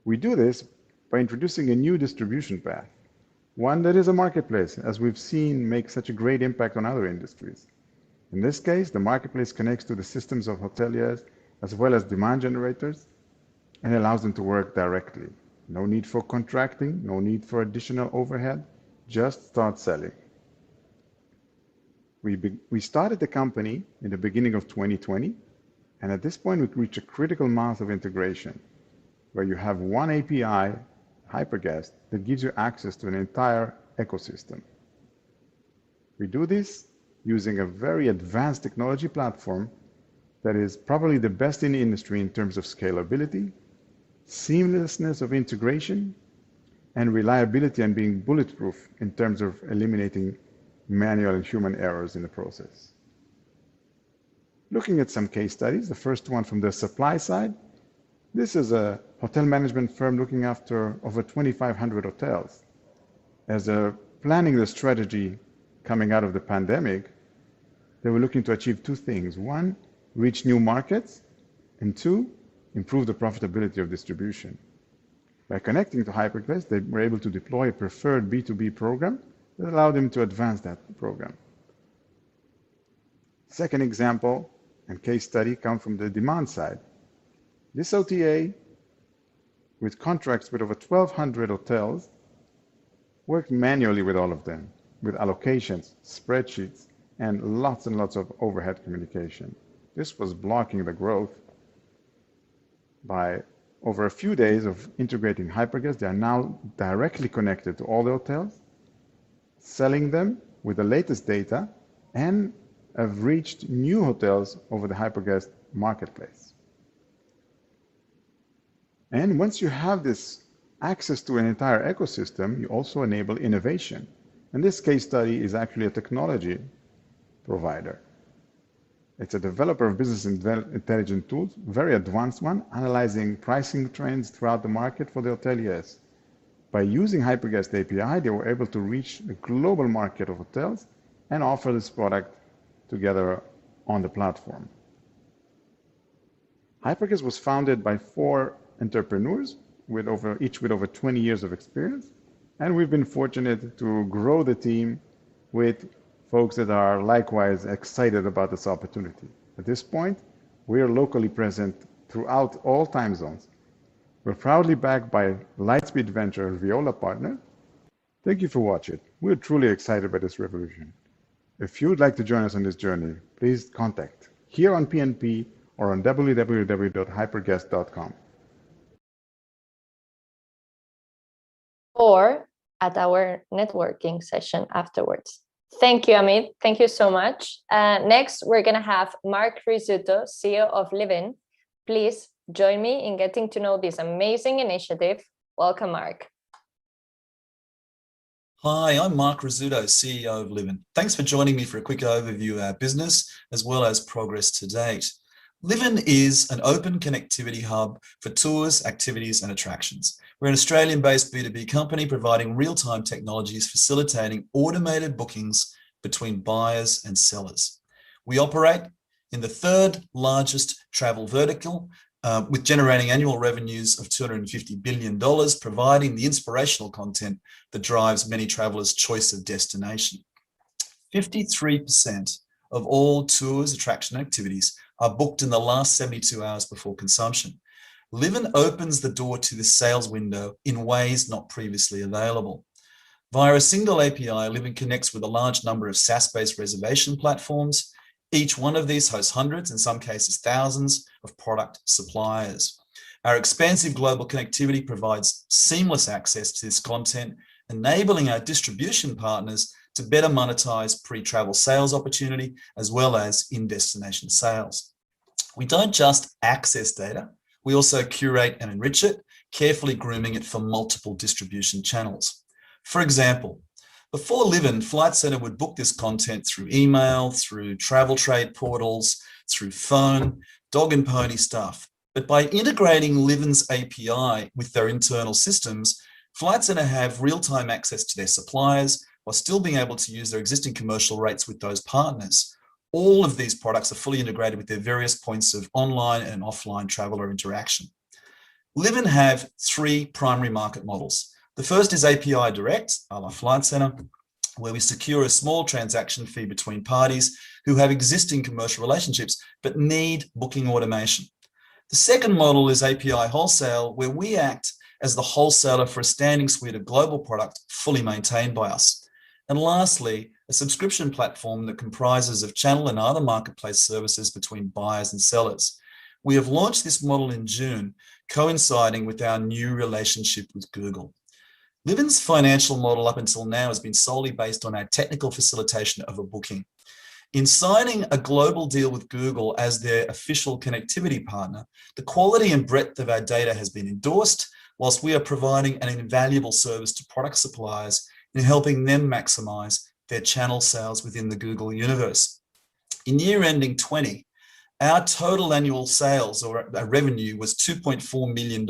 We do this by introducing a new distribution path, one that is a marketplace, as we've seen make such a great impact on other industries. In this case, the marketplace connects to the systems of hoteliers as well as demand generators and allows them to work directly. No need for contracting, no need for additional overhead, just start selling. We started the company in the beginning of 2020, and at this point we reached a critical mass of integration, where you have one API, Hyperguest, that gives you access to an entire ecosystem. We do this using a very advanced technology platform that is probably the best in the industry in terms of scalability, seamlessness of integration, and reliability, and being bulletproof in terms of eliminating manual and human errors in the process. Looking at some case studies, the first one from the supply side, this is a hotel management firm looking after over 2,500 hotels. As they're planning the strategy coming out of the pandemic, they were looking to achieve two things. One, reach new markets, and two, improve the profitability of distribution. By connecting to Hyperguest, they were able to deploy a preferred B2B program that allowed them to advance that program. Second example and case study come from the demand side. This OTA, with contracts with over 1,200 hotels, worked manually with all of them, with allocations, spreadsheets, and lots of overhead communication. This was blocking the growth. By over a few days of integrating Hyperguest, they are now directly connected to all the hotels, selling them with the latest data, and have reached new hotels over the Hyperguest marketplace. And once you have this access to an entire ecosystem, you also enable innovation. And this case study is actually a technology provider. It's a developer of business intelligence tools, very advanced one, analyzing pricing trends throughout the market for the hoteliers. By using Hyperguest API, they were able to reach a global market of hotels and offer this product together on the platform. Hyperguest was founded by 4 entrepreneurs, each with over 20 years of experience, and we've been fortunate to grow the team with folks that are likewise excited about this opportunity. At this point, we are locally present throughout all time zones. We're proudly backed by Lightspeed Venture and Viola partner. Thank you for watching. We're truly excited by this revolution. If you would like to join us on this journey, please contact here on PNP or on www.hyperguest.com. Or at our networking session afterwards. Thank you, Amit. Thank you so much. Next, we're going to have Mark Rizzuto, CEO of Livn. Please join me in getting to know this amazing initiative. Welcome, Mark. Hi, I'm Mark Rizzuto, CEO of Livn. Thanks for joining me for a quick overview of our business as well as progress to date. Livn is an open connectivity hub for tours, activities and attractions. We're an Australian-based B2B company providing real-time technologies facilitating automated bookings between buyers and sellers. We operate in the 3rd largest travel vertical, with generating annual revenues of $250 billion, providing the inspirational content that drives many travelers' choice of destination. 53% of all tours, attraction activities are booked in the last 72 hours before consumption. Livn opens the door to the sales window in ways not previously available. Via a single API, Livn connects with a large number of SaaS-based reservation platforms. Each one of these hosts hundreds, in some cases thousands, of product suppliers. Our expansive global connectivity provides seamless access to this content, enabling our distribution partners to better monetize pre-travel sales opportunity as well as in-destination sales. We don't just access data, we also curate and enrich it, carefully grooming it for multiple distribution channels. For example, Before Livn, Flight Centre would book this content through email, through travel trade portals, through phone, dog and pony stuff. But by integrating Livn's API with their internal systems, Flight Centre have real-time access to their suppliers while still being able to use their existing commercial rates with those partners. All of these products are fully integrated with their various points of online and offline traveller interaction. Livn have three primary market models. The first is API direct, a la Flight Centre, where we secure a small transaction fee between parties who have existing commercial relationships but need booking automation. The second model is API wholesale, where we act as the wholesaler for a standing suite of global product fully maintained by us. And lastly, a subscription platform that comprises of channel and other marketplace services between buyers and sellers. We have launched this model in June, coinciding with our new relationship with Google. Livn's financial model up until now has been solely based on our technical facilitation of a booking. In signing a global deal with Google as their official connectivity partner, the quality and breadth of our data has been endorsed, whilst we are providing an invaluable service to product suppliers in helping them maximize their channel sales within the Google universe. In year ending 20, our total annual sales or revenue was $2.4 million.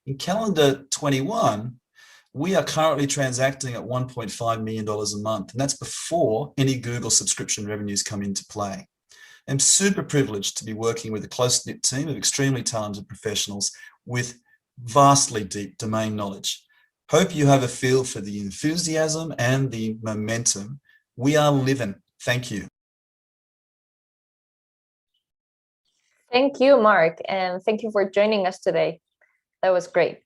In calendar 21, we are currently transacting at $1.5 million a month, and that's before any Google subscription revenues come into play. I'm super privileged to be working with a close-knit team of extremely talented professionals with vastly deep domain knowledge. Hope you have a feel for the enthusiasm and the momentum. We are Livn. Thank you. Thank you, Mark, and thank you for joining us today. That was great.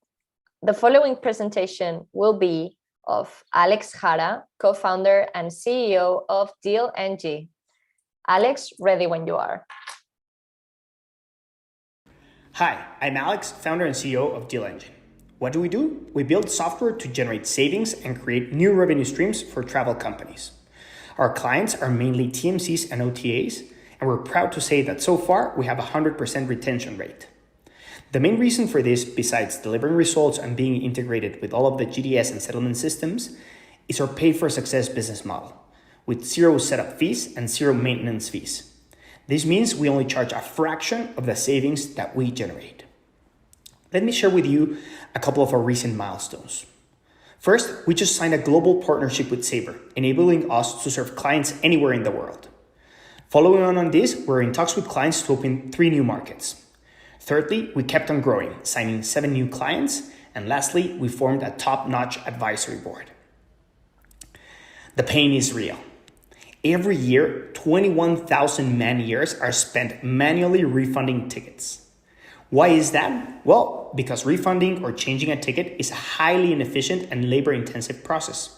The following presentation will be of Alex Jara, co-founder and CEO of Livn. Alex, ready when you are. Hi, I'm Alex, founder and CEO of Livn. What do? We build software to generate savings and create new revenue streams for travel companies. Our clients are mainly TMCs and OTAs, and we're proud to say that so far we have a 100% retention rate. The main reason for this, besides delivering results and being integrated with all of the GDS and settlement systems, is our pay-for-success business model, with zero setup fees and zero maintenance fees. This means we only charge a fraction of the savings that we generate. Let me share with you a couple of our recent milestones. First, we just signed a global partnership with Sabre, enabling us to serve clients anywhere in the world. Following on this, we're in talks with clients to open 3 new markets. Thirdly, we kept on growing, signing 7 new clients. And lastly, we formed a top-notch advisory board. The pain is real. Every year, 21,000 man-years are spent manually refunding tickets. Why is that? Well, because refunding or changing a ticket is a highly inefficient and labor-intensive process.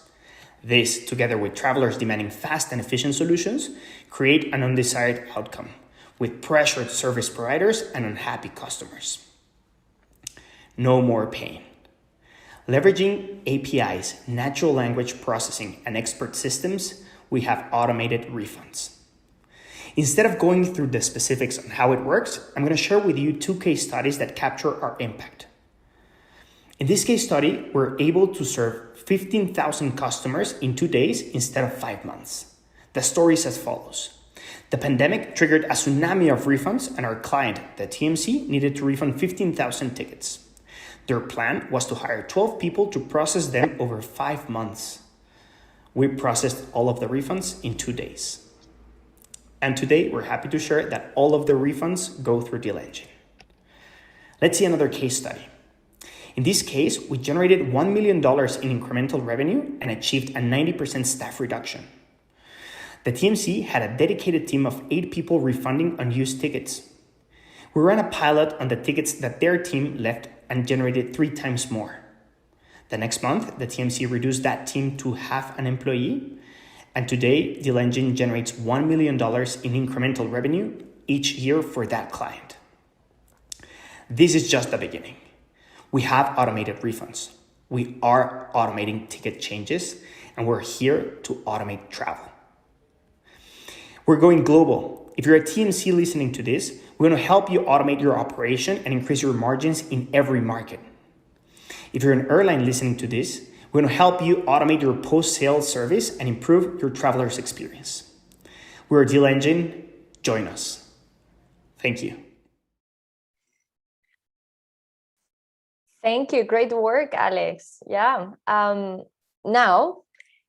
This, together with travelers demanding fast and efficient solutions, create an undesired outcome, with pressured service providers and unhappy customers. No more pain. Leveraging APIs, natural language processing, and expert systems, we have automated refunds. Instead of going through the specifics on how it works, I'm going to share with you 2 case studies that capture our impact. In this case study, we're able to serve 15,000 customers in 2 days instead of 5 months. The story is as follows. The pandemic triggered a tsunami of refunds, and our client, the TMC, needed to refund 15,000 tickets. Their plan was to hire 12 people to process them over 5 months. We processed all of the refunds in 2 days. And today, we're happy to share that all of the refunds go through Livn. Let's see another case study. In this case, we generated $1 million in incremental revenue and achieved a 90% staff reduction. The TMC had a dedicated team of 8 people refunding unused tickets. We ran a pilot on the tickets that their team left and generated 3 times more. The next month, the TMC reduced that team to half an employee, and today, Livn generates $1 million in incremental revenue each year for that client. This is just the beginning. We have automated refunds. We are automating ticket changes, and we're here to automate travel. We're going global. If you're a TMC listening to this, we're going to help you automate your operation and increase your margins in every market. If you're an airline listening to this, We're going to help you automate your post-sale service and improve your traveler's experience. We're Deal Engine. Join us. Thank you. Thank you. Great work, Alex. Yeah. Now,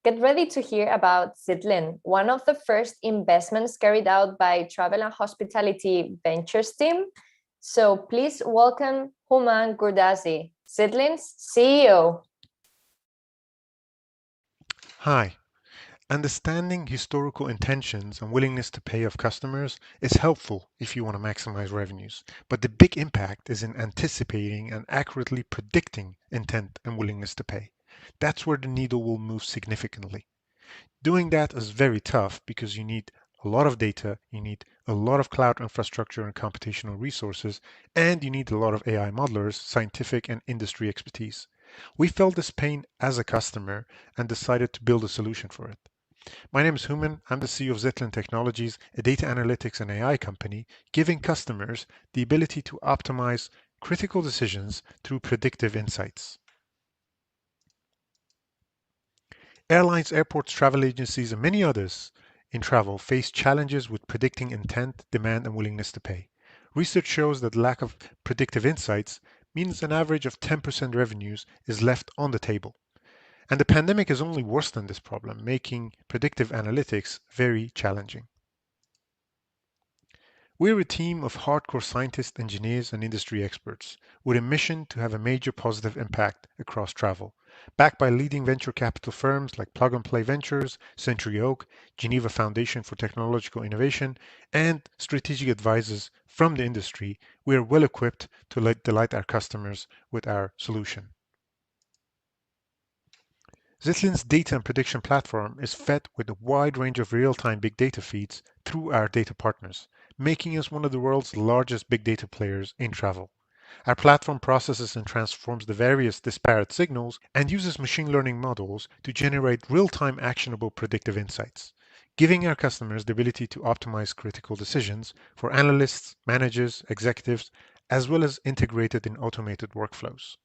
get ready to hear about Zytlyn, one of the first investments carried out by Travel and Hospitality Ventures team. So please welcome Houman Gourdazi, Zytlyn's CEO. Hi. Understanding historical intentions and willingness to pay of customers is helpful if you want to maximize revenues, but the big impact is in anticipating and accurately predicting intent and willingness to pay. That's where the needle will move significantly. Doing that is very tough because you need a lot of data, you need a lot of cloud infrastructure and computational resources, and you need a lot of AI modelers, scientific and industry expertise. We felt this pain as a customer and decided to build a solution for it. My name is Houman. I'm the CEO of Zytlyn Technologies, a data analytics and AI company, giving customers the ability to optimize critical decisions through predictive insights. Airlines, airports, travel agencies, and many others in travel face challenges with predicting intent, demand, and willingness to pay. Research shows that lack of predictive insights means an average of 10% revenues is left on the table. And the pandemic has only worsened this problem, making predictive analytics very challenging. We're a team of hardcore scientists, engineers, and industry experts with a mission to have a major positive impact across travel, backed by leading venture capital firms like Plug and Play Ventures, Century Oak, Geneva Foundation for Technological Innovation, and strategic advisors from the industry. We are well equipped to delight our customers with our solution. Zytlyn's data and prediction platform is fed with a wide range of real-time big data feeds through our data partners, making us one of the world's largest big data players in travel. Our platform processes and transforms the various disparate signals and uses machine learning models to generate real-time actionable predictive insights, giving our customers the ability to optimize critical decisions for analysts, managers, executives, as well as integrated in automated workflows.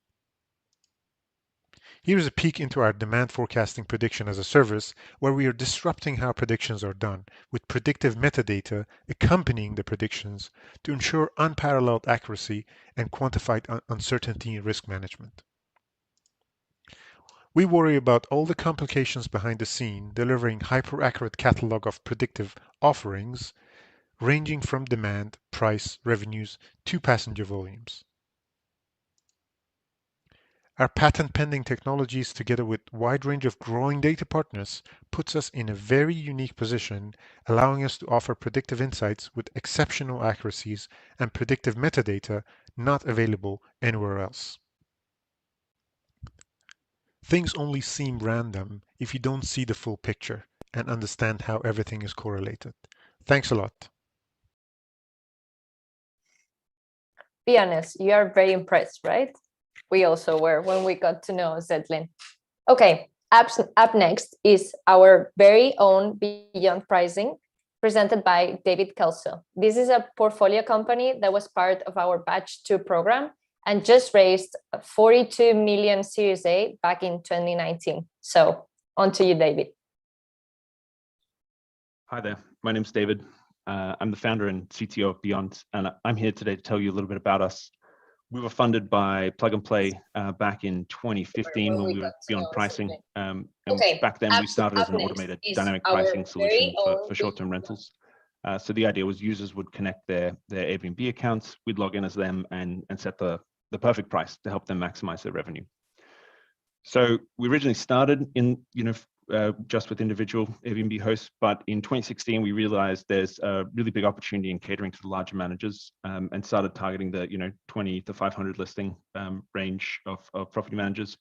Here is a peek into our demand forecasting prediction as a service, where we are disrupting how predictions are done, with predictive metadata accompanying the predictions to ensure unparalleled accuracy and quantified uncertainty and risk management. We worry about all the complications behind the scene, delivering hyper-accurate catalog of predictive offerings, ranging from demand, price, revenues, to passenger volumes. Our patent-pending technologies, together with a wide range of growing data partners, puts us in a very unique position, allowing us to offer predictive insights with exceptional accuracies and predictive metadata not available anywhere else. Things only seem random if you don't see the full picture and understand how everything is correlated. Thanks a lot. Be honest, you are very impressed, right? We also were when we got to know Zytlyn. Okay, up next is our very own Beyond Pricing, presented by David Kelso. This is a portfolio company that was part of our Batch 2 program and just raised 42 million Series A back in 2019. So on to you, David. Hi there, my name's David. I'm the founder and CTO of Beyond, and I'm here today to tell you a little bit about us. We were funded by Plug and Play back in 2015 when we were Beyond Pricing. And back then we started as an automated dynamic pricing solution for short-term rentals. So the idea was users would connect their Airbnb accounts, we'd log in as them and set the perfect price to help them maximize their revenue. So we originally started in, just with individual Airbnb hosts, but in 2016 we realized there's a really big opportunity in catering to the larger managers, and started targeting the 20 to 500 listing range of property managers.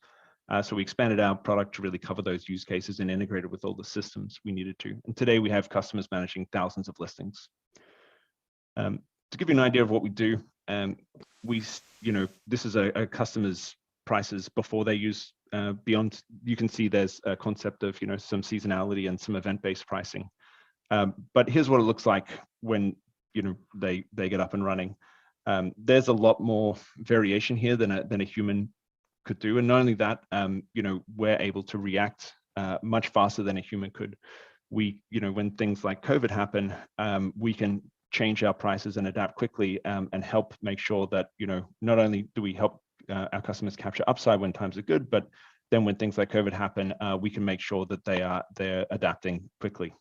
So we expanded our product to really cover those use cases and integrated with all the systems we needed to. And today we have customers managing thousands of listings. To give you an idea of what we do, this is a customer's prices before they use Beyond. You can see there's a concept of some seasonality and some event-based pricing, but here's what it looks like when they get up and running. There's a lot more variation here than a human could do. And not only that, we're able to react much faster than a human could. When things like COVID happen, we can change our prices and adapt quickly and help make sure that, not only do we help our customers capture upside when times are good, but then when things like COVID happen, we can make sure that they're adapting quickly.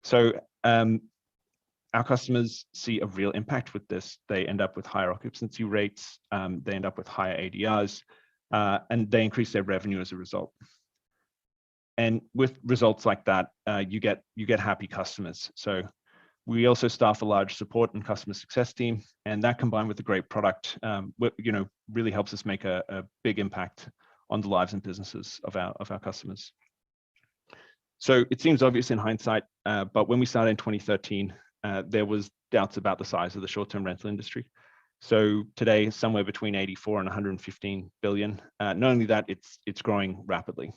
So our customers see a real impact with this. They end up with higher occupancy rates, they end up with higher ADRs, and they increase their revenue as a result. And with results like that, you get happy customers. So we also staff a large support and customer success team, and that combined with a great product, really helps us make a big impact on the lives and businesses of our customers. So it seems obvious in hindsight, but when we started in 2013, there was doubts about the size of the short-term rental industry. So today, somewhere between 84 and 115 billion. Not only that, it's growing rapidly.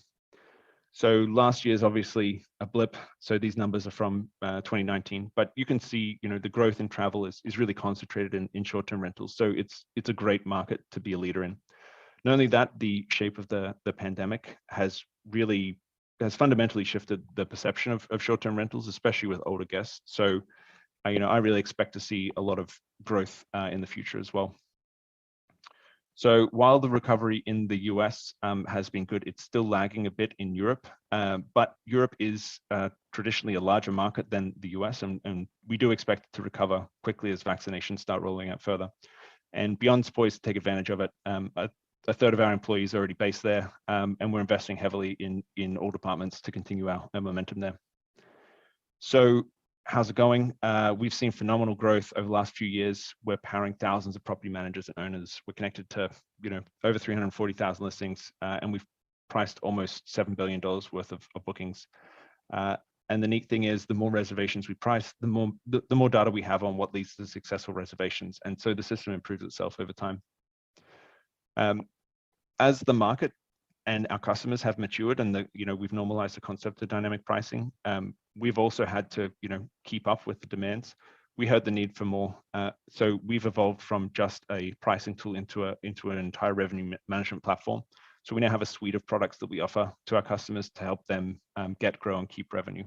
So last year is obviously a blip. So these numbers are from 2019, but you can see, the growth in travel is really concentrated in short-term rentals. So it's a great market to be a leader in. Not only that, the shape of the pandemic has fundamentally shifted the perception of short-term rentals, especially with older guests. So, I really expect to see a lot of growth in the future as well. So while the recovery in the US has been good, it's still lagging a bit in Europe, but Europe is traditionally a larger market than the US, and we do expect it to recover quickly as vaccinations start rolling out further. And Beyond's poised to take advantage of it. A third of our employees are already based there, and we're investing heavily in all departments to continue our momentum there. So how's it going? We've seen phenomenal growth over the last few years. We're powering thousands of property managers and owners. We're connected to over 340,000 listings, and we've priced almost $7 billion worth of bookings. And the neat thing is, the more reservations we price, the more data we have on what leads to successful reservations, and so the system improves itself over time. As the market and our customers have matured and we've normalized the concept of dynamic pricing, we've also had to keep up with the demands. We heard the need for more, so we've evolved from just a pricing tool into an entire revenue management platform. So we now have a suite of products that we offer to our customers to help them get, grow, and keep revenue.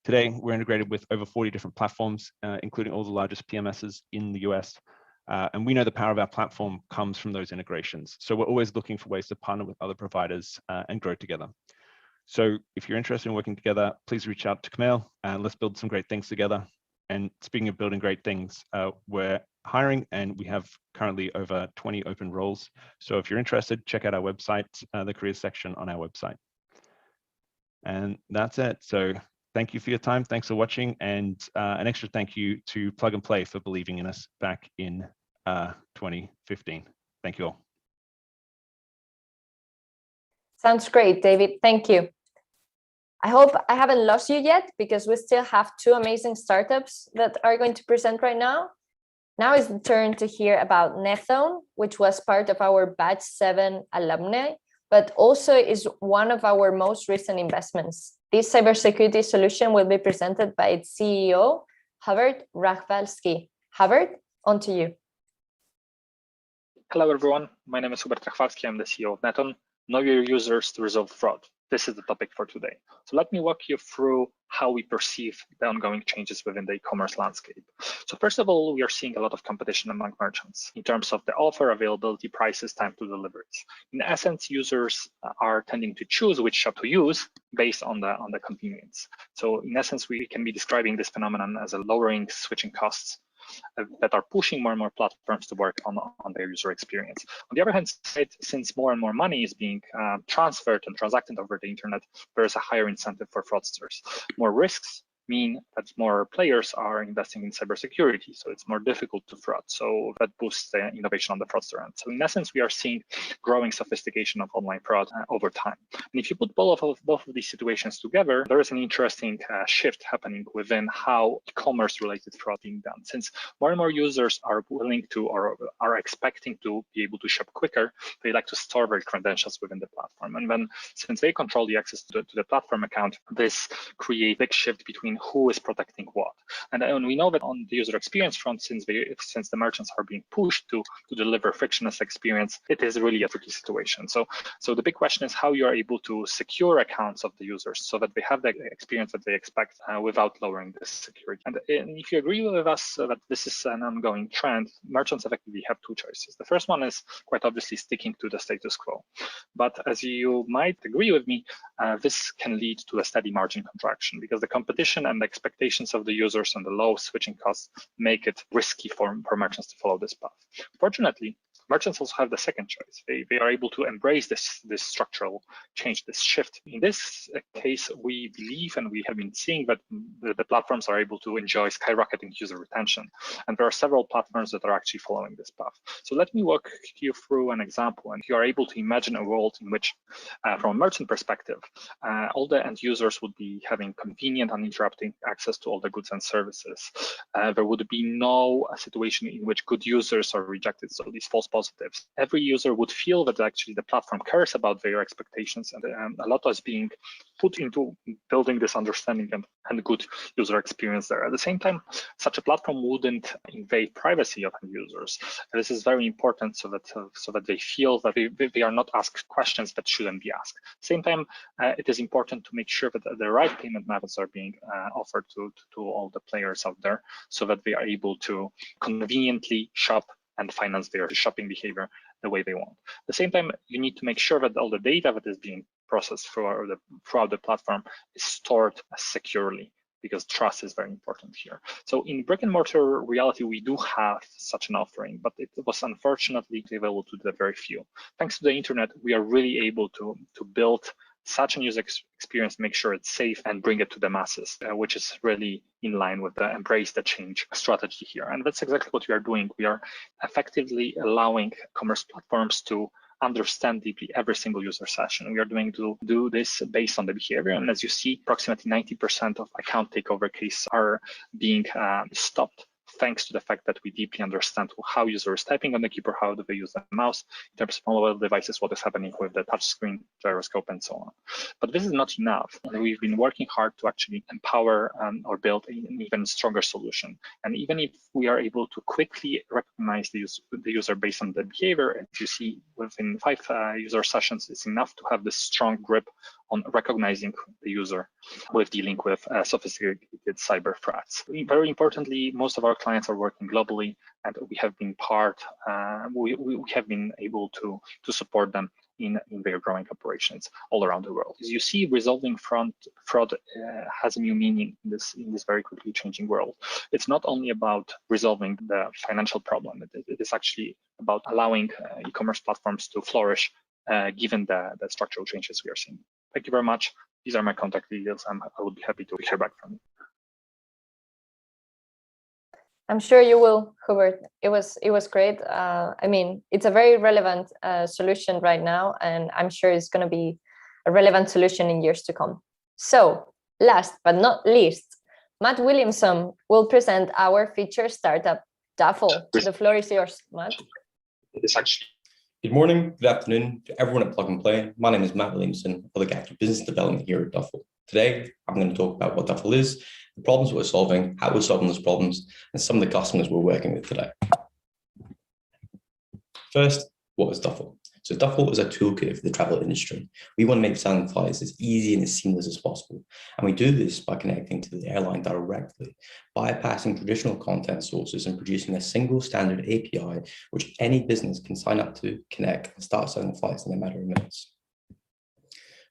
Today, we're integrated with over 40 different platforms, including all the largest PMSs in the US. And we know the power of our platform comes from those integrations. So we're always looking for ways to partner with other providers and grow together. So if you're interested in working together, please reach out to Kamel and let's build some great things together. And speaking of building great things, we're hiring and we have currently over 20 open roles. So if you're interested, check out our website, the careers section on our website. And that's it. So thank you for your time. Thanks for watching. And an extra thank you to Plug and Play for believing in us back in 2015. Thank you all. Sounds great, David. Thank you. I hope I haven't lost you yet, because we still have two amazing startups that are going to present right now. Now is the turn to hear about Nethone, which was part of our Batch 7 alumni, but also is one of our most recent investments. This cybersecurity solution will be presented by its CEO, Hubert Rachwalski. Hubert, on to you. Hello, everyone. My name is Hubert Rachwalski. I'm the CEO of Nethone. Know your users to resolve fraud. This is the topic for today. So let me walk you through how we perceive the ongoing changes within the e-commerce landscape. So first of all, we are seeing a lot of competition among merchants in terms of the offer, availability, prices, time to deliveries. In essence, users are tending to choose which shop to use based on the convenience. So in essence, we can be describing this phenomenon as a lowering switching costs that are pushing more and more platforms to work on their user experience. On the other hand, since more and more money is being transferred and transacted over the internet, there is a higher incentive for fraudsters. More risks mean that more players are investing in cybersecurity, so it's more difficult to fraud. So that boosts the innovation on the fraudster end. So in essence, we are seeing growing sophistication of online fraud over time. And if you put both of these situations together, there is an interesting shift happening within how e-commerce related fraud being done. Since more and more users are willing to or are expecting to be able to shop quicker, they like to store their credentials within the platform. And then since they control the access to the platform account, this creates a big shift between between who is protecting what. And we know that on the user experience front, since the merchants are being pushed to deliver frictionless experience, it is really a tricky situation. So the big question is how you are able to secure accounts of the users so that they have the experience that they expect without lowering the security. And if you agree with us that this is an ongoing trend, merchants effectively have two choices. The first one is quite obviously sticking to the status quo. But as you might agree with me, this can lead to a steady margin contraction because the competition and the expectations of the users and the low switching costs make it risky for merchants to follow this path. Fortunately, merchants also have the second choice. They are able to embrace this structural change, this shift. In this case, we believe and we have been seeing that the platforms are able to enjoy skyrocketing user retention. And there are several platforms that are actually following this path. So let me walk you through an example. And you are able to imagine a world in which, from a merchant perspective, all the end users would be having convenient, uninterrupted access to all the goods and services. There would be no situation in which good users are rejected. So these false positives. Every user would feel that actually the platform cares about their expectations, and a lot is being put into building this understanding and good user experience there. At the same time, such a platform wouldn't invade privacy of users. And this is very important so that they feel that they are not asked questions that shouldn't be asked. Same time, it is important to make sure that the right payment methods are being offered to all the players out there so that they are able to conveniently shop and finance their shopping behavior the way they want. At the same time, you need to make sure that all the data that is being processed throughout the platform is stored securely, because trust is very important here. So in brick and mortar reality, we do have such an offering, but it was unfortunately available to the very few. Thanks to the internet, we are really able to build such a user experience, make sure it's safe and bring it to the masses, which is really in line with the embrace the change strategy here. And that's exactly what we are doing. We are effectively allowing commerce platforms to understand deeply every single user session. We are doing to do this based on the behavior. And as you see, approximately 90% of account takeover cases are being stopped, thanks to the fact that we deeply understand how user is typing on the keyboard, how do they use the mouse, in terms of mobile devices, what is happening with the touchscreen, gyroscope, and so on. But this is not enough. We've been working hard to actually empower or build an even stronger solution. And even if we are able to quickly recognize the user based on the behavior, as you see, within 5 user sessions, it's enough to have this strong grip on recognizing the user with dealing with sophisticated cyber threats. Very importantly, most of our clients are working globally, and we have been we have been able to support them in their growing operations all around the world. As you see, resolving fraud has a new meaning in this very quickly changing world. It's not only about resolving the financial problem, it is actually about allowing e-commerce platforms to flourish given the structural changes we are seeing. Thank you very much. These are my contact details. I would be happy to hear back from you. I'm sure you will, Hubert. It was great. I mean, it's a very relevant solution right now, and I'm sure it's going to be a relevant solution in years to come. So, last but not least, Matt Williamson will present our feature startup, Duffel. The floor is yours, Matt. Good morning, good afternoon to everyone at Plug and Play. My name is Matt Williamson. I look after business development here at Duffel. Today, I'm going to talk about what Duffel is, the problems we're solving, how we're solving those problems, and some of the customers we're working with today. First, what is Duffel? So Duffel is a toolkit for the travel industry. We want to make selling flights as easy and as seamless as possible. And we do this by connecting to the airline directly, bypassing traditional content sources and producing a single standard API, which any business can sign up to, connect, and start selling flights in a matter of minutes.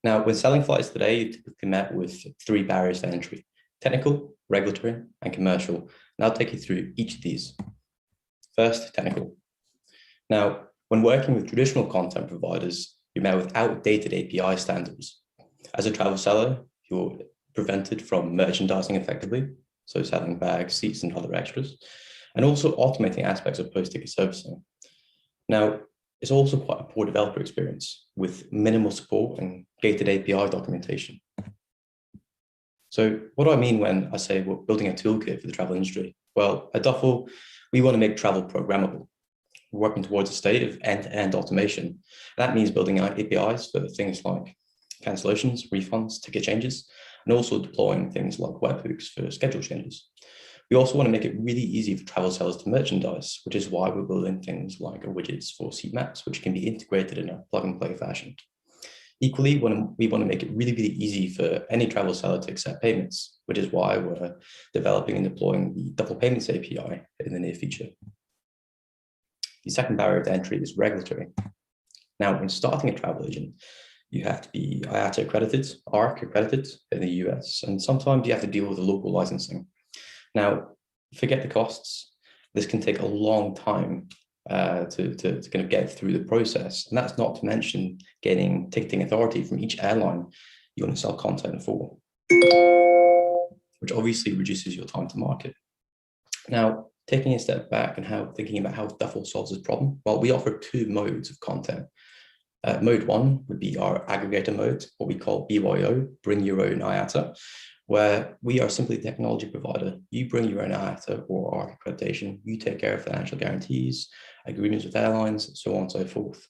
Now, when selling flights today, you're typically met with 3 barriers to entry: technical, regulatory, and commercial. And I'll take you through each of these. First, technical. Now, when working with traditional content providers, you're met with outdated API standards. As a travel seller, you're prevented from merchandising effectively, so selling bags, seats, and other extras, and also automating aspects of post-ticket servicing. Now, it's also quite a poor developer experience with minimal support and gated API documentation. So what do I mean when I say we're building a toolkit for the travel industry? Well, at Duffel, we want to make travel programmable. We're working towards a state of end-to-end automation. That means building out APIs for things like cancellations, refunds, ticket changes, and also deploying things like webhooks for schedule changes. We also want to make it really easy for travel sellers to merchandise, which is why we're building things like widgets for seat maps, which can be integrated in a plug-and-play fashion. Equally, we want to make it really, really easy for any travel seller to accept payments, which is why we're developing and deploying the Duffel Payments API in the near future. The second barrier to entry is regulatory. Now, when starting a travel agent, you have to be IATA accredited, ARC accredited in the US, and sometimes you have to deal with the local licensing. Now, forget the costs. This can take a long time to kind of get through the process. And that's not to mention getting ticketing authority from each airline you want to sell content for, which obviously reduces your time to market. Now, taking a step back and thinking about how Duffel solves this problem, well, we offer two modes of content. Mode one would be our aggregator mode, what we call BYO, bring your own IATA, where we are simply the technology provider. You bring your own IATA or ARC accreditation, you take care of financial guarantees, agreements with airlines, so on and so forth.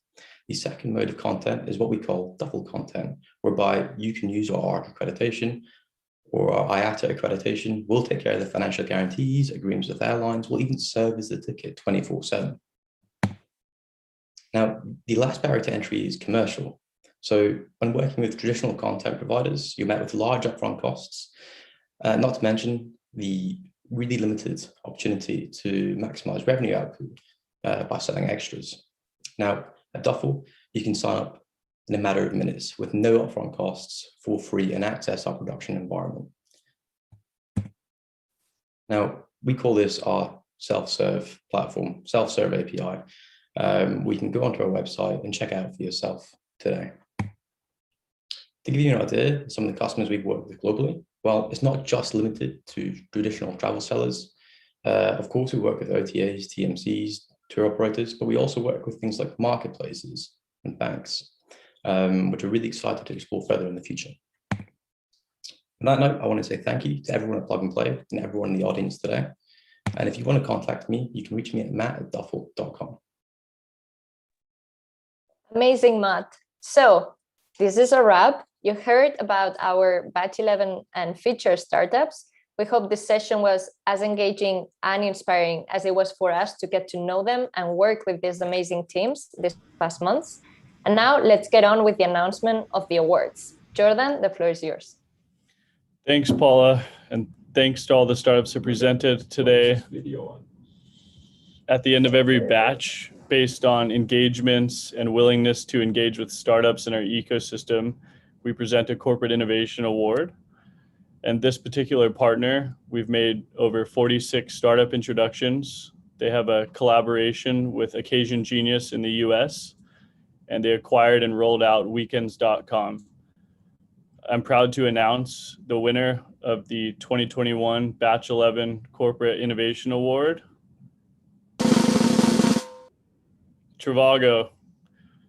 The second mode of content is what we call Duffel content, whereby you can use our ARC accreditation or our IATA accreditation. We'll take care of the financial guarantees, agreements with airlines, we'll even serve as the ticket 24/7. Now, the last barrier to entry is commercial. So when working with traditional content providers, you're met with large upfront costs, not to mention the really limited opportunity to maximize revenue output by selling extras. Now, at Duffel, you can sign up in a matter of minutes with no upfront costs for free and access our production environment. Now, we call this our self-serve platform, self-serve API. We can go onto our website and check out for yourself today. To give you an idea, some of the customers we've worked with globally, well, it's not just limited to traditional travel sellers. Of course, we work with OTAs, TMCs, tour operators, but we also work with things like marketplaces and banks, which are really excited to explore further in the future. On that note, I want to say thank you to everyone at Plug and Play and everyone in the audience today. And if you want to contact me, you can reach me at matt@duffel.com. Amazing, Matt. So this is a wrap. You heard about our Batch 11 and feature startups. We hope this session was as engaging and inspiring as it was for us to get to know them and work with these amazing teams this past months. And now let's get on with the announcement of the awards. Jordan, the floor is yours. Thanks, Paula, and thanks to all the startups that presented today. At the end of every batch, based on engagements and willingness to engage with startups in our ecosystem, we present a Corporate Innovation Award. And this particular partner, we've made over 46 startup introductions. They have a collaboration with Occasion Genius in the US, and they acquired and rolled out weekends.com. I'm proud to announce the winner of the 2021 Batch 11 Corporate Innovation Award, Trivago.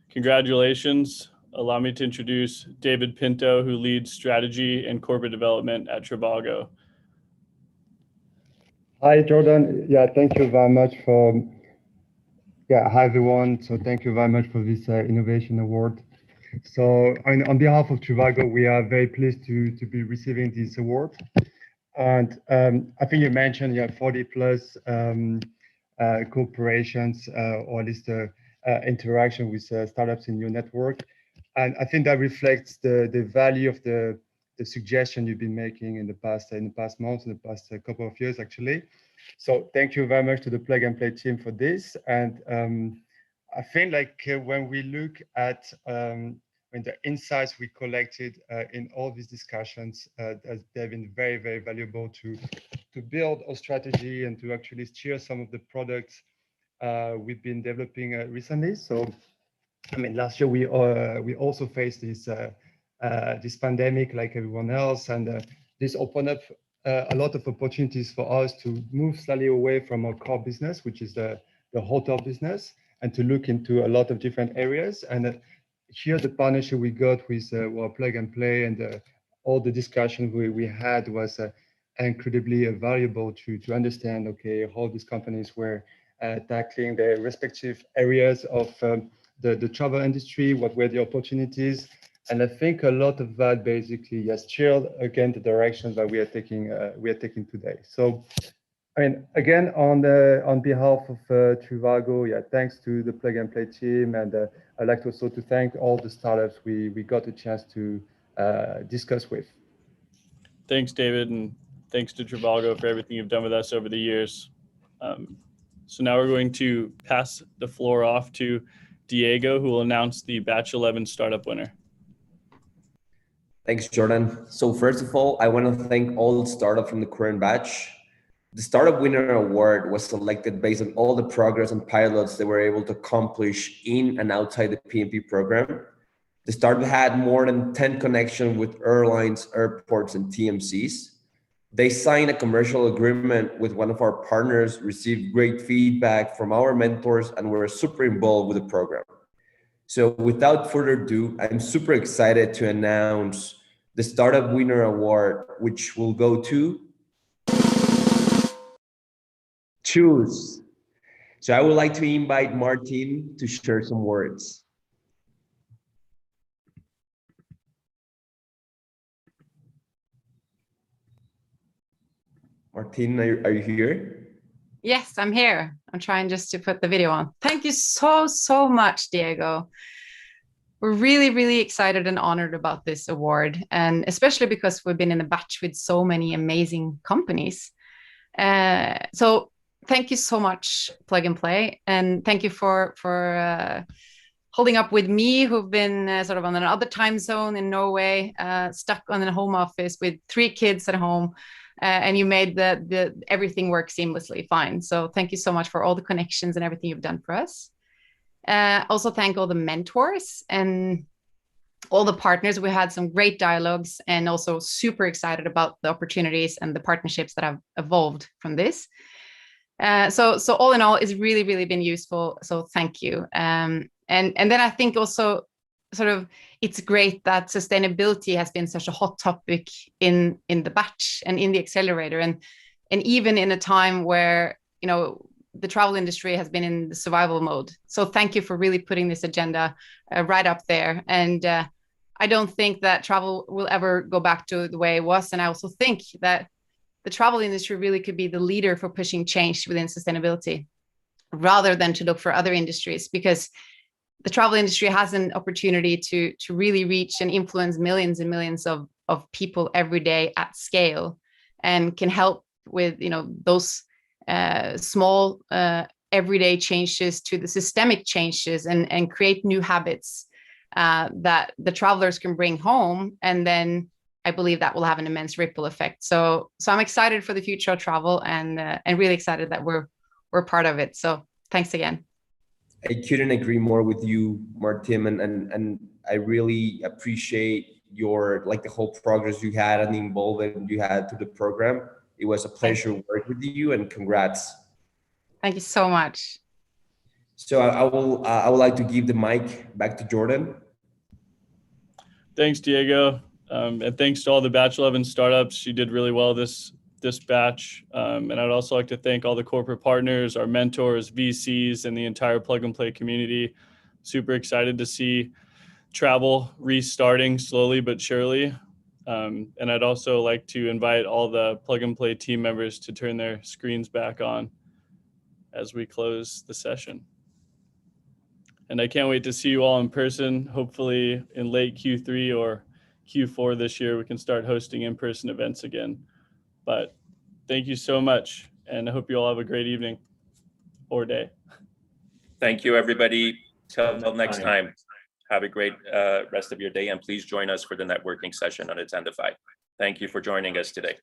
Congratulations. Allow me to introduce David Pinto, who leads strategy and corporate development at Trivago. Hi, Jordan. Yeah, thank you very much for, hi, everyone. So thank you very much for this innovation award. So on behalf of Trivago, we are very pleased to be receiving this award. And I think you mentioned you have 40 plus corporations, or at least interaction with startups in your network. And I think that reflects the value of the suggestion you've been making in the past months, in the past couple of years, actually. So thank you very much to the Plug and Play team for this. And I think like when we look at the insights we collected in all these discussions, they've been very, very valuable to build a strategy and to actually steer some of the products we've been developing recently. So, I mean, last year we also faced this this pandemic like everyone else, and this opened up a lot of opportunities for us to move slightly away from our core business, which is the hotel business, and to look into a lot of different areas. And here, the partnership we got with Plug and Play and all the discussion we had was incredibly valuable to understand, okay, how these companies were tackling their respective areas of the travel industry, what were the opportunities, And I think a lot of that basically has chilled again the direction that we are taking today. So, I mean, again, on behalf of Trivago, yeah, thanks to the Plug and Play team, and I'd like also to thank all the startups we got a chance to discuss with. Thanks, David, and thanks to Trivago for everything you've done with us over the years. So now we're going to pass the floor off to Diego, who will announce the Batch 11 startup winner. Thanks, Jordan. So first of all, I want to thank all the startups from the current batch. The Startup Winner Award was selected based on all the progress and pilots they were able to accomplish in and outside the PMP program. The startup had more than 10 connections with airlines, airports, and TMCs. They signed a commercial agreement with one of our partners, received great feedback from our mentors, and were super involved with the program. So without further ado, I'm super excited to announce the Startup Winner Award, which will go to Chooose. So I would like to invite Martin to share some words. Martin, are you here? Yes, I'm here. I'm trying just to put the video on. Thank you so much, Diego. We're really excited and honored about this award, and especially because we've been in a batch with so many amazing companies. So thank you so much, Plug and Play, and thank you for holding up with me, who've been sort of on another time zone in Norway, stuck on a home office with 3 kids at home. And you made the everything work seamlessly fine. So thank you so much for all the connections and everything you've done for us. Also thank all the mentors and all the partners. We had some great dialogues, and also super excited about the opportunities and the partnerships that have evolved from this. So all in all, it's really been useful. So thank you. And then I think also sort of it's great that sustainability has been such a hot topic in the batch and in the accelerator, and even in a time where, you know, the travel industry has been in the survival mode. So thank you for really putting this agenda right up there. And I don't think that travel will ever go back to the way it was. And I also think that the travel industry really could be the leader for pushing change within sustainability, rather than to look for other industries, because the travel industry has an opportunity to really reach and influence millions and millions of people every day at scale, and can help with, you know, those small everyday changes to the systemic changes, and create new habits that the travelers can bring home. And then I believe that will have an immense ripple effect. So I'm excited for the future of travel, and really excited that we're part of it. So thanks again. I couldn't agree more with you, Martin, and I really appreciate your, like, the whole progress you had and the involvement you had to the program. It was a pleasure working with you, and congrats. Thank you so much. So I would like to give the mic back to Jordan. Thanks, Diego, and thanks to all the Batch 11 startups. You did really well this batch, and I'd also like to thank all the corporate partners, our mentors, VCs, and the entire Plug and Play community. Super excited to see travel restarting slowly but surely. And I'd also like to invite all the Plug and Play team members to turn their screens back on as we close the session. And I can't wait to see you all in person. Hopefully in late Q3 or Q4 this year, we can start hosting in-person events again. But thank you so much, and I hope you all have a great evening or day. Thank you, everybody. Till next time. Have a great rest of your day, and please join us for the networking session on Attendify. Thank you for joining us today.